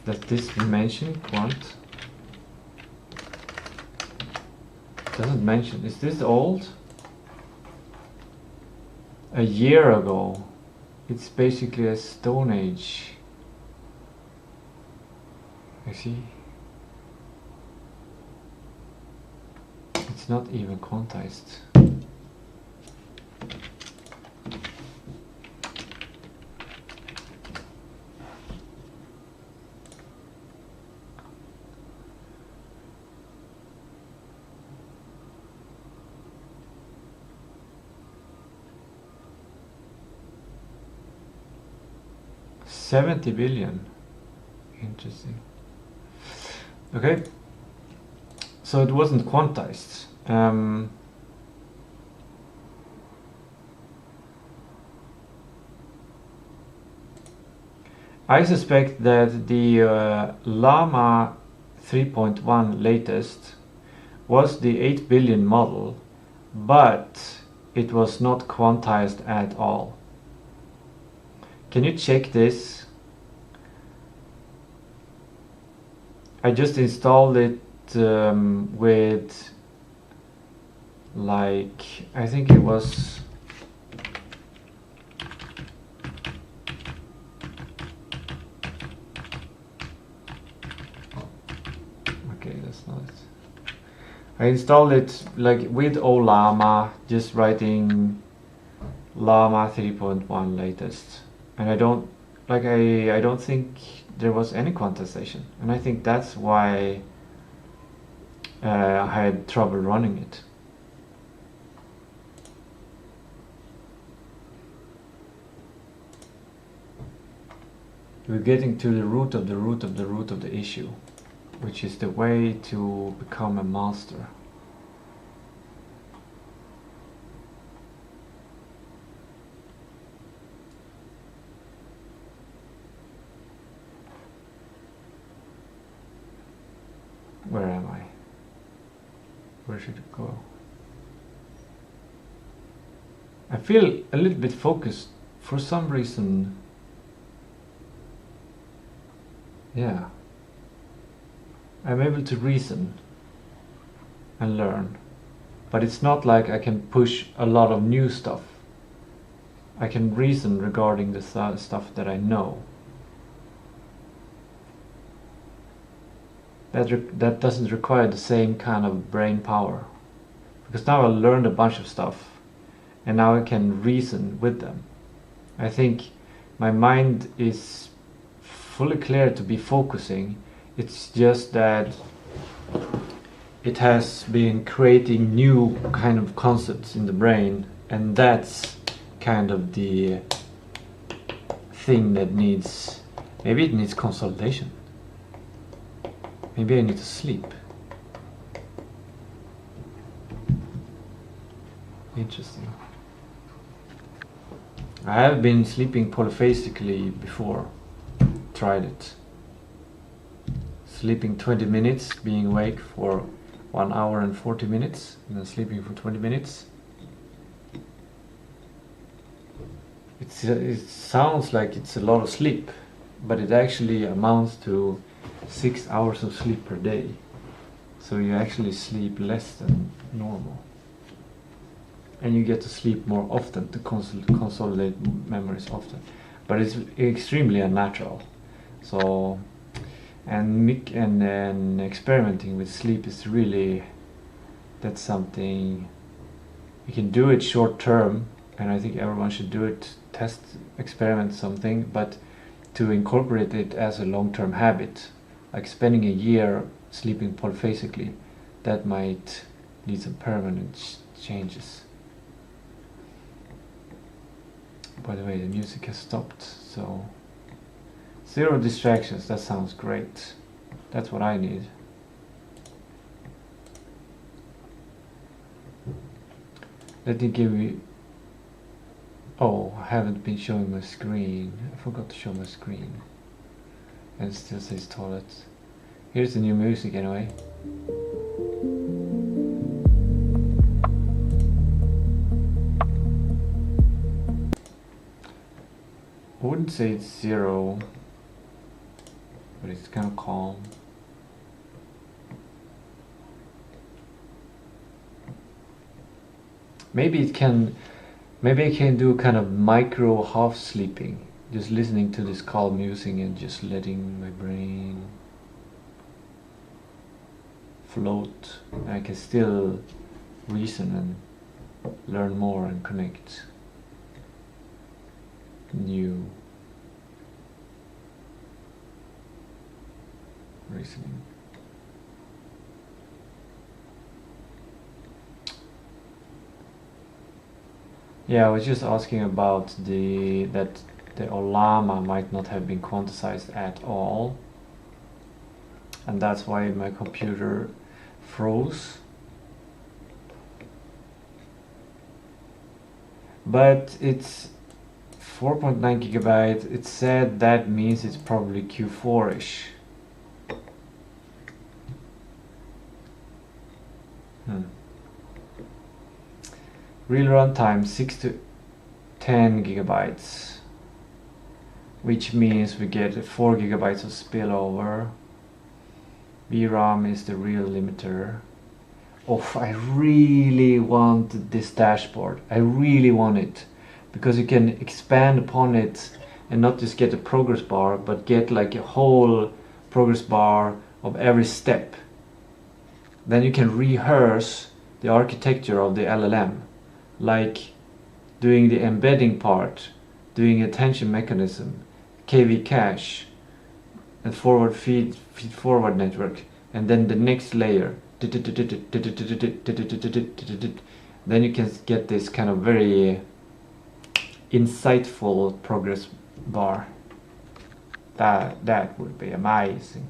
Does this mention quant? Doesn't mention. Is this old? A year ago. It's basically a Stone Age. I see. It's not even quantized. $70 billion. Interesting. Okay. So it wasn't quantized. I suspect that the Llama 3.1 latest was the 8 billion model, but it was not quantized at all. Can you check this? I just installed it with, like, I think it was okay, that's not it. I installed it like with Llama, just writing Llama 3.1 latest, and I don't think there was any quantization, and I think that's why I had trouble running it. We're getting to the root of the root of the root of the issue, which is the way to become a master. Where am I? Where should it go? I feel a little bit focused for some reason. Yeah. I'm able to reason and learn, but it's not like I can push a lot of new stuff. I can reason regarding the stuff that I know. That doesn't require the same kind of brain power, because now I learned a bunch of stuff and now I can reason with them. I think my mind is fully clear to be focusing. It's just that it has been creating new kind of concepts in the brain, and that's kind of the thing that needs, maybe it needs consolidation. Maybe I need to sleep. Interesting. I have been sleeping polyphasically before. Tried it. Sleeping 20 minutes, being awake for 1 hour and 40 minutes, and then sleeping for 20 minutes. It sounds like it's a lot of sleep, but it actually amounts to 6 hours of sleep per day. So you actually sleep less than normal. And you get to sleep more often, to consolidate memories often. But it's extremely unnatural. So, and experimenting with sleep is really, that's something, you can do it short term, and I think everyone should do it, test, experiment something, but to incorporate it as a long-term habit, like spending a year sleeping polyphasically, that might lead to permanent changes. By the way, the music has stopped, so 0 distractions. That sounds great. That's what I need. Let me give you... Oh, I haven't been showing my screen. I forgot to show my screen. And it still says toilet. Here's the new music anyway. I wouldn't say it's 0, but it's kind of calm. Maybe I can do kind of micro half sleeping, just listening to this calm music and just letting my brain float. I can still reason and learn more and connect new reasoning. Yeah, I was just asking about that the Olama might not have been quantized at all, and that's why my computer froze. But it's 4.9 gigabyte. It said that means it's probably Q4-ish. Real runtime 6 to 10 gigabytes, which means we get 4 gigabytes of spillover. VRAM is the real limiter. Oh, I really want this dashboard. I really want it, because you can expand upon it and not just get a progress bar, but get like a whole progress bar of every step. Then you can rehearse the architecture of the LLM, like doing the embedding part, doing attention mechanism, KV cache, and forward feed forward network, and then the next layer. Then you can get this kind of very insightful progress bar. That would be amazing.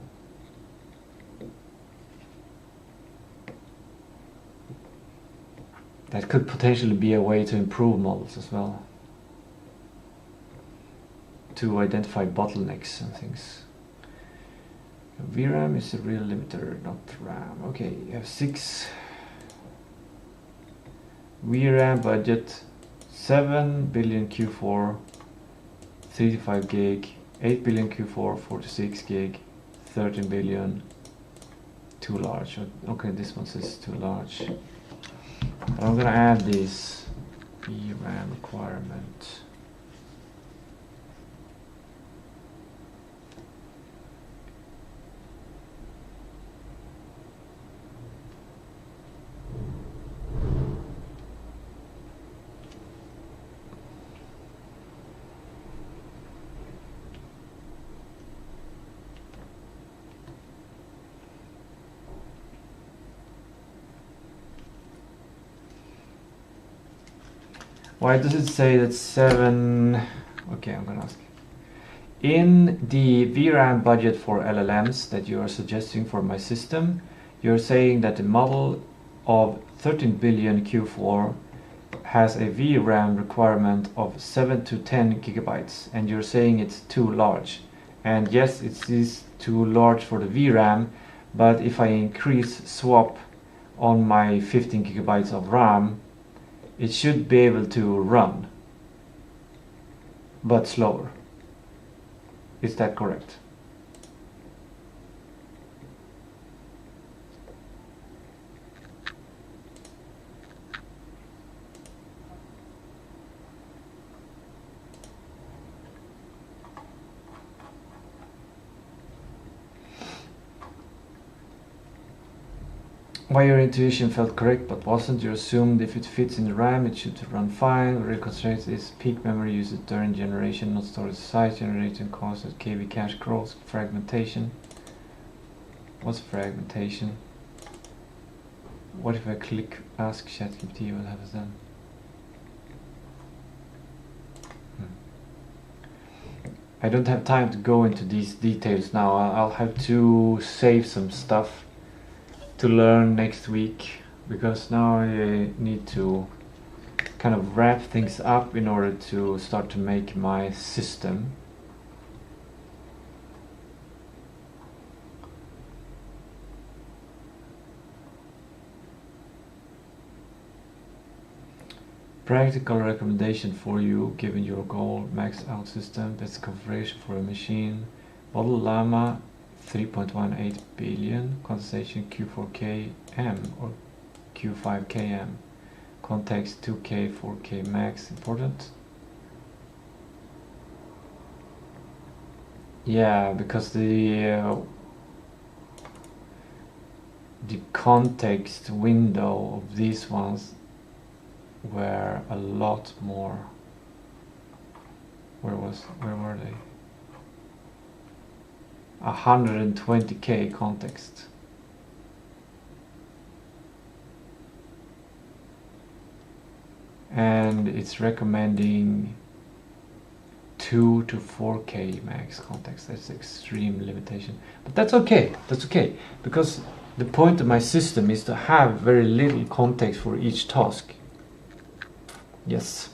That could potentially be a way to improve models as well, to identify bottlenecks and things. VRAM is a real limiter, not RAM. Okay, you have 6 VRAM budget, 7 billion Q4, 35 gig, 8 billion Q4, 46 gig, 13 billion, too large. Okay, this one says too large. I'm gonna add this VRAM requirement. Why does it say that 7? Okay, I'm gonna ask. In the VRAM budget for LLMs that you are suggesting for my system, you're saying that the model of 13 billion Q4 has a VRAM requirement of 7 to 10 gigabytes, and you're saying it's too large. And yes, it is too large for the VRAM, but if I increase swap on my 15 gigabytes of RAM, it should be able to run, but slower. Is that correct? Why your intuition felt correct but wasn't? You assumed if it fits in the RAM it should run fine. Real constraint is peak memory usage during generation, not storage size. Generation causes KV cache growth. Fragmentation. What's fragmentation? What if I click ask ChatGPT? What happens then? I don't have time to go into these details now. I'll have to save some stuff to learn next week, because now I need to kind of wrap things up in order to start to make my system. Practical recommendation for you, given your goal: max out system, best configuration for a machine, model Llama 3.18 billion, condensation Q4KM or Q5KM, context 2K, 4K max. Important? Yeah, because the context window of these ones were a lot more. Where were they? 120K context. And it's recommending 2 to 4K max context. That's extreme limitation, but that's okay. That's okay, because the point of my system is to have very little context for each task. Yes.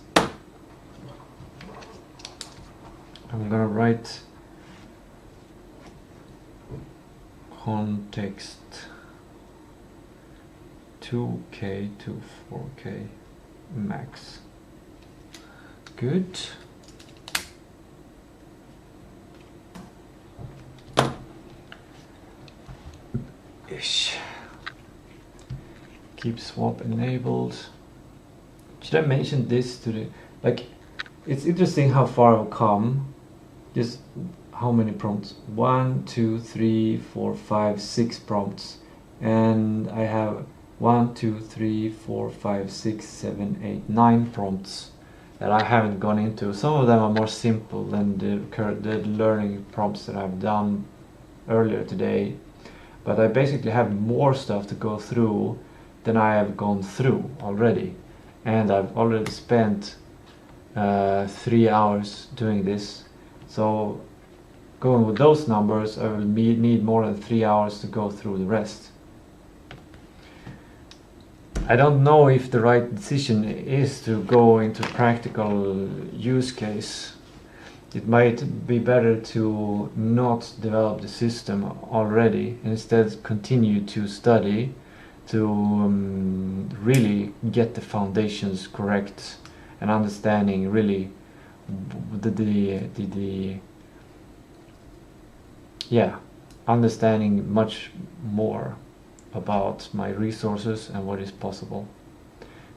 I'm gonna write context 2K to 4K max. Good. Ish. Keep swap enabled. Should I mention this to the, like, it's interesting how far I've come. Just how many prompts? 1, 2, 3, 4, 5, 6 prompts, and I have 1, 2, 3, 4, 5, 6, 7, 8, 9 prompts that I haven't gone into. Some of them are more simple than the learning prompts that I've done earlier today, but I basically have more stuff to go through than I have gone through already, and I've already spent 3 hours doing this. So going with those numbers, I will need more than 3 hours to go through the rest. I don't know if the right decision is to go into practical use case. It might be better to not develop the system already, and instead continue to study to really get the foundations correct and understanding really understanding much more about my resources and what is possible.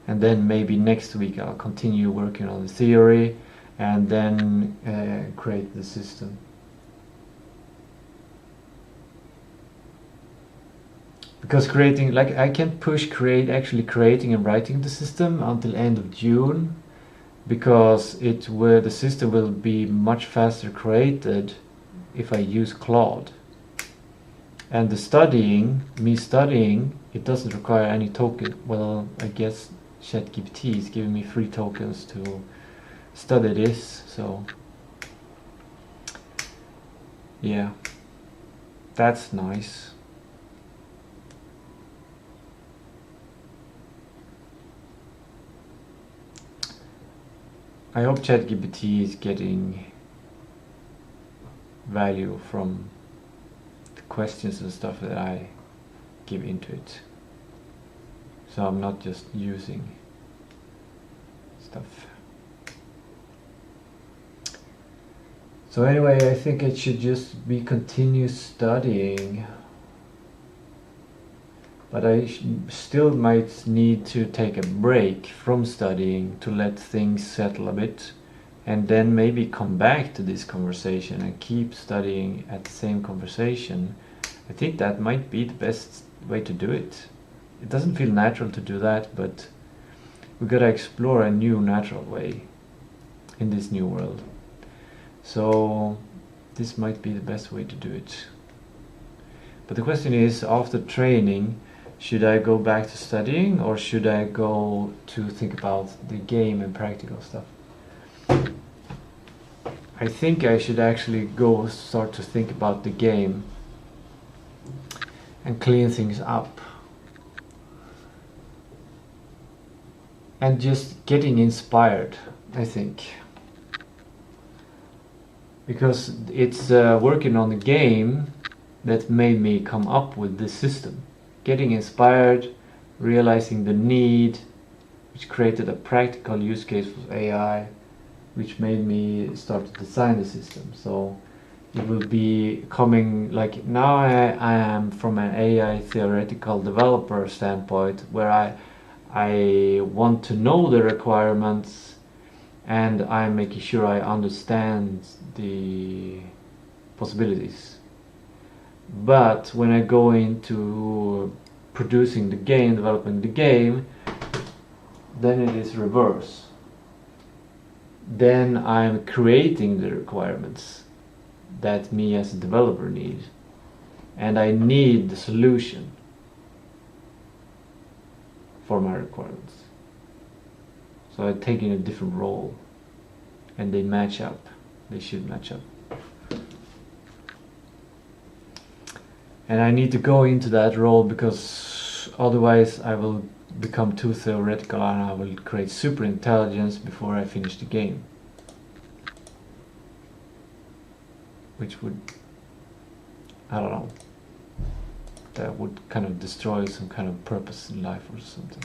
And then maybe next week I'll continue working on the theory and then create the system. Because creating, like, I can't push actually creating and writing the system until end of June, because the system will be much faster created if I use Claude. And me studying, it doesn't require any token. Well, I guess ChatGPT is giving me free tokens to study this, so yeah, that's nice. I hope ChatGPT is getting value from the questions and stuff that I give into it, so I'm not just using stuff. So anyway, I think it should just be continuous studying, but I still might need to take a break from studying to let things settle a bit, and then maybe come back to this conversation and keep studying at the same conversation. I think that might be the best way to do it. It doesn't feel natural to do that, but we gotta explore a new natural way in this new world. So this might be the best way to do it. But the question is, after training, Should I go back to studying, or should I go to think about the game and practical stuff? I think I should actually go start to think about the game and clean things up. And just getting inspired, I think. Because it's working on the game that made me come up with this system. Getting inspired, realizing the need, which created a practical use case for AI, which made me start to design the system. So it will be coming, like now I am from an AI theoretical developer standpoint, where I want to know the requirements, and I'm making sure I understand the possibilities. But when I go into producing the game, developing the game, then it is reverse. Then I'm creating the requirements that me as a developer need, and I need the solution for my requirements. So I'm taking a different role, and they match up. They should match up. And I need to go into that role, because otherwise I will become too theoretical and I will create super intelligence before I finish the game. Which would, I don't know, that would kind of destroy some kind of purpose in life or something.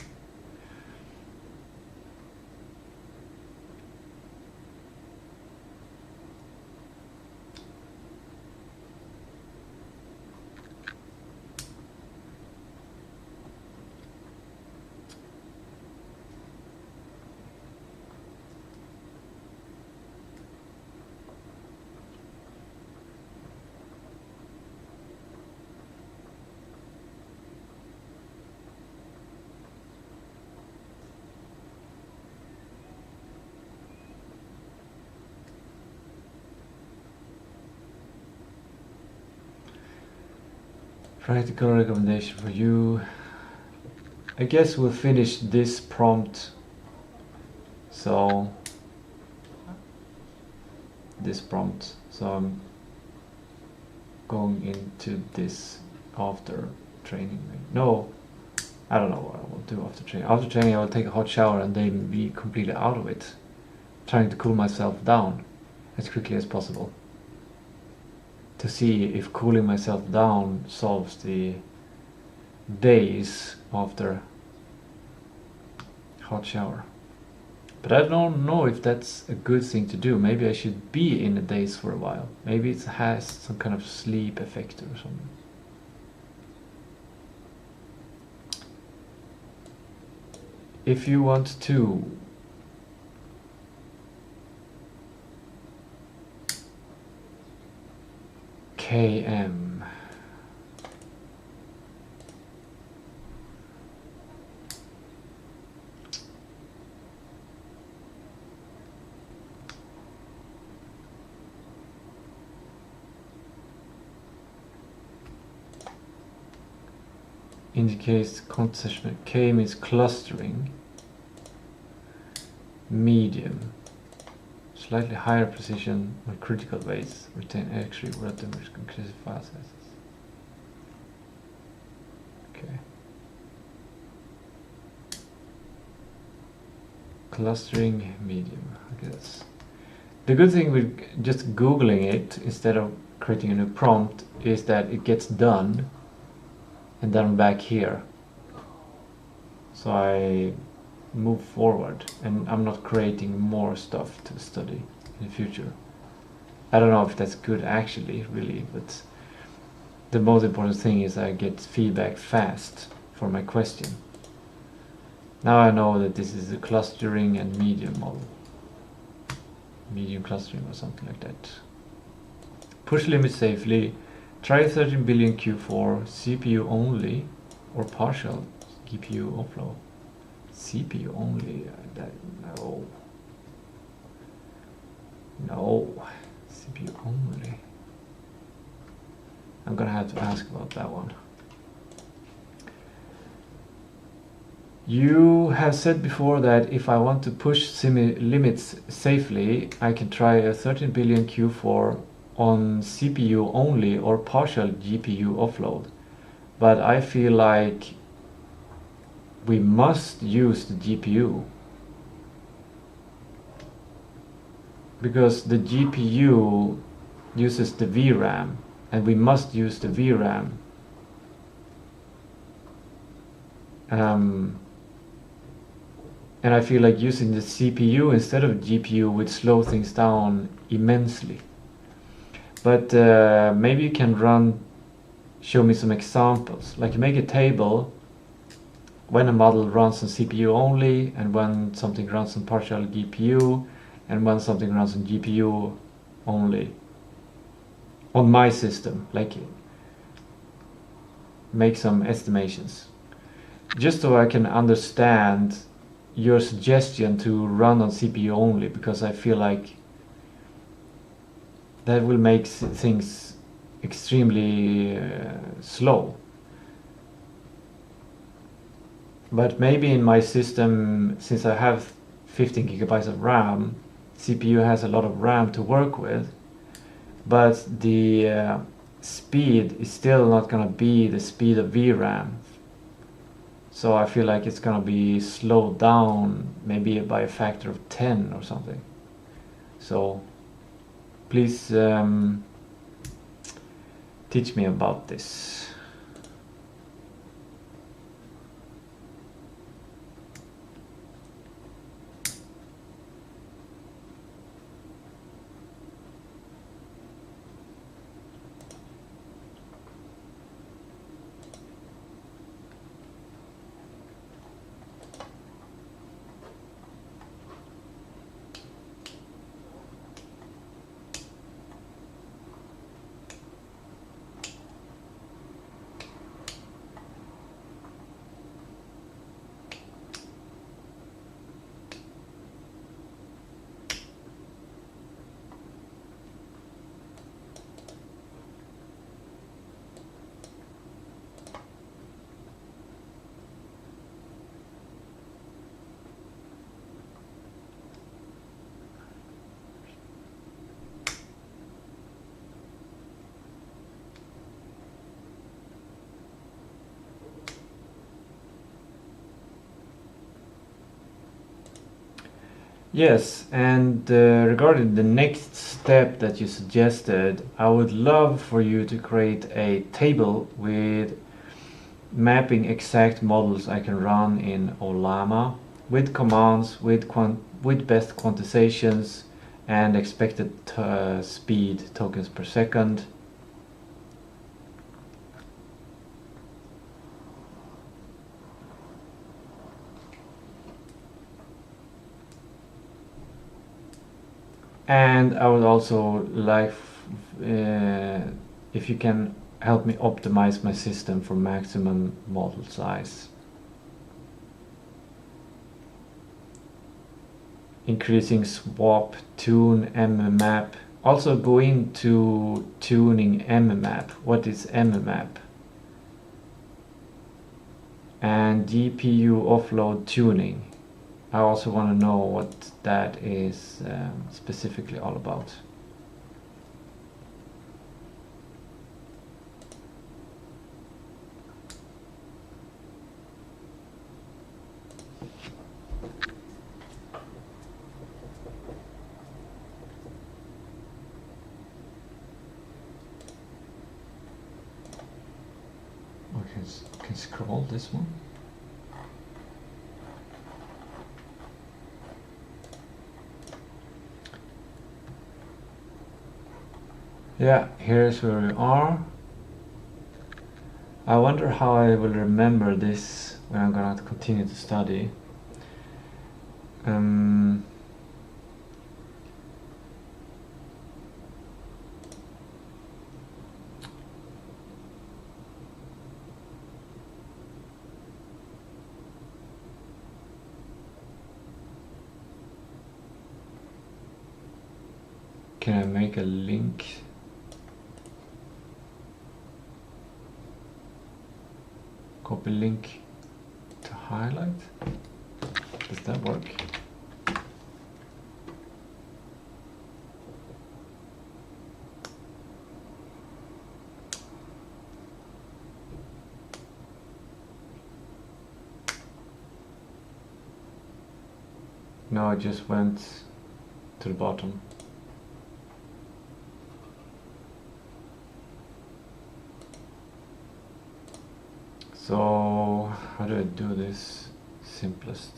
Practical recommendation for you. I guess we'll finish this prompt. So I'm going into this after training. No, I don't know what I will do after training. After training I will take a hot shower and then be completely out of it, trying to cool myself down as quickly as possible, to see if cooling myself down solves the days after hot shower. But I don't know if that's a good thing to do. Maybe I should be in the daze for a while. Maybe it has some kind of sleep effect or something. If you want to KM, indicates concession. K means clustering. Medium, slightly higher precision on critical weights, retain actually relatively conclusive file sizes. Okay. Clustering medium, I guess. The good thing with just Googling it instead of creating a new prompt is that it gets done, and then I'm back here. So I move forward, and I'm not creating more stuff to study in the future. I don't know if that's good actually, really, but the most important thing is I get feedback fast for my question. Now I know that this is a clustering and medium model. Medium clustering or something like that. Push limit safely. Try 13 billion Q4, CPU only, or partial GPU overflow. CPU only, no. No, CPU only. I'm gonna have to ask about that one. You have said before that if I want to push limits safely, I can try a 13 billion Q4 on CPU only or partial GPU offload. But I feel like we must use the GPU. Because the GPU uses the VRAM, and we must use the VRAM. And I feel like using the CPU instead of GPU would slow things down immensely. But maybe you can show me some examples. Like you make a table when a model runs on CPU only, and when something runs on partial GPU, and when something runs on GPU only. On my system, like make some estimations. Just so I can understand your suggestion to run on CPU only, because I feel like that will make things extremely slow. But maybe in my system, since I have 15 gigabytes of RAM, CPU has a lot of RAM to work with, but the speed is still not going to be the speed of VRAM. So I feel like it's going to be slowed down maybe by a factor of 10 or something. So please teach me about this. Yes, and regarding the next step that you suggested, I would love for you to create a table with mapping exact models I can run in Olama with commands, with best quantizations and expected speed tokens per second. And I would also like if you can help me optimize my system for maximum model size. Increasing swap, tune, mmap. Also go into tuning mmap. What is mmap? And GPU offload tuning. I also want to know what that is specifically all about. Okay, can scroll this one. Yeah, here's where we are. I wonder how I will remember this when I'm gonna continue to study. Can I make a link? Copy link to highlight. Does that work? No, I just went to the bottom. So how do I do this simplest?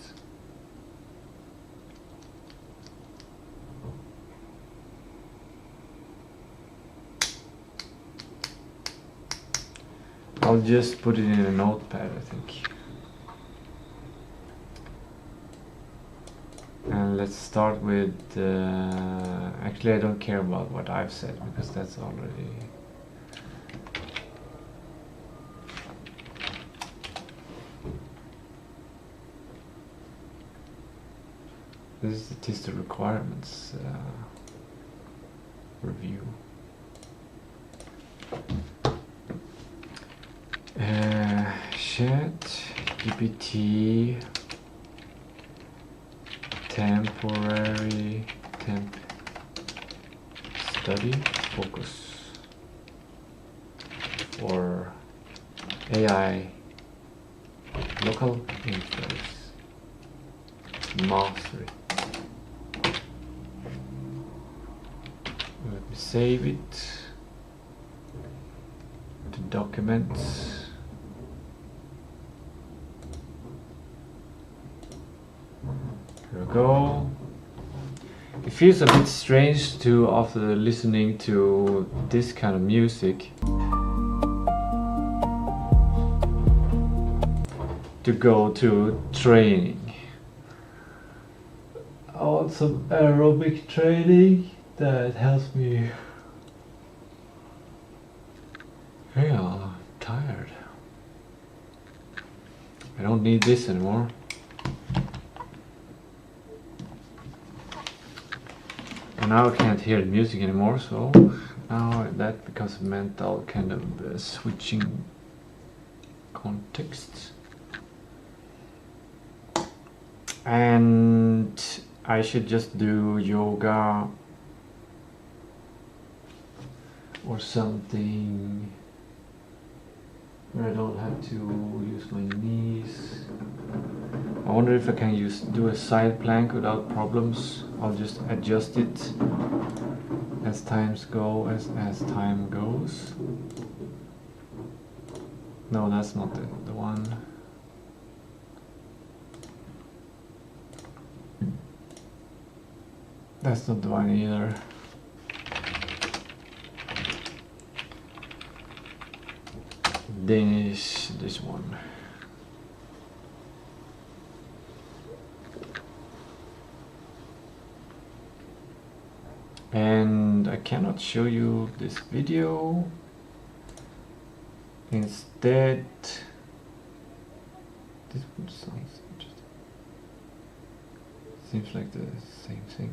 I'll just put it in a notepad, I think. And let's start with, actually I don't care about what I've said because that's already... This is the requirements review. ChatGPT temporary temp study focus for AI local interface mastery. Let me save it to documents. Here we go. It feels a bit strange to, after listening to this kind of music, to go to training. I want some aerobic training that helps me. Yeah, I'm tired. I don't need this anymore. And now I can't hear the music anymore, so now that becomes a mental kind of switching context. And I should just do yoga or something where I don't have to use my knees. I wonder if I can do a side plank without problems. I'll just adjust it as time goes. No, that's not the one. That's not the one either. Danish, this one. And I cannot show you this video. Instead, this one sounds interesting. Seems like the same thing.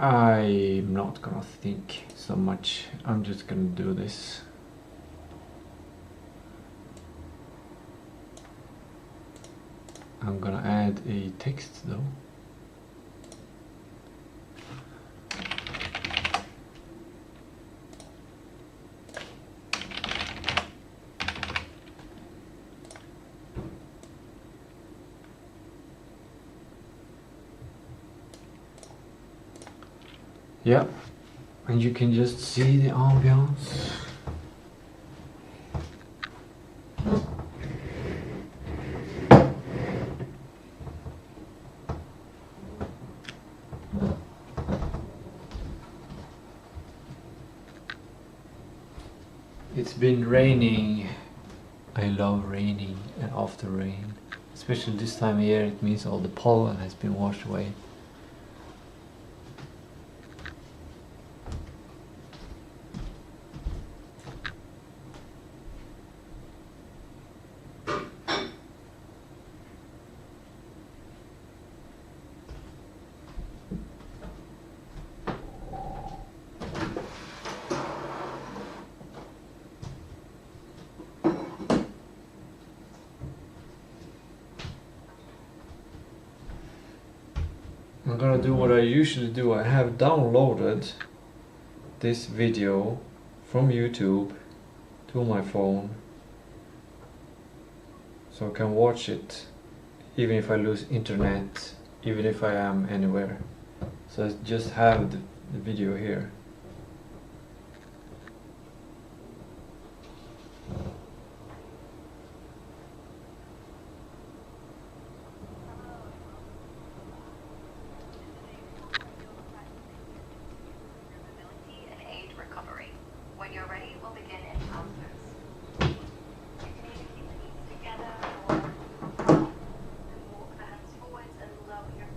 I'm not gonna think so much. I'm just gonna do this. I'm gonna add a text though. Yeah, and you can just see the ambiance. It's been raining. I love raining and after rain. Especially this time of year, it means all the pollen has been washed away. I'm gonna do what I usually do. I have downloaded this video from YouTube to my phone, so I can watch it even if I lose internet, even if I am anywhere. So I just have the video here. When you're ready, we'll begin in concerts. You can either keep the knees together or and walk the hands forwards and lower your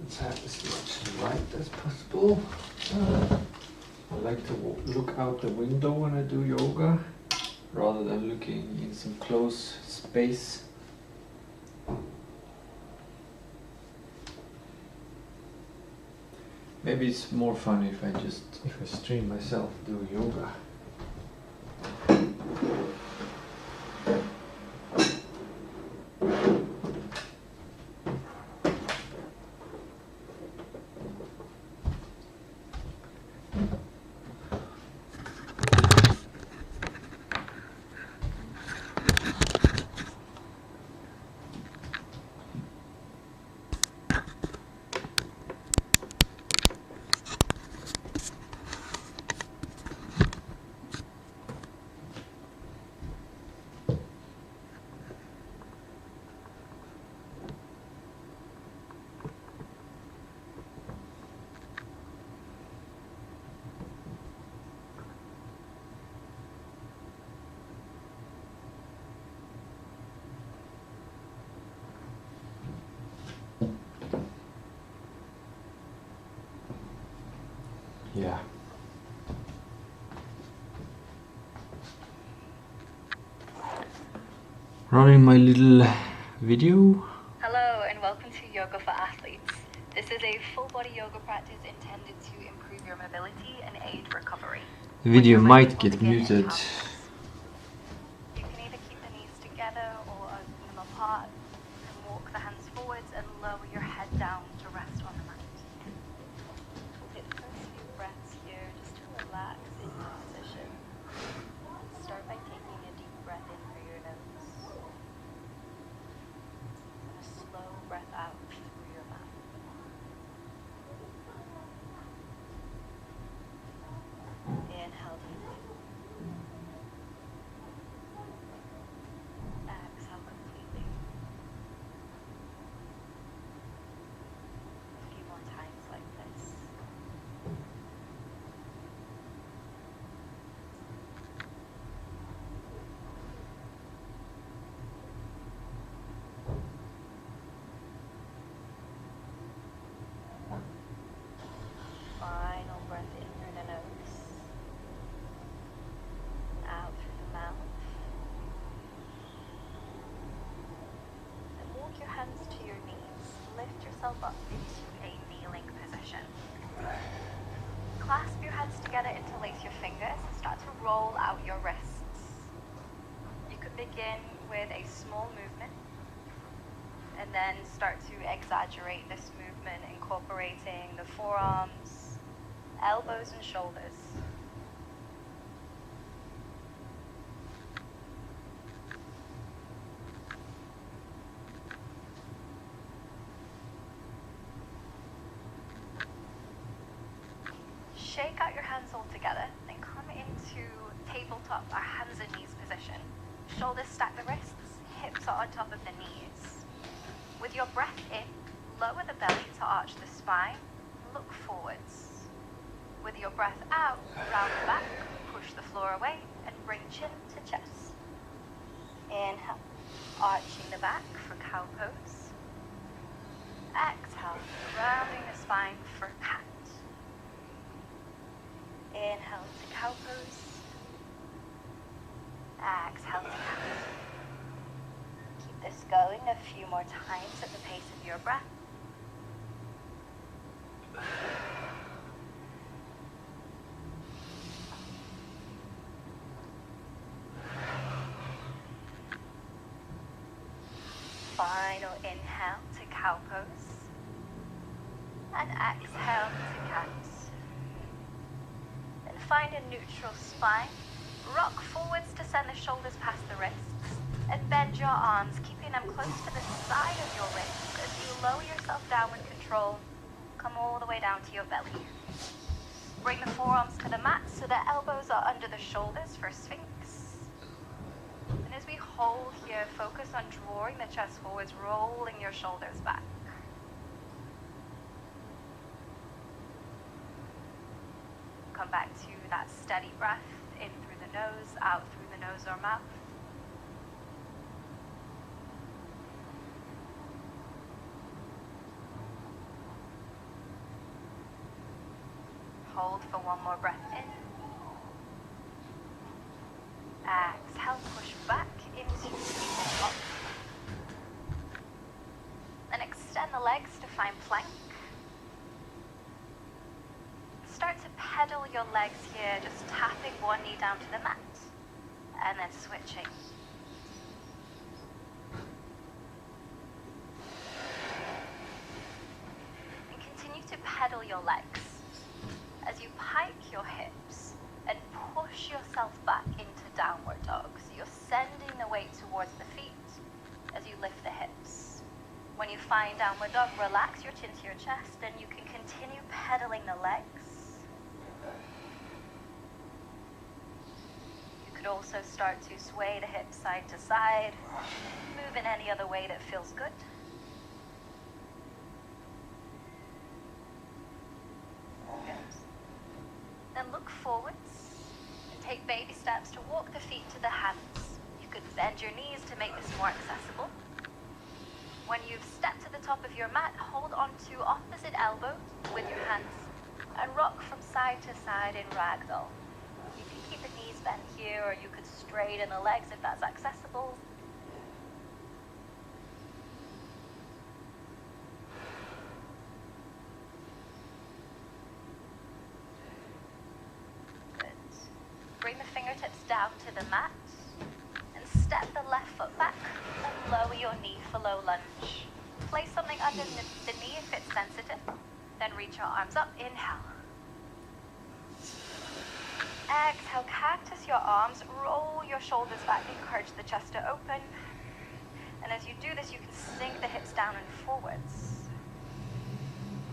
Let's have this as light as possible. I like to look out the window when I do yoga, rather than looking in some close space. Maybe it's more fun if I stream myself doing yoga. Yeah. Running my little video. Hello and welcome to Yoga for Athletes. This is a full body yoga practice intended to improve your mobility and aid recovery. The video might get muted. You can either keep the knees yourself up into a kneeling position. Clasp your hands together, interlace your fingers, and start to roll out your wrists. You could begin with a small movement, and then start to exaggerate this movement, incorporating the forearms, elbows, and shoulders. Shake out your hands all together, then come into tabletop or hands and knees position. Shoulders stack the wrists, hips are on top of the knees. With your breath in, lower the belly to arch the spine, look forwards. With your breath out, round the back, push the floor away, and bring chin to chest. Inhale, arching the back for cow pose. Exhale, rounding the spine for cat. Inhale to cow pose. Exhale to cat. Keep this going a few more times at the pace of your breath. Final inhale to cow pose. And exhale to cat. Then find a neutral spine. Rock forwards to send the shoulders past the wrists. And bend your arms, keeping them close to the side of your wrists as you lower yourself down with control. Come all the way down to your belly. Bring the forearms to the mat so the elbows are under the shoulders for Sphinx. And as we hold here, focus on drawing the chest forwards, rolling your shoulders back. Come back to that steady breath, in through the nose, out through the nose or mouth. Hold for one more breath in. Exhale, push back into tabletop. Then extend the legs to find plank. Start to pedal your legs here, just tapping one knee down to the mat, and then switching. And continue to pedal your legs as you pike your hips and push yourself back into downward dog. So you're sending the weight towards the feet as you lift the hips. When you find downward dog, relax your chin to your chest, and you can continue pedaling the legs. You could also start to sway the hips side to side, move in any other way that feels good. Then look forwards and take baby steps to walk the feet to the hands. You could bend your knees to make this more accessible. When you've stepped to the top of your mat, hold onto opposite elbow with your hands and rock from side to side in ragdoll. You can keep the knees bent here, or you could straighten the legs if that's accessible. Bring the fingertips down to the mat and step the left foot back and lower your knee for low lunge. Place something under the knee if it's sensitive. Then reach your arms up. Inhale. Exhale, cactus your arms, roll your shoulders back, encourage the chest to open. And as you do this, you can sink the hips down and forwards.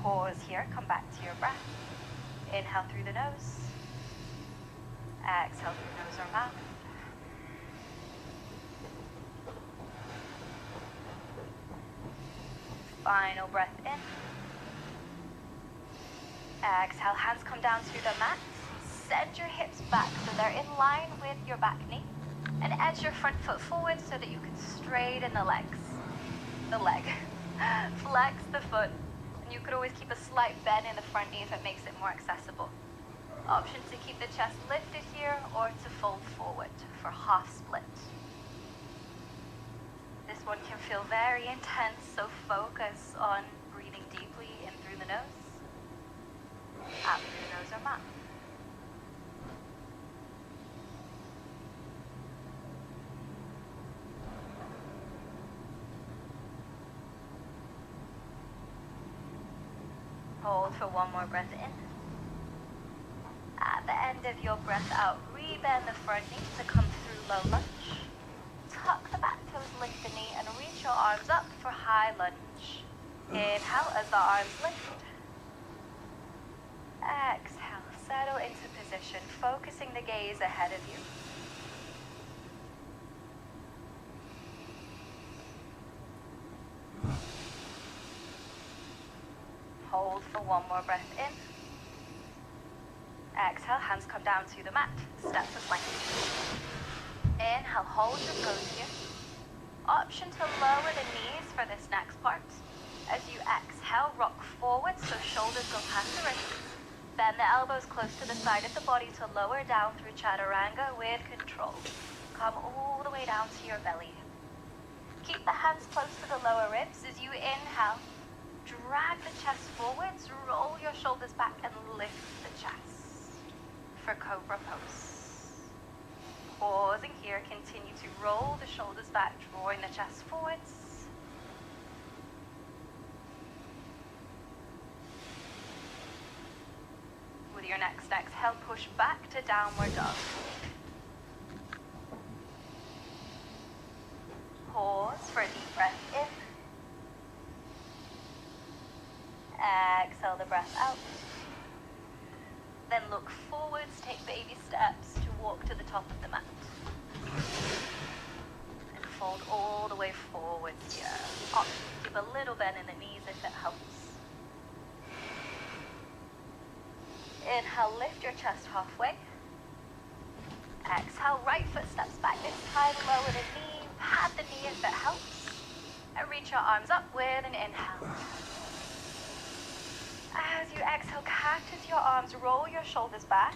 Pause here, come back to your breath. Inhale through the nose. Exhale through nose or mouth. Final breath in. Exhale, hands come down to the mat. Send your hips back so they're in line with your back knee. And edge your front foot forward so that you can straighten the legs. The leg. Flex the foot. And you could always keep a slight bend in the front knee if it makes it more accessible. Option to keep the chest lifted here or to fold forward for half split. This one can feel very intense, so focus on breathing the nose, out through the nose or mouth. Hold for one more breath in. At the end of your breath out, rebend the front knee to come through low lunge. Tuck the back toes, lift the knee, and reach your arms up for high lunge. Inhale as the arms lift. Exhale, settle into position, focusing the gaze ahead of you. Hold for one more breath in. Exhale, hands come down to the mat. Step to plank. Inhale, hold your pose here. Option to lower the knees for this next part. As you exhale, rock forward so shoulders go past the wrists. Bend the elbows close to the side of the body to lower down through chaturanga with control. Come all the way down to your belly. Keep the hands close to the lower ribs as you inhale. Drag the chest forwards, roll your shoulders back, and lift the chest for Cobra Pose. Pausing here, continue to roll the shoulders back, drawing the chest forwards. With your next exhale, push back to downward dog. Pause for a deep breath in. Exhale the breath out. Then look forwards, take baby steps to walk to the top of the mat. And fold all the way forwards here. Keep a little bend in the knees if it helps. Inhale, lift your chest halfway. Exhale, right foot steps back this time, lower the knee, pad the knee if it helps. And reach your arms up with an inhale. As you exhale, cactus your arms, roll your shoulders back,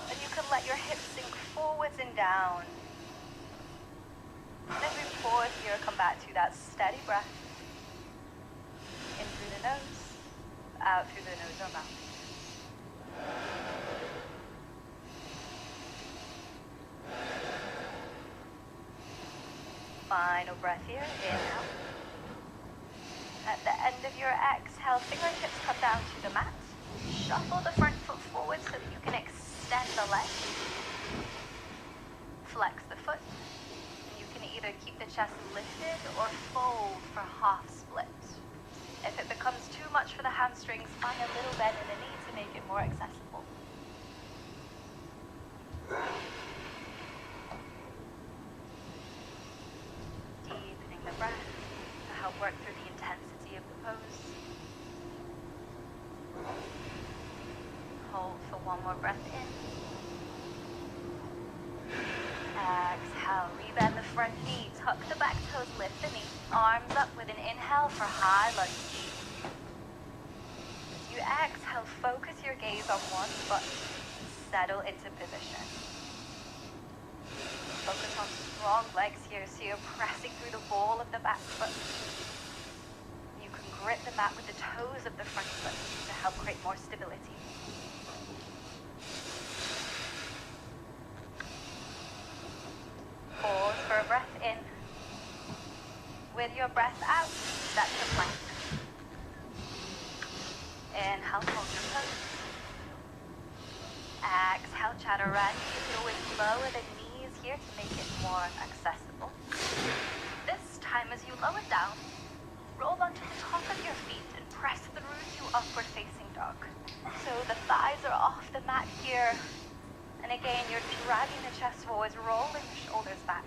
and you can let your hips sink forwards and down. And as we pause here, come back to that steady breath. In through the nose, out through the nose or mouth. Final breath here, inhale. At the end of your exhale, fingertips come down to the mat. Shuffle the front foot forward so that you can extend the leg. Flex the foot. And you can either keep the chest lifted or fold for half split. If it becomes too much for the hamstrings, find a little bend in the knee to make it more accessible. Deepening the breath to help work through the intensity of the pose. Hold for one more breath in. Exhale, rebend the front knee, tuck the back toes, lift the knee. Arms up with an inhale for high lunge. As you exhale, focus your gaze on one foot. Settle into position. Focus on strong legs here, so you're pressing through the ball of the back foot. You can grip the mat with the toes of the front foot to help create more stability. Pause for a breath in. With your breath out, step to plank. Inhale, hold your pose. Exhale, chaturanga. You can always lower the knees here to make it more accessible. This time, as you lower down, roll onto the top of your feet and press through to upward facing dog. So the thighs are off the mat here. And again, you're dragging the chest forwards, rolling the shoulders back.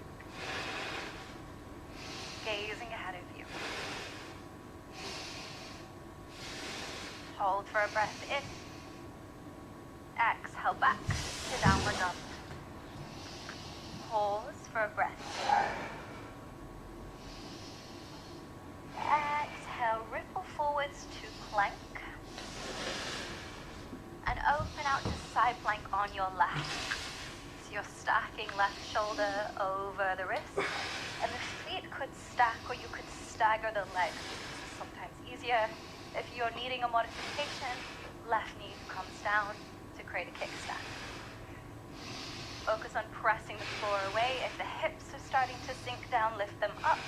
Gazing ahead of you. Hold for a breath in. Exhale back to downward dog. Pause for a breath. Exhale, ripple forwards to plank. And open out to side plank on your left. So you're stacking left shoulder over the wrist. And the feet could stack or you could stagger the legs. This is sometimes easier. If you're needing a modification, left knee comes down to create a kickstand. Focus on pressing the floor away. If the hips are starting to sink down, lift them up.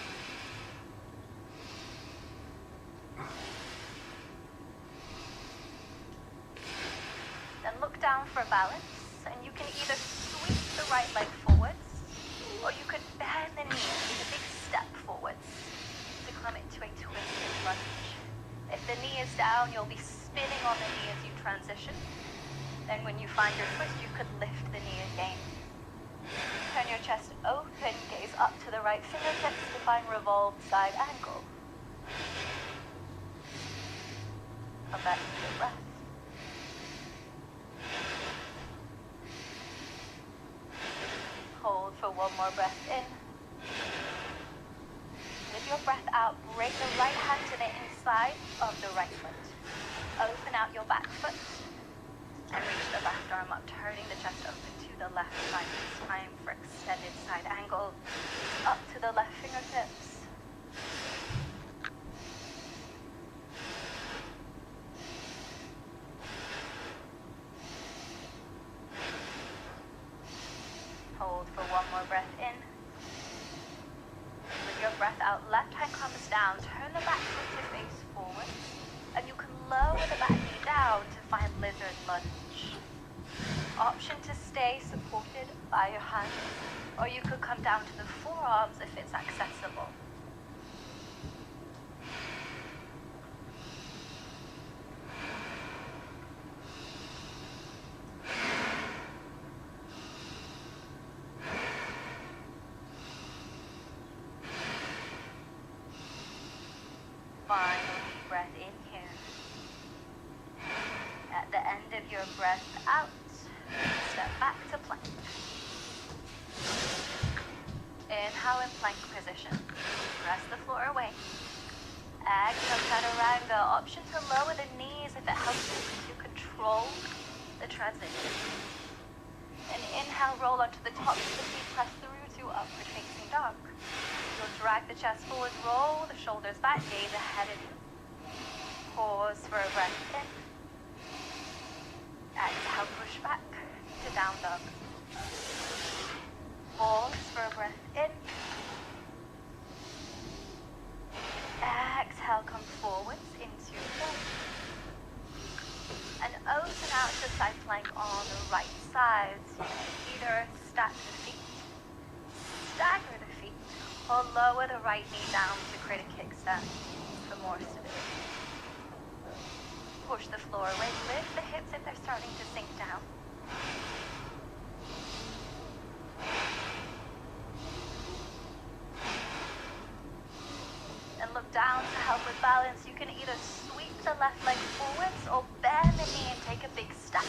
Then look down for balance, and you can either sweep the right leg forwards, or you could bend the knee, take a big step forwards to come into a twisted lunge. If the knee is down, you'll be spinning on the knee as you transition. Then when you find your twist, you could lift the knee again. Turn your chest open, gaze up to the right fingertips to find revolved side angle. Come back to your breath. Hold for one more breath in. With your breath out, bring the right hand to the inside of the right foot. Open out your back foot and reach the left arm up, turning the chest open to the left side this time for extended side angle. Up to the left fingertips. Hold for one more breath in. With your breath out, left hand comes down. Turn the back foot to face forward. And you can lower the back knee down to find lizard lunge. Option to stay supported by your hands, or you could come down to the forearms if it's accessible. Final deep breath in here. At the end of your breath out, step back to plank. Inhale in plank position. Press the floor away. Exhale, chaturanga. Option to lower the knees if it helps you to control the transition. And inhale, roll onto the tops of the feet, press through to upward facing dog. You'll drag the chest forward, roll the shoulders back, gaze ahead of you. Pause for a breath in. Exhale, push back to down dog. Pause for a breath in. Exhale, come forwards into plank. And open out to side plank on the right side. So you can either stack the feet, stagger the feet, or lower the right knee down to create a kickstand for more stability. Push the floor away, lift the hips if they're starting to sink down. And look down to help with balance. You can either sweep the left leg forwards or bend the knee and take a big step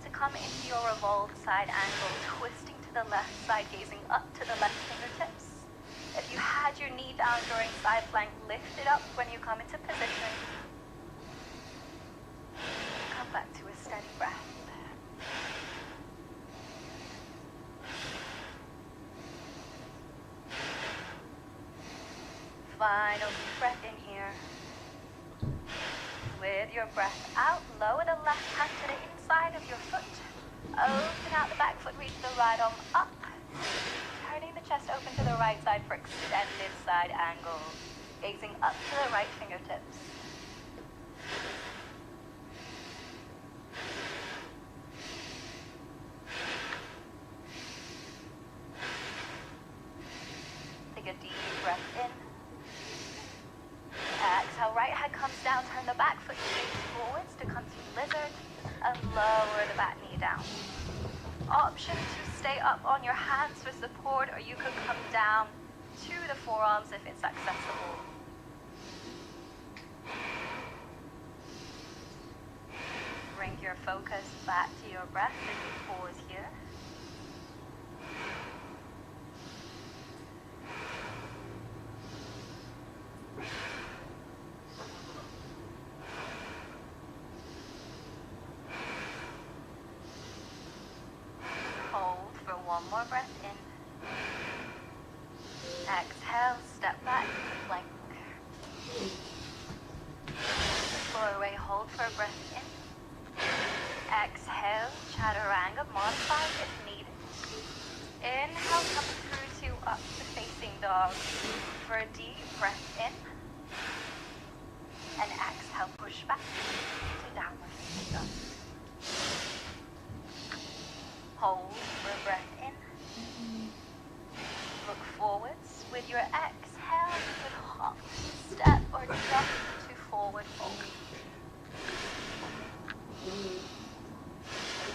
to come into your revolved side angle, twisting to the left side, gazing up to the left fingertips. If you had your knee down during side plank, lift it up when you come into position. Come back to a steady breath. Final deep breath in here. With your breath out, lower the left hand to the inside of your foot. Open out the back foot, reach the right arm up. Turning the chest open to the right side for extended side angle. Gazing up to the right fingertips. Take a deep breath in. Exhale, right hand comes down, turn the back foot face forwards to come to lizard and lower the back knee down. Option to stay up on your hands for support, or you could come down to the forearms if it's accessible. Bring your focus back to your breath as you pause here. Hold for one more breath in. Exhale, step back to plank. Exhale, chaturanga, modify if needed. Inhale, come through to up to facing dog for a deep breath in. And exhale, push back to downward facing dog. Hold for a breath in. Look forwards. With your exhale, you could hop, step, or jump to forward fold.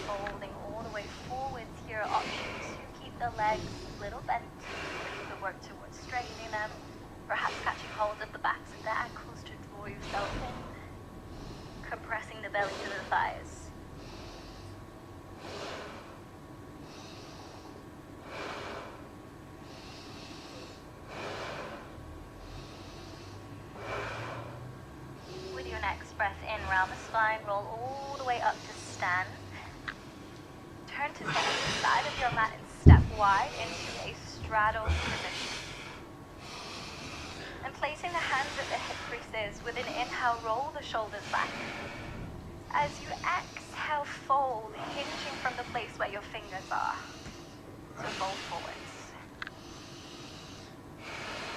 Folding all the way forwards here, option to keep the legs a little bent. You could work towards straightening them, perhaps catching hold of the backs of the ankles to draw yourself in, compressing the belly to the thighs. With your next breath in, round the spine, roll all the way up to stand. Turn to the side of your mat and step wide into a straddle position. And placing the hands at the hip creases, with an inhale, roll the shoulders back. As you exhale, fold, hinging from the place where your fingers are. So fold forwards.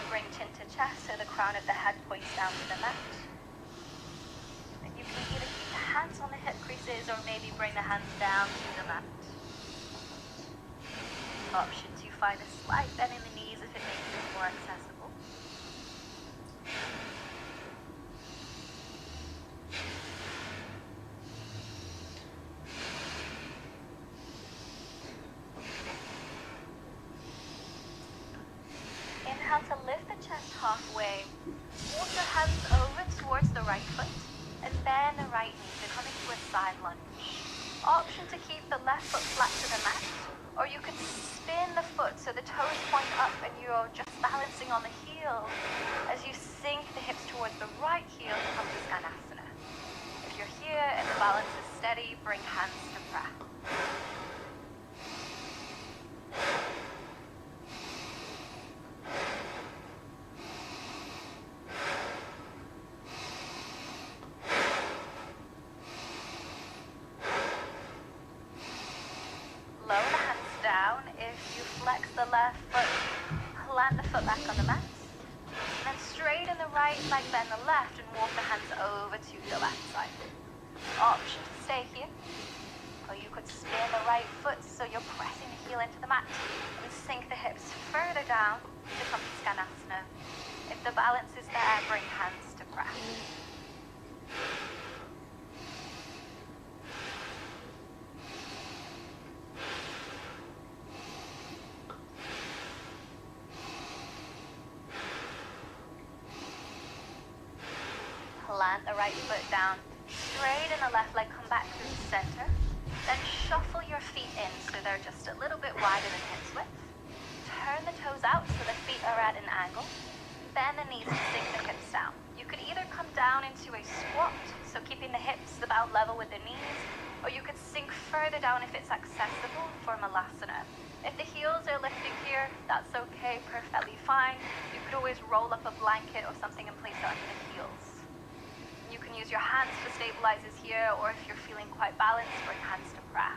Bring chin to chest so the crown of the head points down to the mat. And you can either keep the hands on the hip creases or maybe bring the hands down to the mat. Option to find a slight bend in the knees if it makes it more accessible. Inhale to lift the chest halfway. Walk your hands over towards the right foot and bend the right knee to come into a side lunge. Option to keep the left foot flat to the mat, or you could spin the foot so the toes point up and you're just balancing on the heel as you sink the hips towards the right heel to come to Skanasana. If you're here and the balance is steady, bring hands to prayer. Lower the hands down. If you flex the left foot, plant the foot back on the mat. And then straighten the right leg, bend the left, and walk the hands over to the left side. Option to stay here. Or you could spin the right foot so you're pressing the heel into the mat and sink the hips further down to come to Skanasana. If the balance is there, bring hands to prayer. Plant the right foot down, straighten the left leg, come back through the center. Then shuffle your feet in so they're just a little bit wider than hips width. Turn the toes out so the feet are at an angle. Bend the knees to sink the hips down. You could either come down into a squat, so keeping the hips about level with the knees, or you could sink further down if it's accessible for Malasana. If the heels are lifting here, that's okay, perfectly fine. You could always roll up a blanket or something and place it under the heels. You can use your hands for stabilizers here, or if you're feeling quite balanced, bring hands to prayer.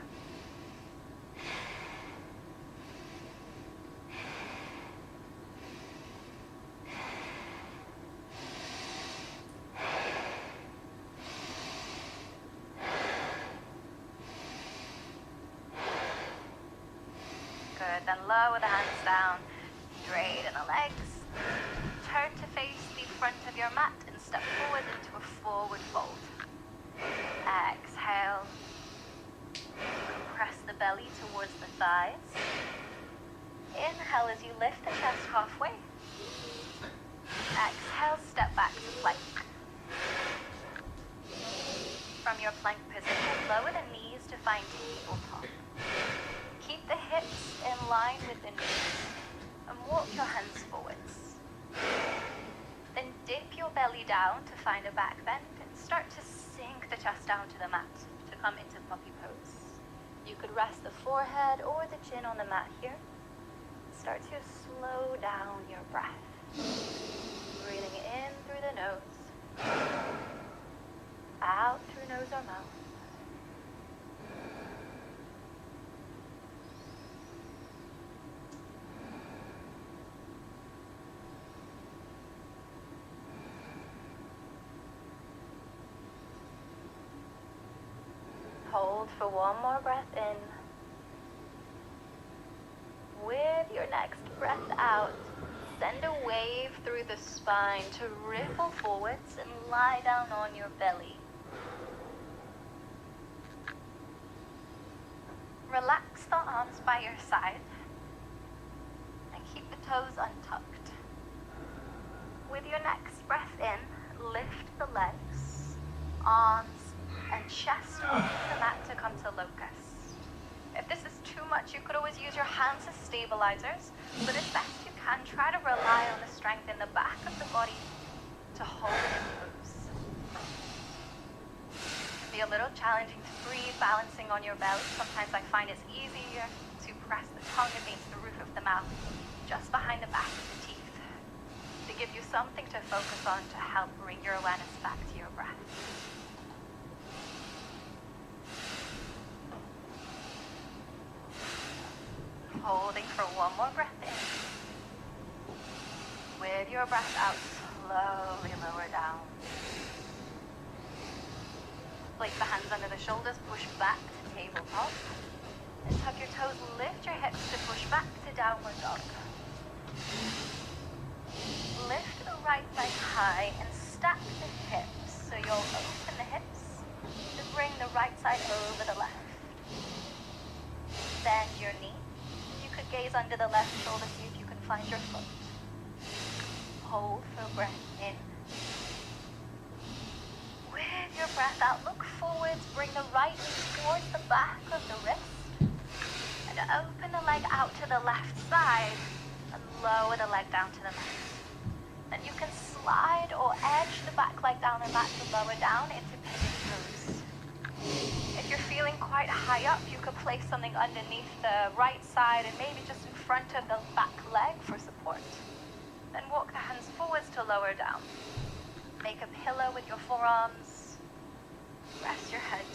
Good, then lower the hands down, straighten the legs, turn to face the front of your mat and step forward into a forward fold. Exhale, compress the belly towards the thighs. Inhale as you lift the chest halfway. Exhale, step back to plank. From your plank position, lower the knees to find tabletop. Keep the hips in line with the knees and walk your hands forwards. Then dip your belly down to find a back bend and start to sink the chest down to the mat to come into puppy pose. You could rest the forehead or the chin on the mat here. Start to slow down your breath. Breathing in through the nose, out through nose or mouth. Hold for one more breath in. With your next breath out, send a wave through the spine to ripple forwards and lie down on your belly. Relax the arms by your side and keep the toes untucked. With your next breath in, lift the legs, arms, and chest off the mat to come to locust. If this is too much, you could always use your hands as stabilizers, but as best you can, try to rely on the strength in the back of the body to hold the pose. It can be a little challenging to breathe balancing on your belly. Sometimes I find it's easier to press the tongue against the roof of the mouth, just behind the back of the teeth, to give you something to focus on to help bring your awareness back to your breath. Holding for one more breath in. With your breath out, slowly lower down. Place the hands under the shoulders, push back to tabletop. And tuck your toes, lift your hips to push back to downward dog. Lift the right leg high and stack the hips. So you'll open the hips to bring the right side over the left. Bend your knee. Gaze under the left shoulder, see if you can find your foot. Hold for breath in. With your breath out, look forwards, bring the right knee towards the back of the wrist, and open the leg out to the left side, and lower the leg down to the left. Then you can slide or edge the back leg down the mat to lower down into pigeon pose. If you're feeling quite high up, you could place something underneath the right side and maybe just in front of the back leg for support. Then walk the hands forwards to lower down. Make a pillow with your forearms. Rest your head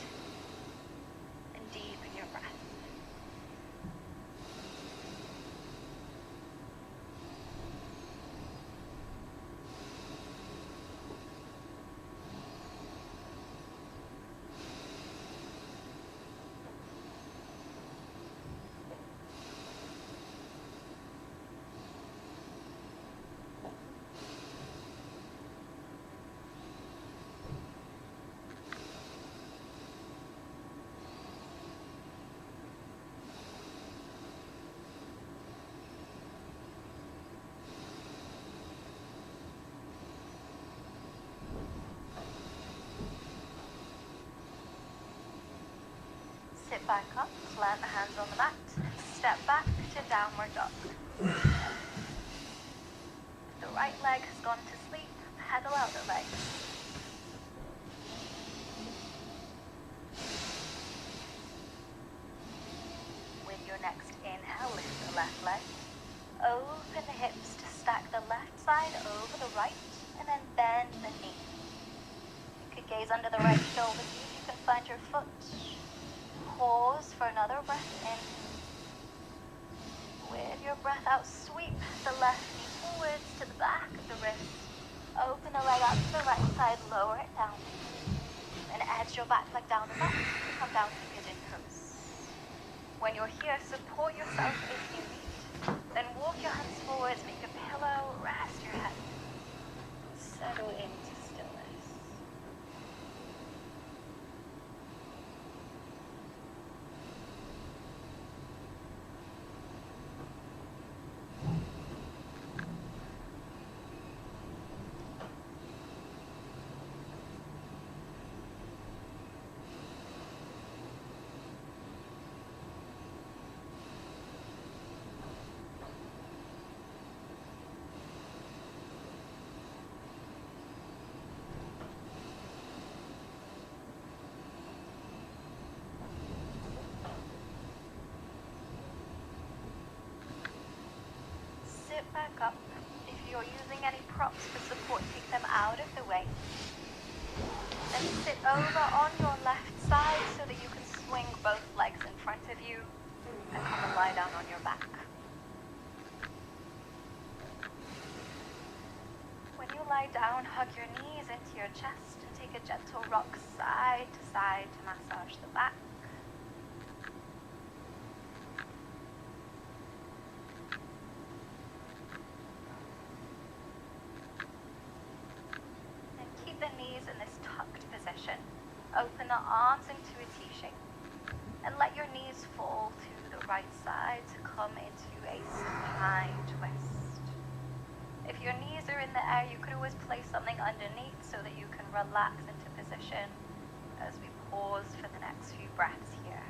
and deepen your breath. Sit back up, plant the hands on the mat, step back to downward dog. If the right leg has gone to sleep, pedal out the leg. With your next inhale, lift the left leg. Open the hips to stack the left side over the right, and then bend the knee. You could gaze under the right shoulder, see if you can find your foot. Pause for another breath in. With your breath out, sweep the left knee forwards to the back of the wrist. Open the leg out to the right side, lower it down. And edge your back leg down the mat to come down to pigeon pose. When you're here, support yourself if you need. Then walk your hands forwards, make a pillow, rest your head. Settle into stillness. Sit back up. If you're using any props for support, take them out of the way. Then sit over on your left side so that you can swing both legs in front of you and come and lie down on your back. When you lie down, hug your knees into your chest and take a gentle rock side to massage the back. the arms into a T shape. And let your knees fall to the right side to come into a supine twist. If your knees are in the air, you could always place something underneath so that you can relax into position as we pause for the next few breaths here.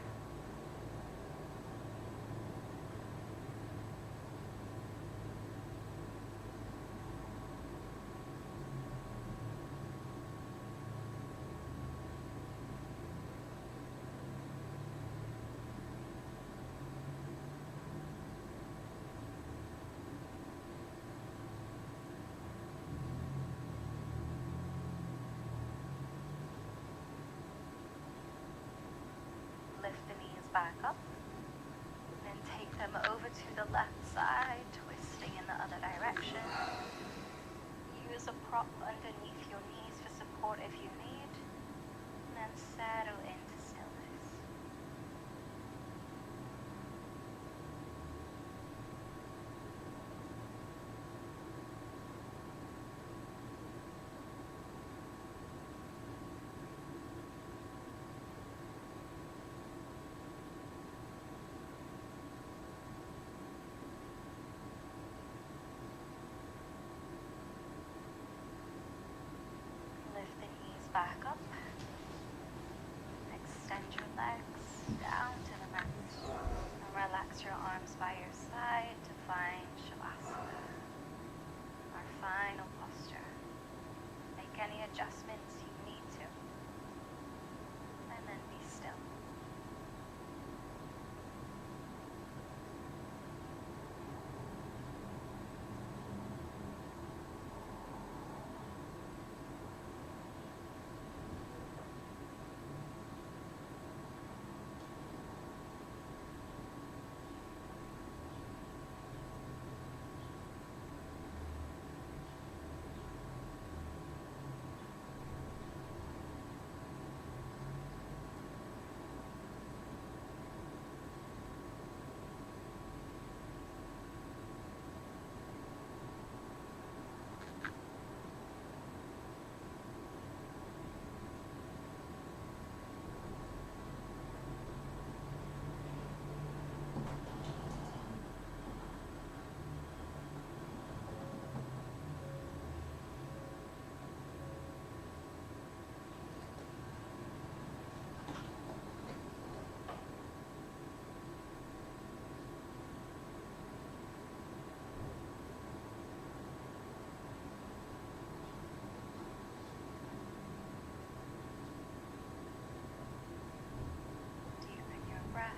Lift the knees back up, then take them over to the left side, twisting in the other direction. Use a prop underneath your knees for support if you need, and then settle into stillness. Lift the knees back up. Extend your legs down to the mat. And relax your arms by your side to find Shavasana, our final posture. Make any adjustments you need to. And then be still. Deepen your breath.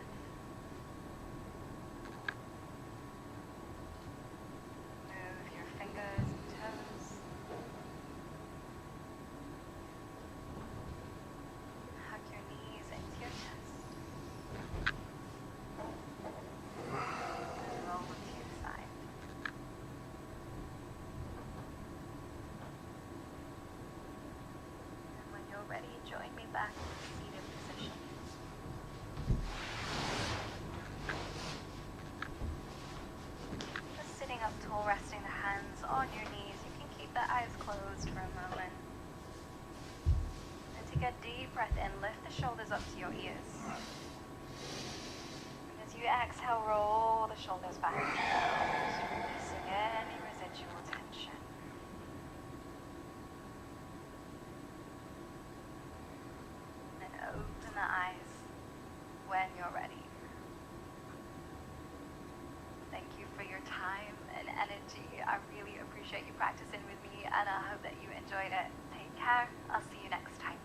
Move your fingers and toes. Hug your knees into your chest. And roll them to your side. And when you're ready, join me back in the seated position. Just sitting up tall, resting the hands on your knees. You can keep the eyes closed for a moment. And take a deep breath in, lift the shoulders up to your ears. And as you exhale, roll the shoulders back and out, releasing any residual tension. And open the eyes when you're ready. Thank you for your time and energy. I really appreciate you practicing with me, and I hope that you enjoyed it. Take care. I'll see you next time.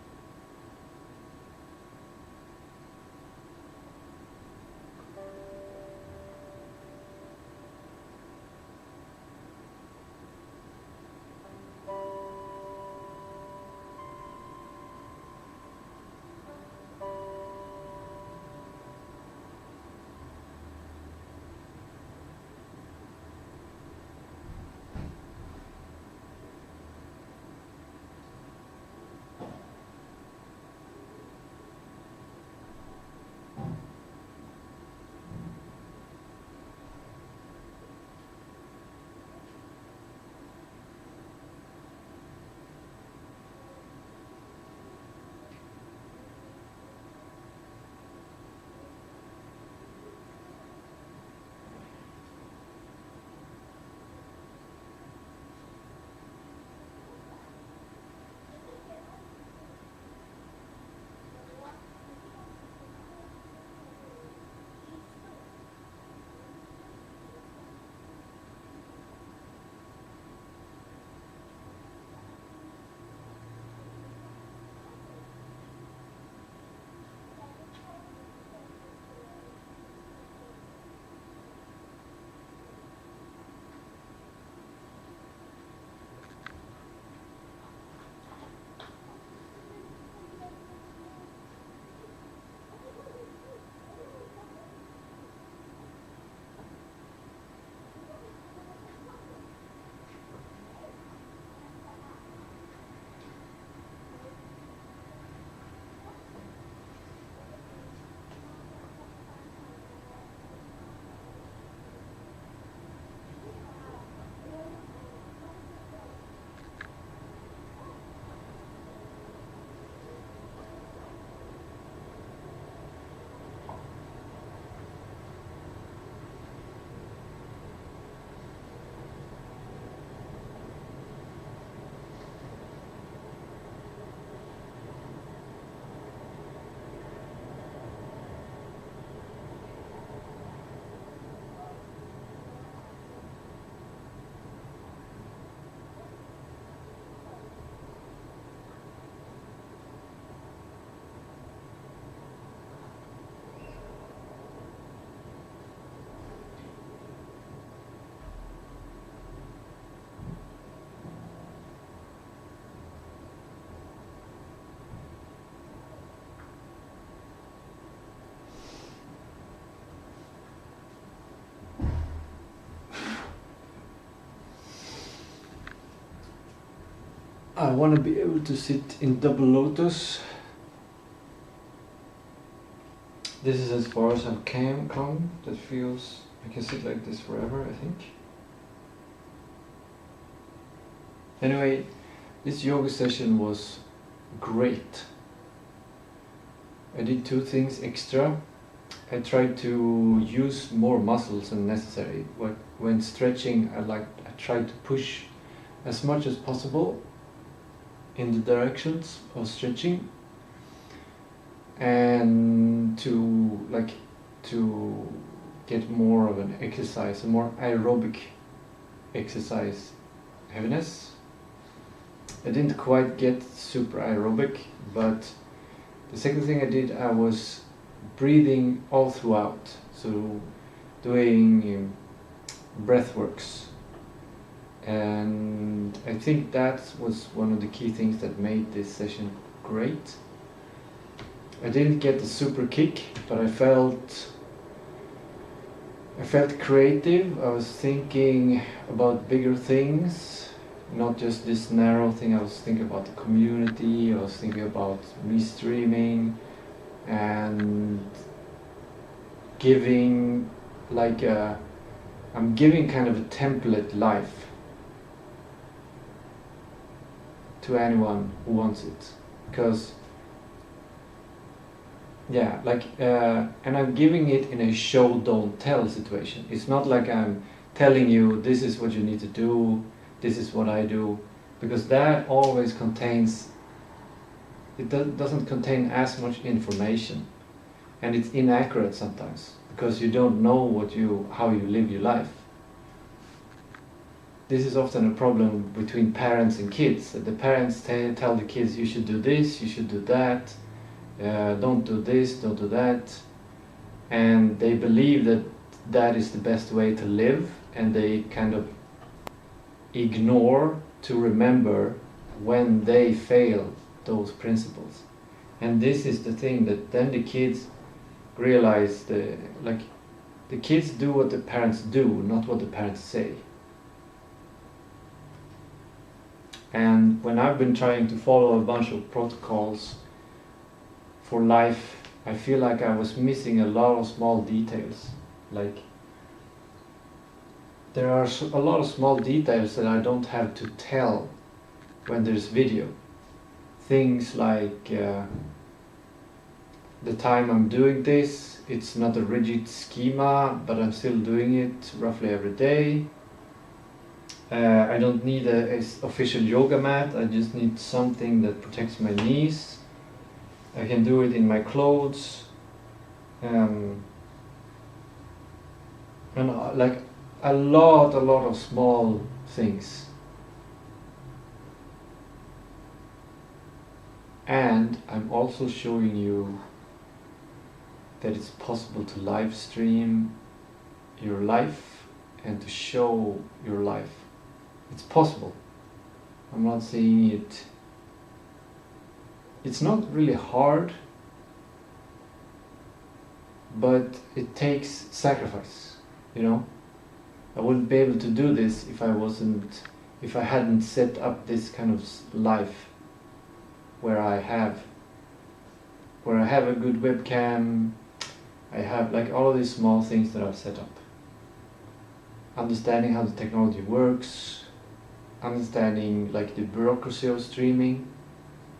I want to be able to sit in double lotus. This is as far as I've come. That feels, I can sit like this forever, I think. Anyway, this yoga session was great. I did 2 things extra. I tried to use more muscles than necessary. When stretching, I tried to push as much as possible in the directions of stretching, and to get more of an exercise, a more aerobic exercise heaviness. I didn't quite get super aerobic, but the second thing I did, I was breathing all throughout, so doing breathworks, and I think that was one of the key things that made this session great. I didn't get the super kick, but I felt creative. I was thinking about bigger things, not just this narrow thing. I was thinking about the community, I was thinking about restreaming, and giving I'm giving kind of a template life to anyone who wants it, because and I'm giving it in a show don't tell situation. It's not like I'm telling you this is what you need to do, this is what I do, because that always contains, doesn't contain as much information, and it's inaccurate sometimes because you don't know how you live your life. This is often a problem between parents and kids. The parents tell the kids, you should do this, you should do that, don't do this, don't do that, and they believe that that is the best way to live, and they kind of ignore to remember when they fail those principles. And this is the thing that then the kids realize, the kids do what the parents do, not what the parents say. And when I've been trying to follow a bunch of protocols for life, I feel like I was missing a lot of small details. Like, there are a lot of small details that I don't have to tell when there's video. Things like the time I'm doing this, it's not a rigid schema, but I'm still doing it roughly every day. I don't need a official yoga mat, I just need something that protects my knees. I can do it in my clothes. And like a lot of small things. And I'm also showing you that it's possible to live stream your life and to show your life. It's possible. I'm not saying it. It's not really hard, but it takes sacrifice, you know? I wouldn't be able to do this if I hadn't set up this kind of life where I have a good webcam, I have like all of these small things that I've set up. Understanding how the technology works, understanding like the bureaucracy of streaming,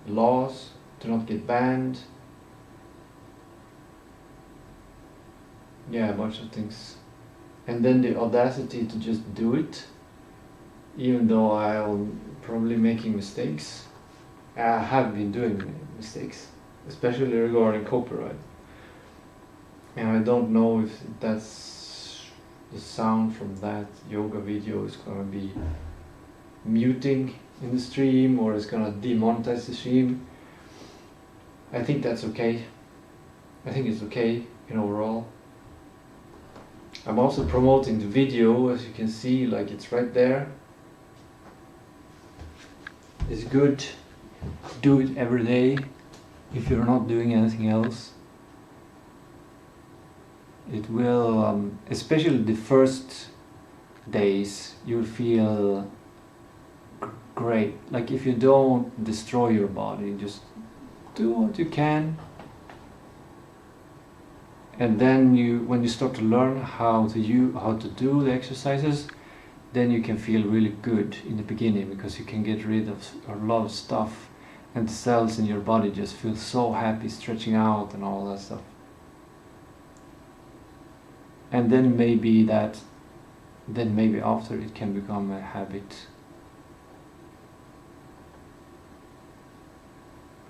laws to not get banned. Yeah, a bunch of things. And then the audacity to just do it, even though I'm probably making mistakes. I have been doing mistakes, especially regarding copyright. And I don't know if that's the sound from that yoga video is going to be muting in the stream or is going to demonetize the stream. I think that's okay. I think it's okay in overall. I'm also promoting the video, as you can see, like it's right there. It's good. Do it every day if you're not doing anything else. It will, especially the first days, you'll feel great. Like if you don't destroy your body, just do what you can. And then when you start to learn how to do the exercises, then you can feel really good in the beginning, because you can get rid of a lot of stuff, and the cells in your body just feel so happy, stretching out and all that stuff. And then maybe after it can become a habit.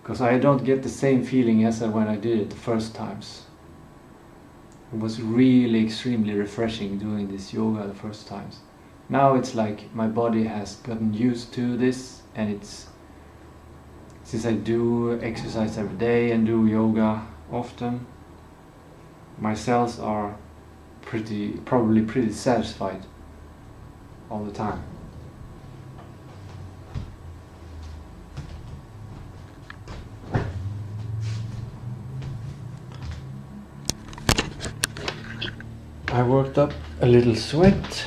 Because I don't get the same feeling as when I did it the first times. It was really extremely refreshing doing this yoga the first times. Now it's like my body has gotten used to this, and since I do exercise every day and do yoga often, my cells are probably pretty satisfied all the time. I worked up a little sweat.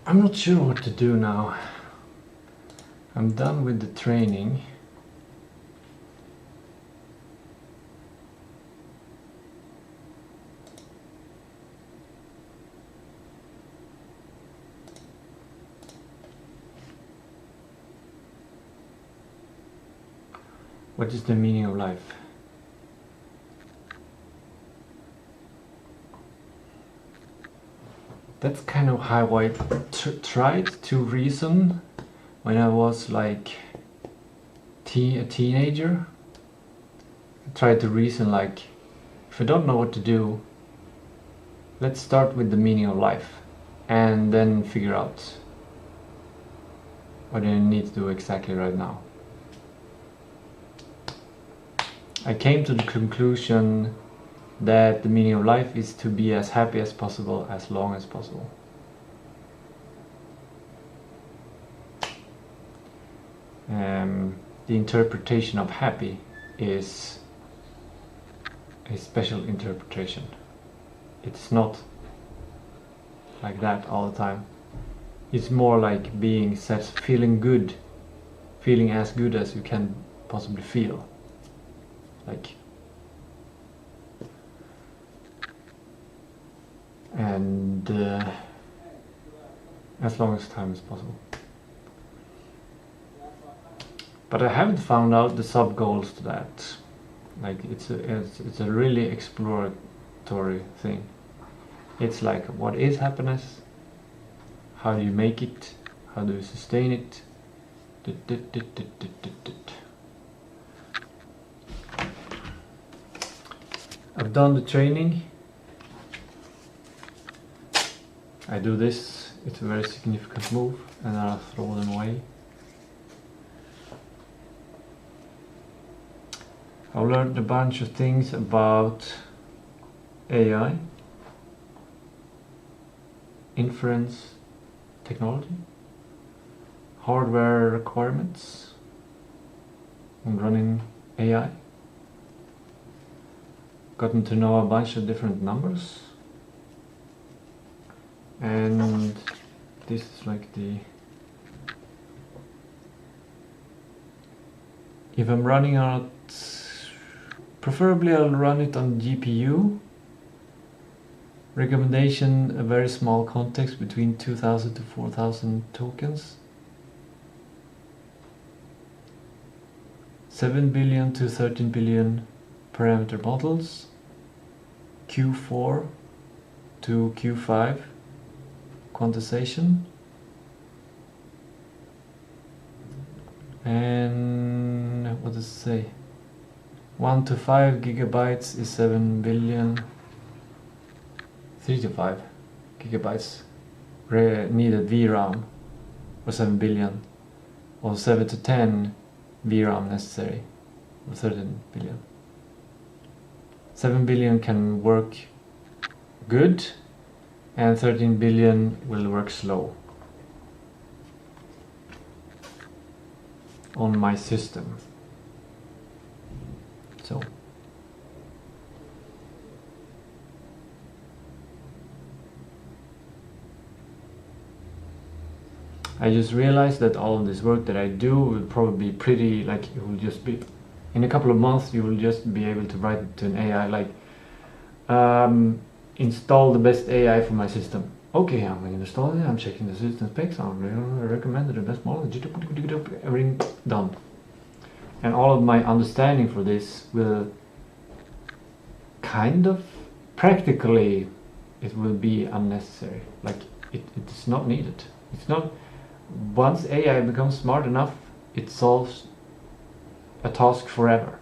I'm not sure what to do now. I'm done with the training. What is the meaning of life? That's kind of how I tried to reason when I was like a teenager. I tried to reason like, if I don't know what to do, let's start with the meaning of life and then figure out what I need to do exactly right now. I came to the conclusion that the meaning of life is to be as happy as possible, as long as possible. The interpretation of happy is a special interpretation. It's not like that all the time. It's more like being feeling good, feeling as good as you can possibly feel. Like, and as long as time is possible. But I haven't found out the sub goals to that. Like it's a really exploratory thing. It's like, what is happiness? How do you make it? How do you sustain it? I've done the training. I do this, it's a very significant move, and I'll throw them away. I've learned a bunch of things about AI, inference technology, hardware requirements on running AI. Gotten to know a bunch of different numbers. And this is like if I'm running on it, preferably I'll run it on GPU, Recommendation, a very small context between 2000 to 4000 tokens. 7 billion to 13 billion parameter models. Q4 to Q5 quantization. And what does it say? 1 to 5 gigabytes is 7 billion. 3 to 5 gigabytes needed VRAM or 7 billion, or 7 to 10 VRAM necessary or 13 billion. 7 billion can work good and 13 billion will work slow on my system. So I just realized that all of this work that I do will probably be pretty, like, it will just be, in a couple of months you will just be able to write it to an AI, like, install the best AI for my system. Okay, I'm going to install it, I'm checking the system specs, I'm recommended the best model, everything done. And all of my understanding for this will kind of, practically, it will be unnecessary. Like, it is not needed. It's not. Once AI becomes smart enough, it solves a task forever.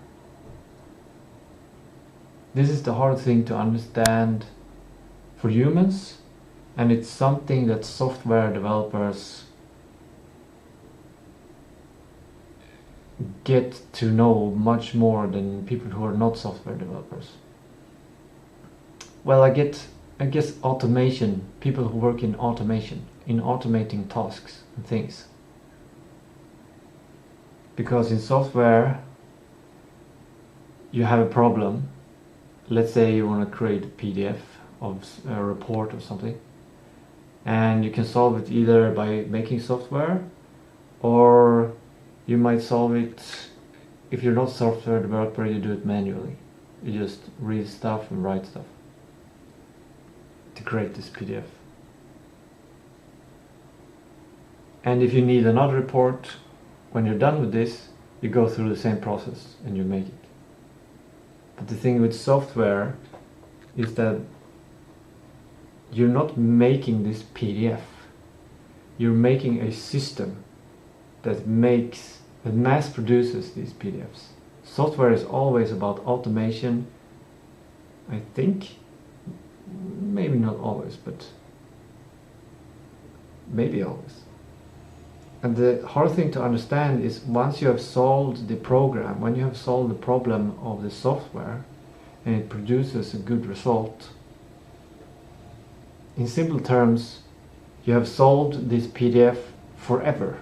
This is the hard thing to understand for humans, and it's something that software developers get to know much more than people who are not software developers. Well, I guess automation, people who work in automation, in automating tasks and things. Because in software, you have a problem. Let's say you want to create a PDF of a report or something, and you can solve it either by making software, or you might solve it, if you're not a software developer, you do it manually. You just read stuff and write stuff to create this PDF. And if you need another report, when you're done with this, you go through the same process and you make it. But the thing with software is that you're not making this PDF. You're making a system that mass produces these PDFs. Software is always about automation, I think. Maybe not always, but maybe always. And the hard thing to understand is, once you have solved the program, when you have solved the problem of the software and it produces a good result, in simple terms, you have solved this PDF forever.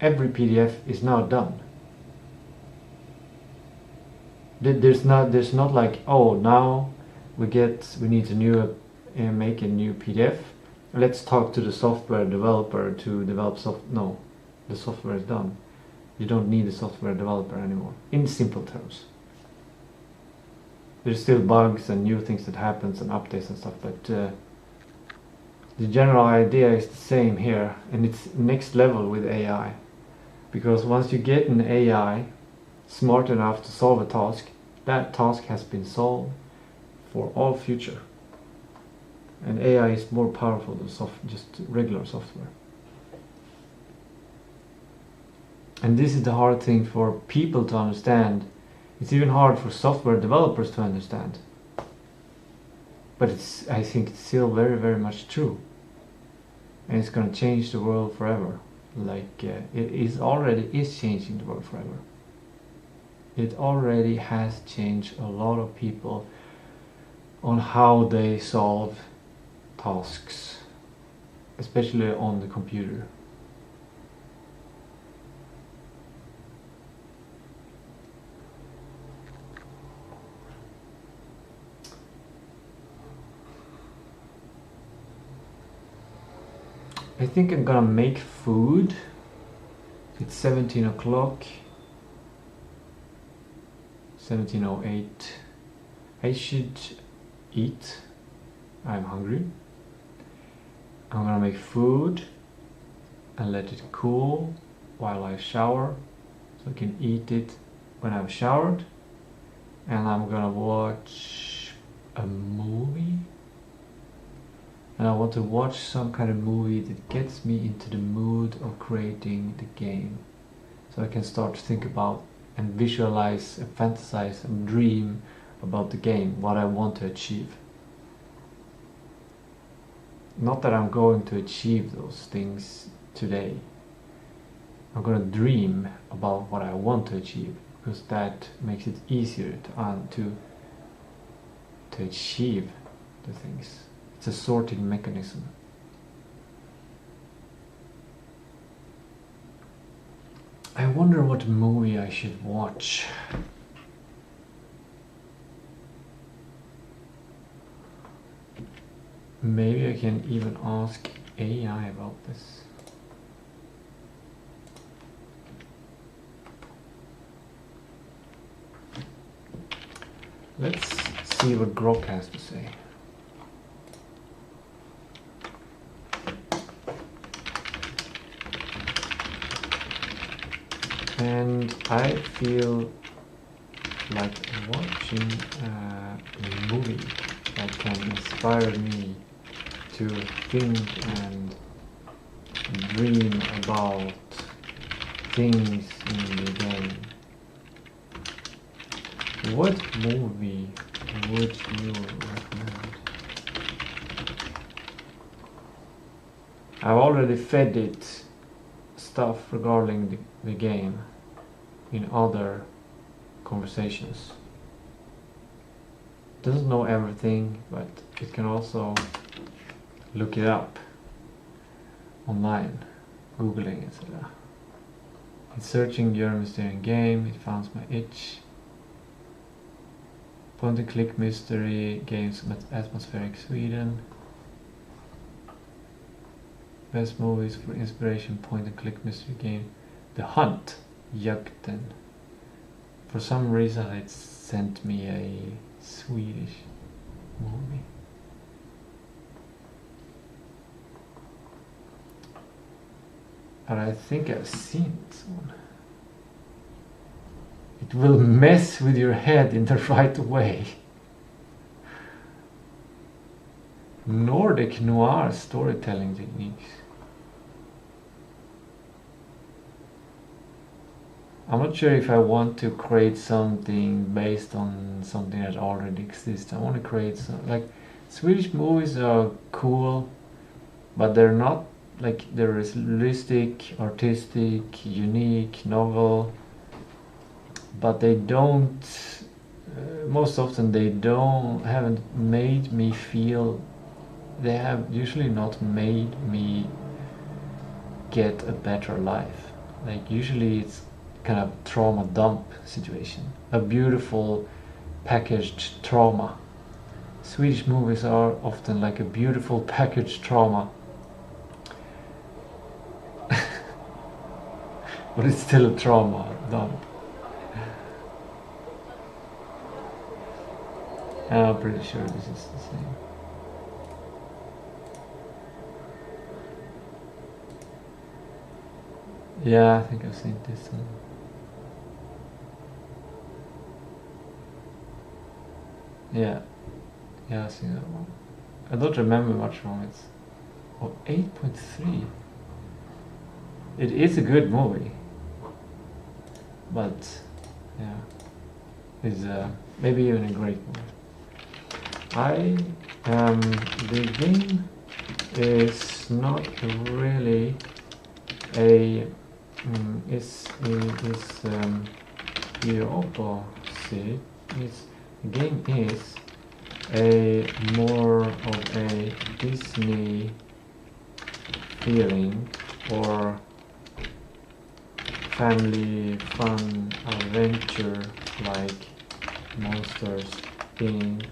Every PDF is now done. There's not like, oh, now we need to make a new PDF. Let's talk to the software developer to develop no, the software is done. You don't need a software developer anymore, in simple terms. There's still bugs and new things that happens and updates and stuff, but the general idea is the same here, and it's next level with AI. Because once you get an AI smart enough to solve a task, that task has been solved for all future. And AI is more powerful than just regular software. And this is the hard thing for people to understand. It's even hard for software developers to understand. But I think it's still very, very much true. And it's going to change the world forever. Like, it already is changing the world forever. It already has changed a lot of people on how they solve tasks, especially on the computer. I think I'm gonna make food. It's 17 o'clock. 17:08. I should eat I'm hungry. I'm gonna make food and let it cool while I shower, so I can eat it when I've showered. And I'm gonna watch a movie. And I want to watch some kind of movie that gets me into the mood of creating the game. So I can start to think about and visualize and fantasize and dream about the game, what I want to achieve. Not that I'm going to achieve those things today. I'm going to dream about what I want to achieve, because that makes it easier to achieve the things. It's a sorting mechanism. I wonder what movie I should watch. Maybe I can even ask AI about this. Let's see what Grok has to say. And I feel like watching a movie that can inspire me to think and dream about things in the game. What movie would you recommend? I've already fed it stuff regarding the game in other conversations. It doesn't know everything, but it can also look it up online, googling, etc. It's searching your Mysterian game, it found my itch. Point and click mystery games with atmospheric Sweden. Best movies for inspiration point and click mystery game. The Hunt, Jakten. For some reason it sent me a Swedish movie. But I think I've seen this one. It will mess with your head in the right way. Nordic noir storytelling techniques. I'm not sure if I want to create something based on something that already exists. I want to create some, like, Swedish movies are cool, but they're not like, they're realistic, artistic, unique, novel, but they don't, most often they haven't made me feel, they have usually not made me get a better life. Like, usually it's kind of trauma dump situation, a beautiful packaged trauma. Swedish movies are often like a beautiful packaged trauma, but it's still a trauma dump. I'm pretty sure this is the same. Yeah, I think I've seen this one. Yeah, I've seen that one. I don't remember much from it. Oh, 8.3. It is a good movie, but yeah, it's maybe even a great movie. The game is not really a the opposite. The game is a more of a Disney feeling, or family fun adventure like Monsters Inc.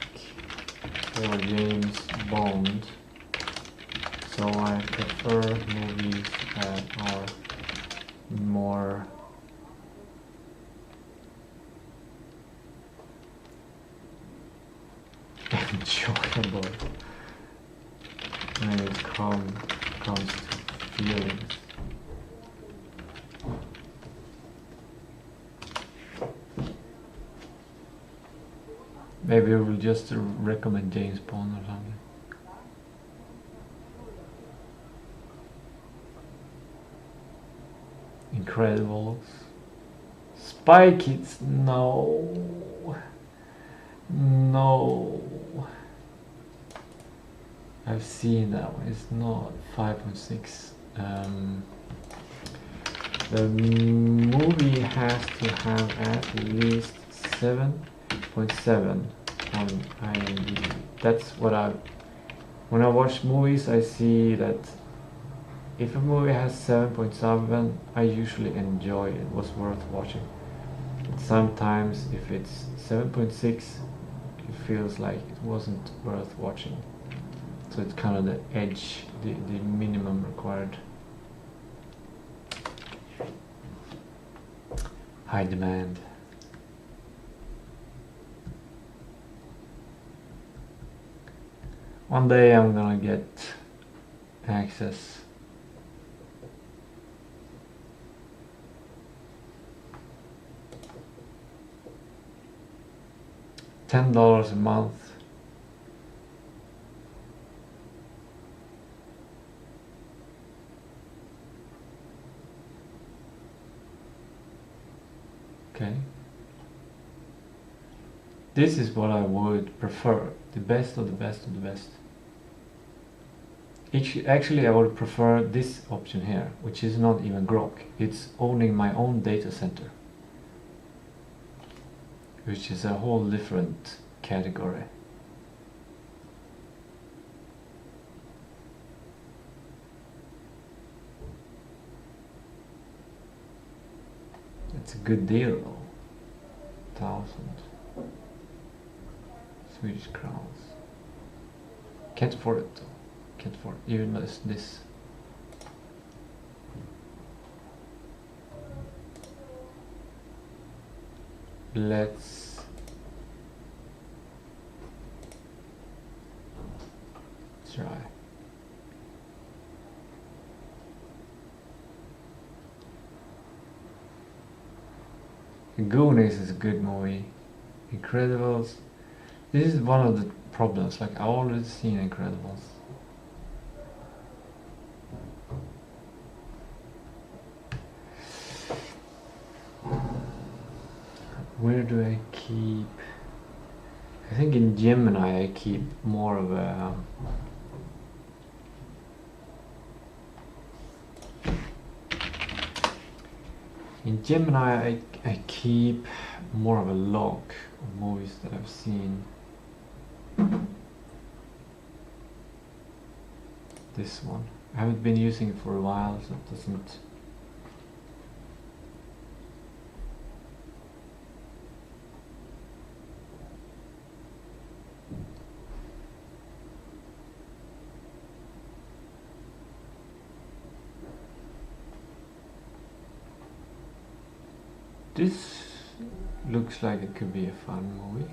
or James Bond. So I prefer movies that are more enjoyable. when it comes to feelings. Maybe we'll just recommend James Bond or something. Incredibles. Spy Kids, no. No. I've seen that one, it's not 5.6. The movie has to have at least 7.7 on IMDb. That's what when I watch movies, I see that if a movie has 7.7, I usually enjoy it, was worth watching. But sometimes if it's 7.6, it feels like it wasn't worth watching. So it's kind of the edge, the minimum required. High demand. One day I'm gonna get access. $10 a month. Okay. This is what I would prefer. The best of the best of the best. Actually, I would prefer this option here, which is not even Grok. It's owning my own data center, which is a whole different category. It's a good deal though. 1,000 Swedish crowns. Can't afford it though. Can't afford it, even though it's this. Let's try. Goonies is a good movie. Incredibles. This is one of the problems. Like, I've already seen Incredibles. Where do I keep? I think in Gemini I keep more of a in Gemini I keep more of a log of movies that I've seen. This one. I haven't been using it for a while, so it doesn't. This looks like it could be a fun movie.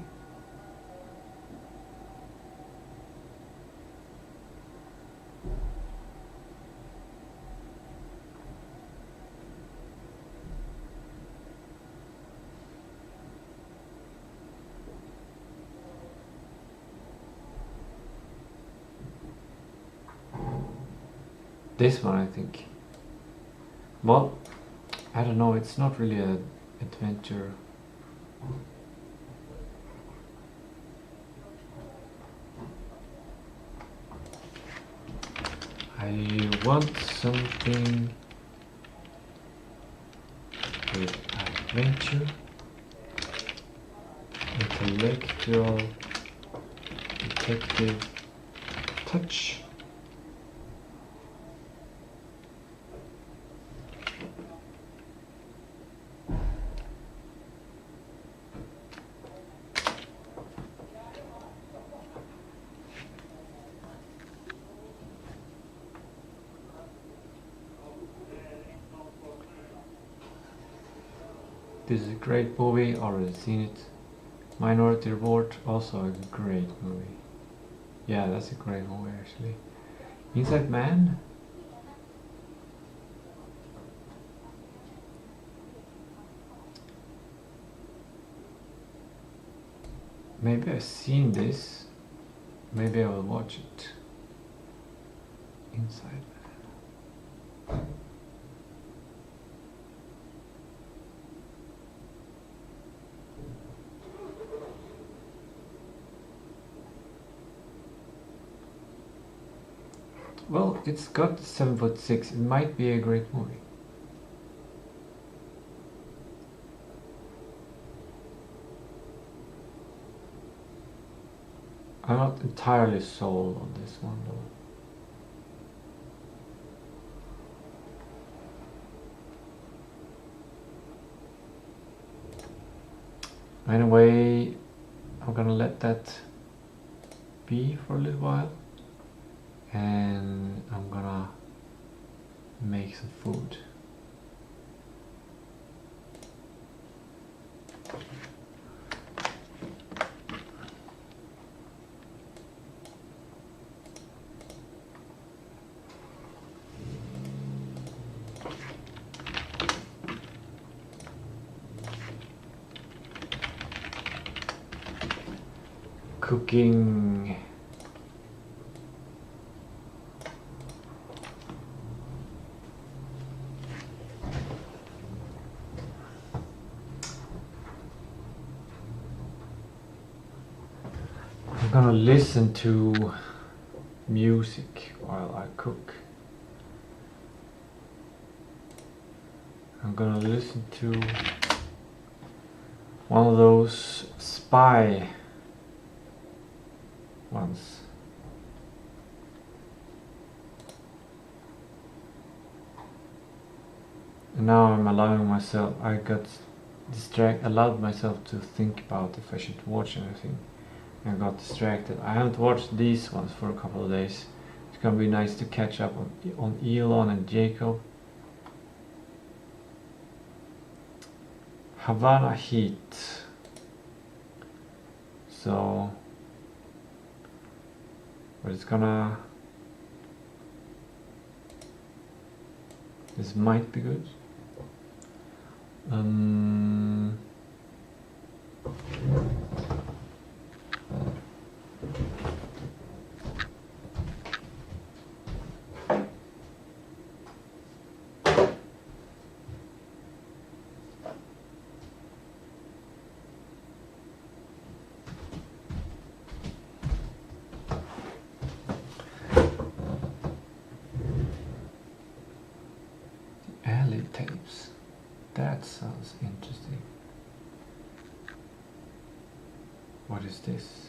This one, I think. Well, I don't know, it's not really a adventure. I want something with adventure, intellectual, detective touch. This is a great movie, already seen it. Minority Report, also a great movie. Yeah, that's a great movie actually. Inside Man? Maybe I've seen this. Maybe I will watch it. Inside Man. Well, it's got 7.6. It might be a great movie. I'm not entirely sold on this one though. Anyway, I'm gonna let that be for a little while, and I'm gonna make some food. Cooking. I'm gonna listen to music while I cook. I'm gonna listen to one of those spy ones. And now I'm allowing myself, allowed myself to think about if I should watch anything. I got distracted. I haven't watched these ones for a couple of days. It's gonna be nice to catch up on Elon and Jacob. Havana Heat. So, but it's gonna, this might be good. Alley tapes. That sounds interesting. What is this?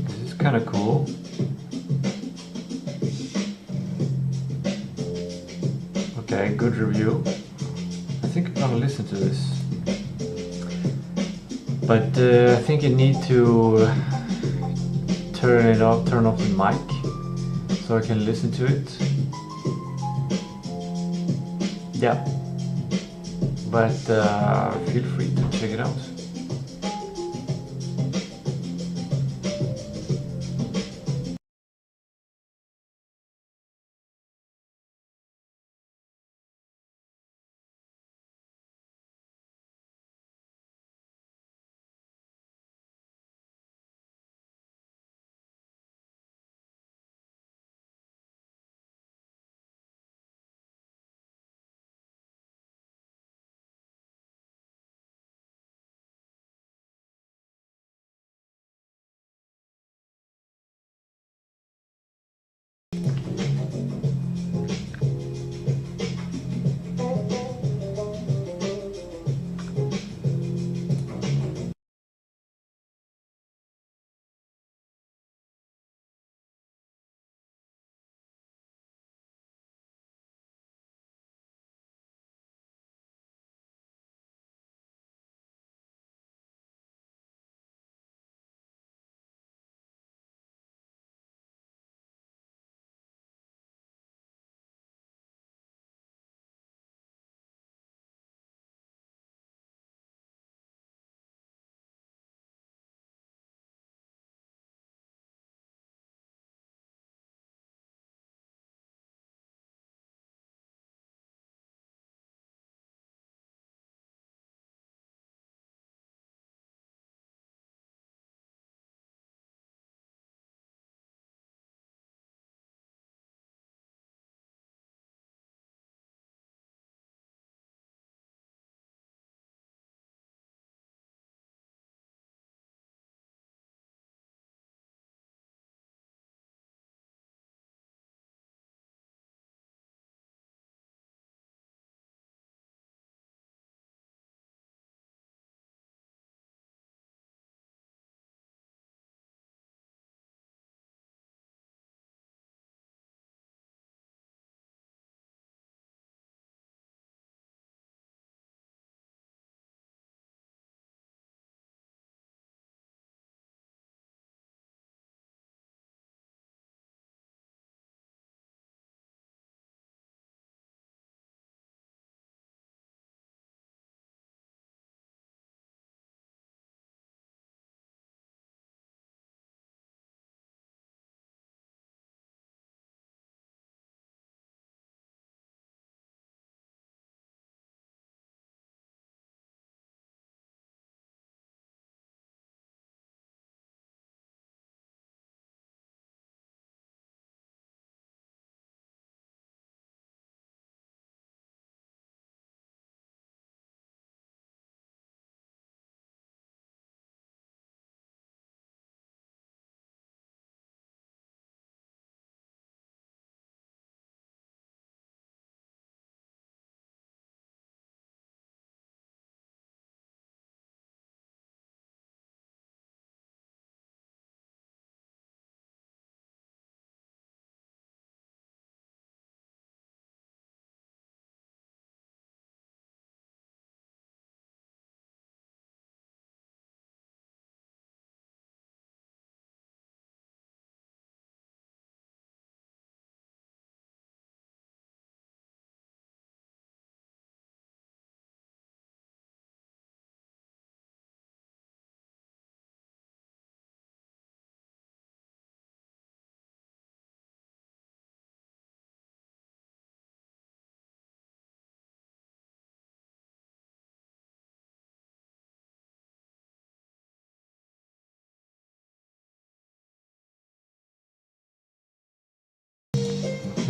This is kind of cool. Okay, good review. I think I'm gonna listen to this. But I think you need to turn off the mic so I can listen to it. Yeah. But feel free to check it out.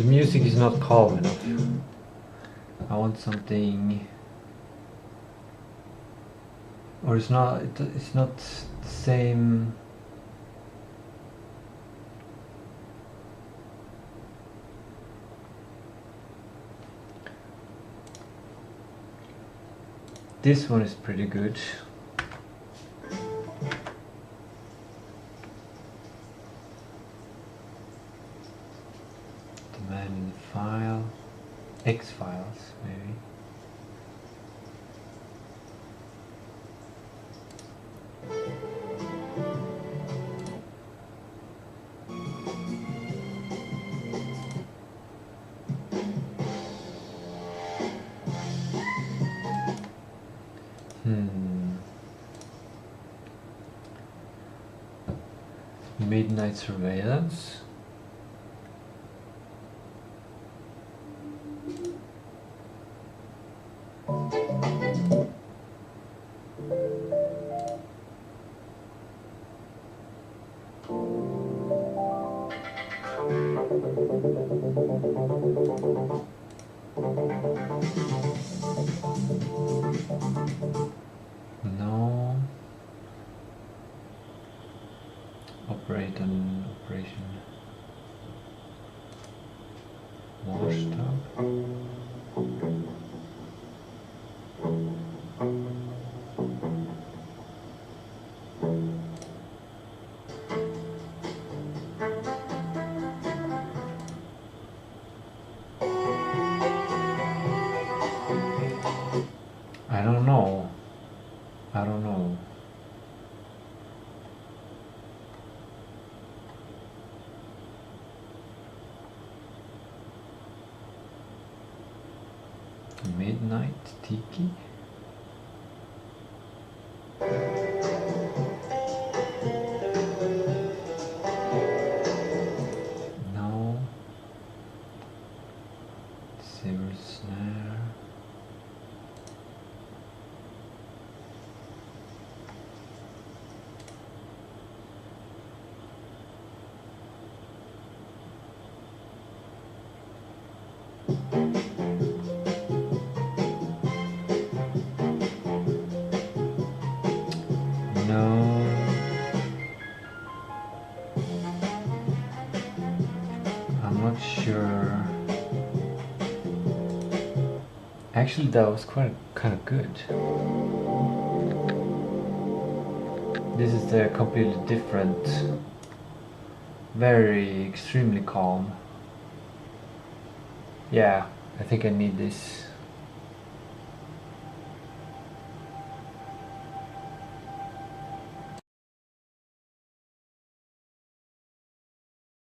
The music is not calm enough. I want something, or it's not the same. This one is pretty good. The man in the file, X-Files maybe. Midnight Surveillance. No. Operation Washtub. I don't know. Midnight Tiki. No. Silver Snare. No. I'm not sure. Actually, that was kind of good. This is the completely different, very extremely calm. Yeah, I think I need this.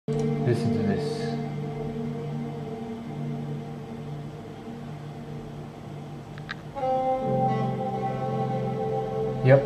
Listen to this. Yep.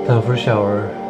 Time for a shower.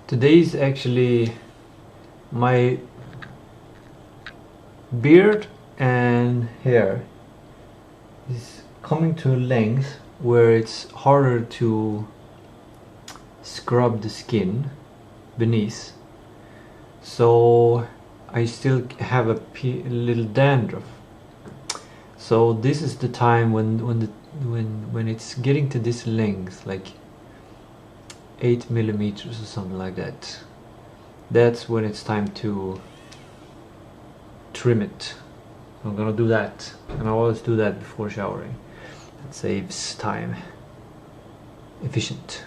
Today is actually my beard and hair is coming to a length where it's harder to scrub the skin beneath, so I still have a little dandruff. So this is the time when it's getting to this length, like 8 millimeters or something like that. That's when it's time to trim it. I'm gonna do that, and I always do that before showering. It saves time. Efficient.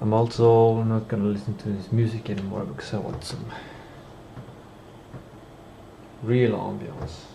I'm also not gonna listen to this music anymore because I want some real ambience.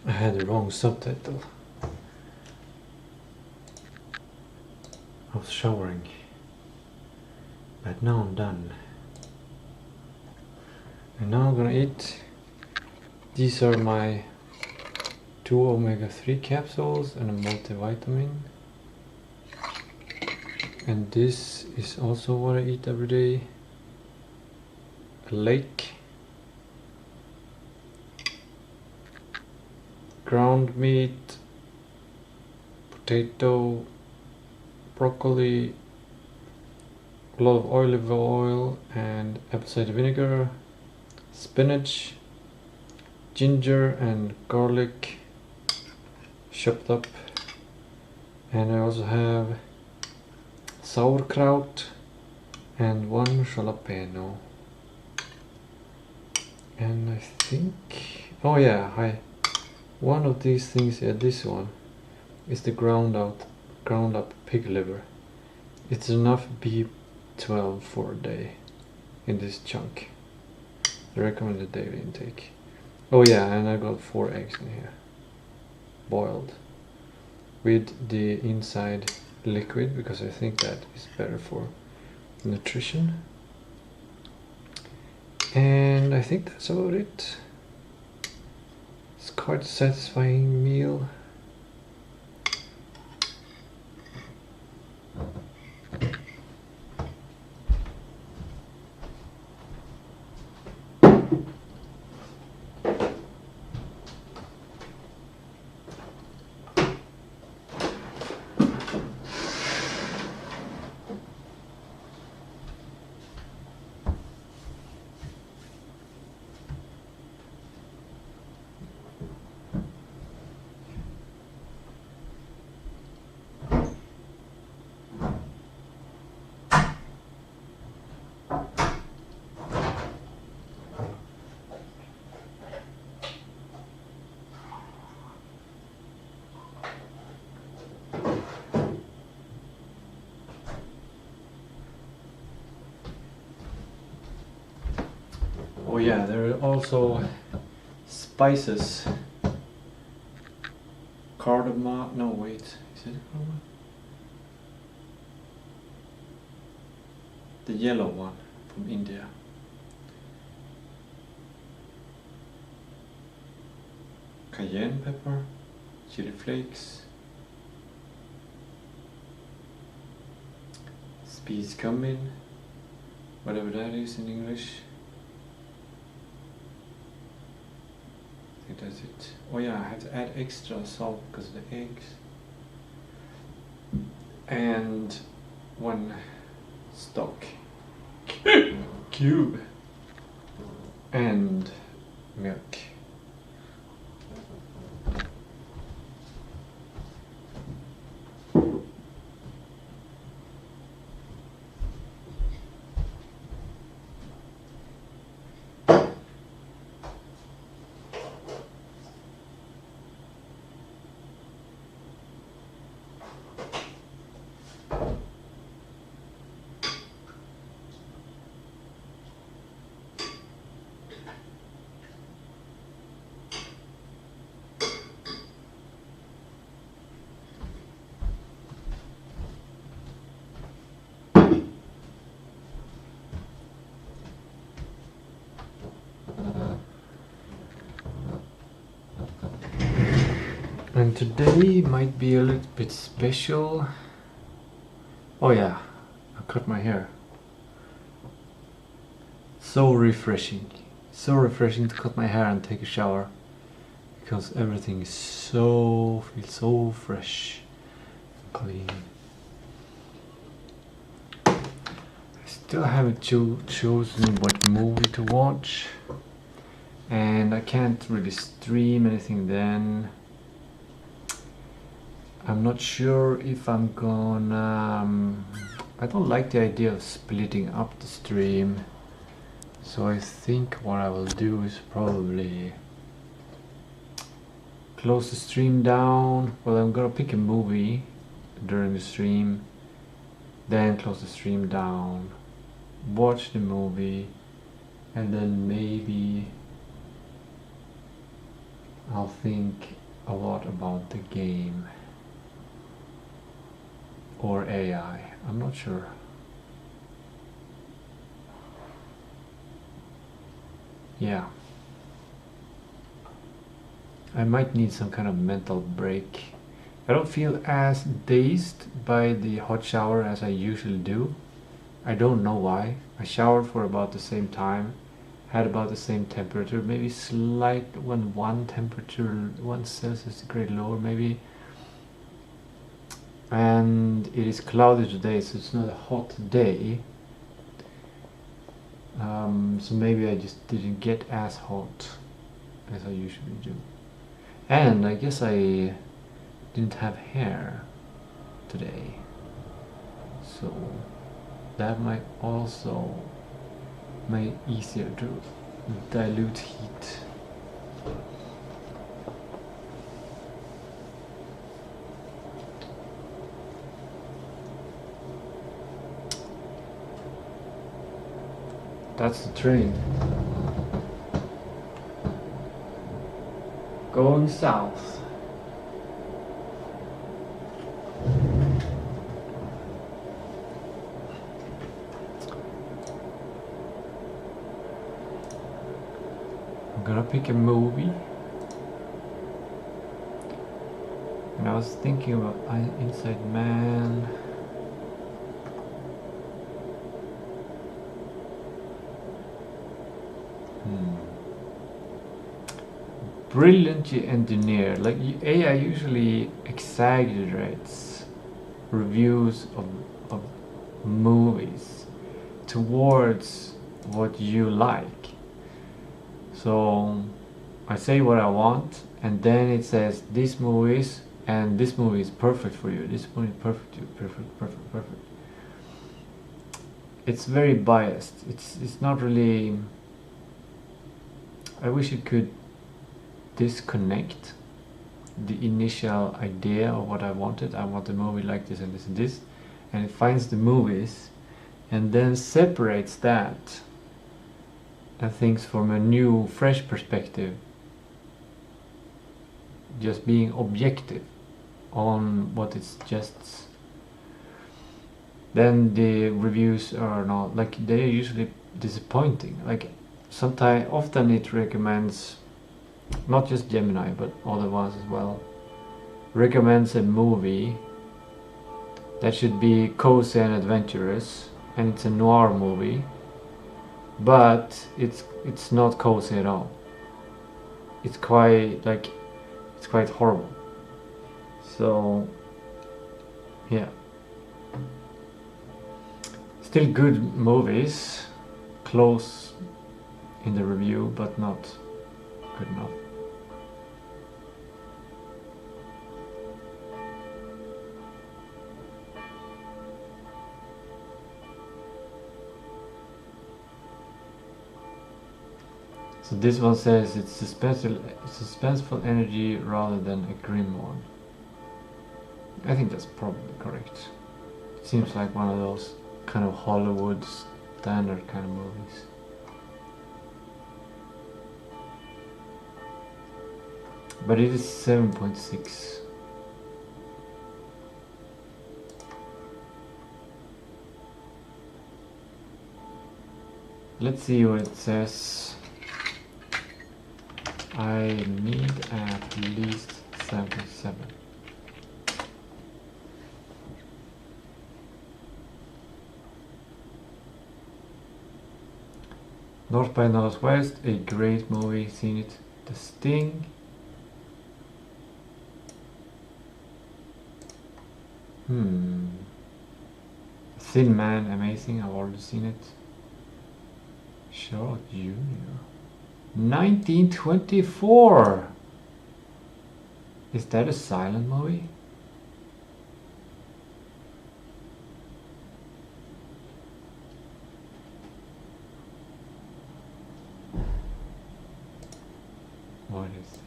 I had the wrong subtitle. I was showering, but now I'm done. And now I'm gonna eat. These are my 2 omega-3 capsules and a multivitamin. And this is also what I eat every day. A lake. Ground meat, potato, broccoli, a lot of olive oil and apple cider vinegar, spinach, ginger and garlic chopped up, and I also have sauerkraut and 1 jalapeno. And I think, oh yeah, one of these things, yeah, this one is the ground up pig liver. It's enough B12 for a day in this chunk. The recommended daily intake. Oh yeah, and I got 4 eggs in here, boiled, with the inside liquid, because I think that is better for nutrition. And I think that's about it. It's quite a satisfying meal. Oh yeah, there are also spices. Cardamom, no wait, is it cardamom? The yellow one from India. Cayenne pepper, chili flakes, Spiced cumin, whatever that is in English. I think that's it. Oh yeah, I have to add extra salt because of the eggs. And 1 stock cube and milk. And today might be a little bit special. Oh yeah, I cut my hair. so refreshing. So refreshing to cut my hair and take a shower, because everything is feels so fresh and clean. I still haven't chosen what movie to watch, and I can't really stream anything then. I'm not sure if I'm gonna... I don't like the idea of splitting up the stream, so I think what I will do is probably close the stream down. Well, I'm gonna pick a movie during the stream, then close the stream down, watch the movie, and then maybe I'll think a lot about the game or AI. I'm not sure. Yeah. I might need some kind of mental break. I don't feel as dazed by the hot shower as I usually do. I don't know why. I showered for about the same time, had about the same temperature, maybe slight one temperature, 1 Celsius degree lower maybe. And it is cloudy today, so it's not a hot day. So maybe I just didn't get as hot as I usually do. And I guess I didn't have hair today, so that might also make it easier to dilute heat. That's the train going south. I'm gonna pick a movie, and I was thinking about Inside Man. Brilliantly engineered. Like AI usually exaggerates reviews of movies towards what you like. So I say what I want, and then it says these movies, and this movie is perfect for you. This movie is perfect for you. Perfect. It's very biased. It's not really. I wish it could disconnect the initial idea of what I wanted. I want a movie like this and this and this, and it finds the movies and then separates that and thinks from a new, fresh perspective, just being objective on what it suggests. Then the reviews are not like, they're usually disappointing. Like often it recommends, not just Gemini but other ones as well, recommends a movie that should be cozy and adventurous, and it's a noir movie, but it's not cozy at all. It's quite horrible. So yeah, still good movies, close in the review, but not good enough. So this one says it's suspenseful energy rather than a grim one. I think that's probably correct. It seems like one of those kind of Hollywood standard kind of movies. But it is 7.6. Let's see what it says. I need at least 7.7. North by Northwest, a great movie, seen it. The Sting. Thin Man, amazing, I've already seen it. Charlotte Jr. 1924! Is that a silent movie? What is this?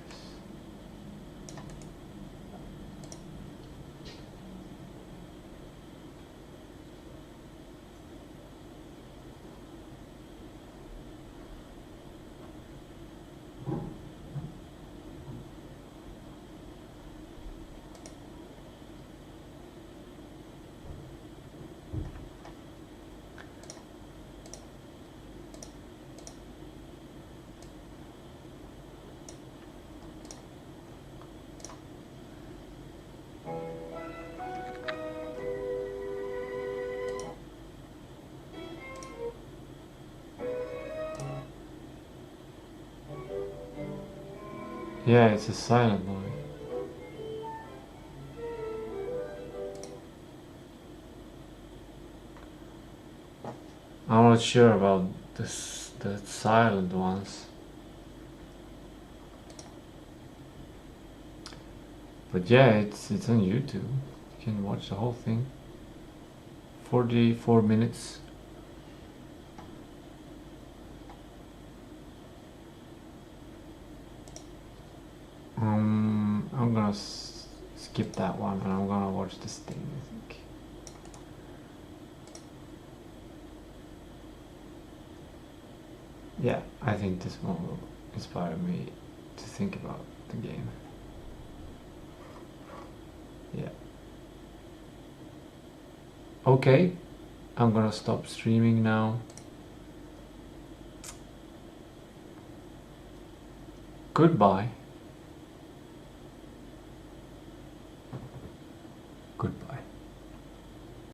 Yeah, it's a silent movie. I'm not sure about this, the silent ones. But yeah, it's on YouTube. You can watch the whole thing. 44 minutes. I'm gonna skip that one and I'm gonna watch this thing, I think. Yeah, I think this one will inspire me to think about the game. Yeah. Okay, I'm gonna stop streaming now. Goodbye.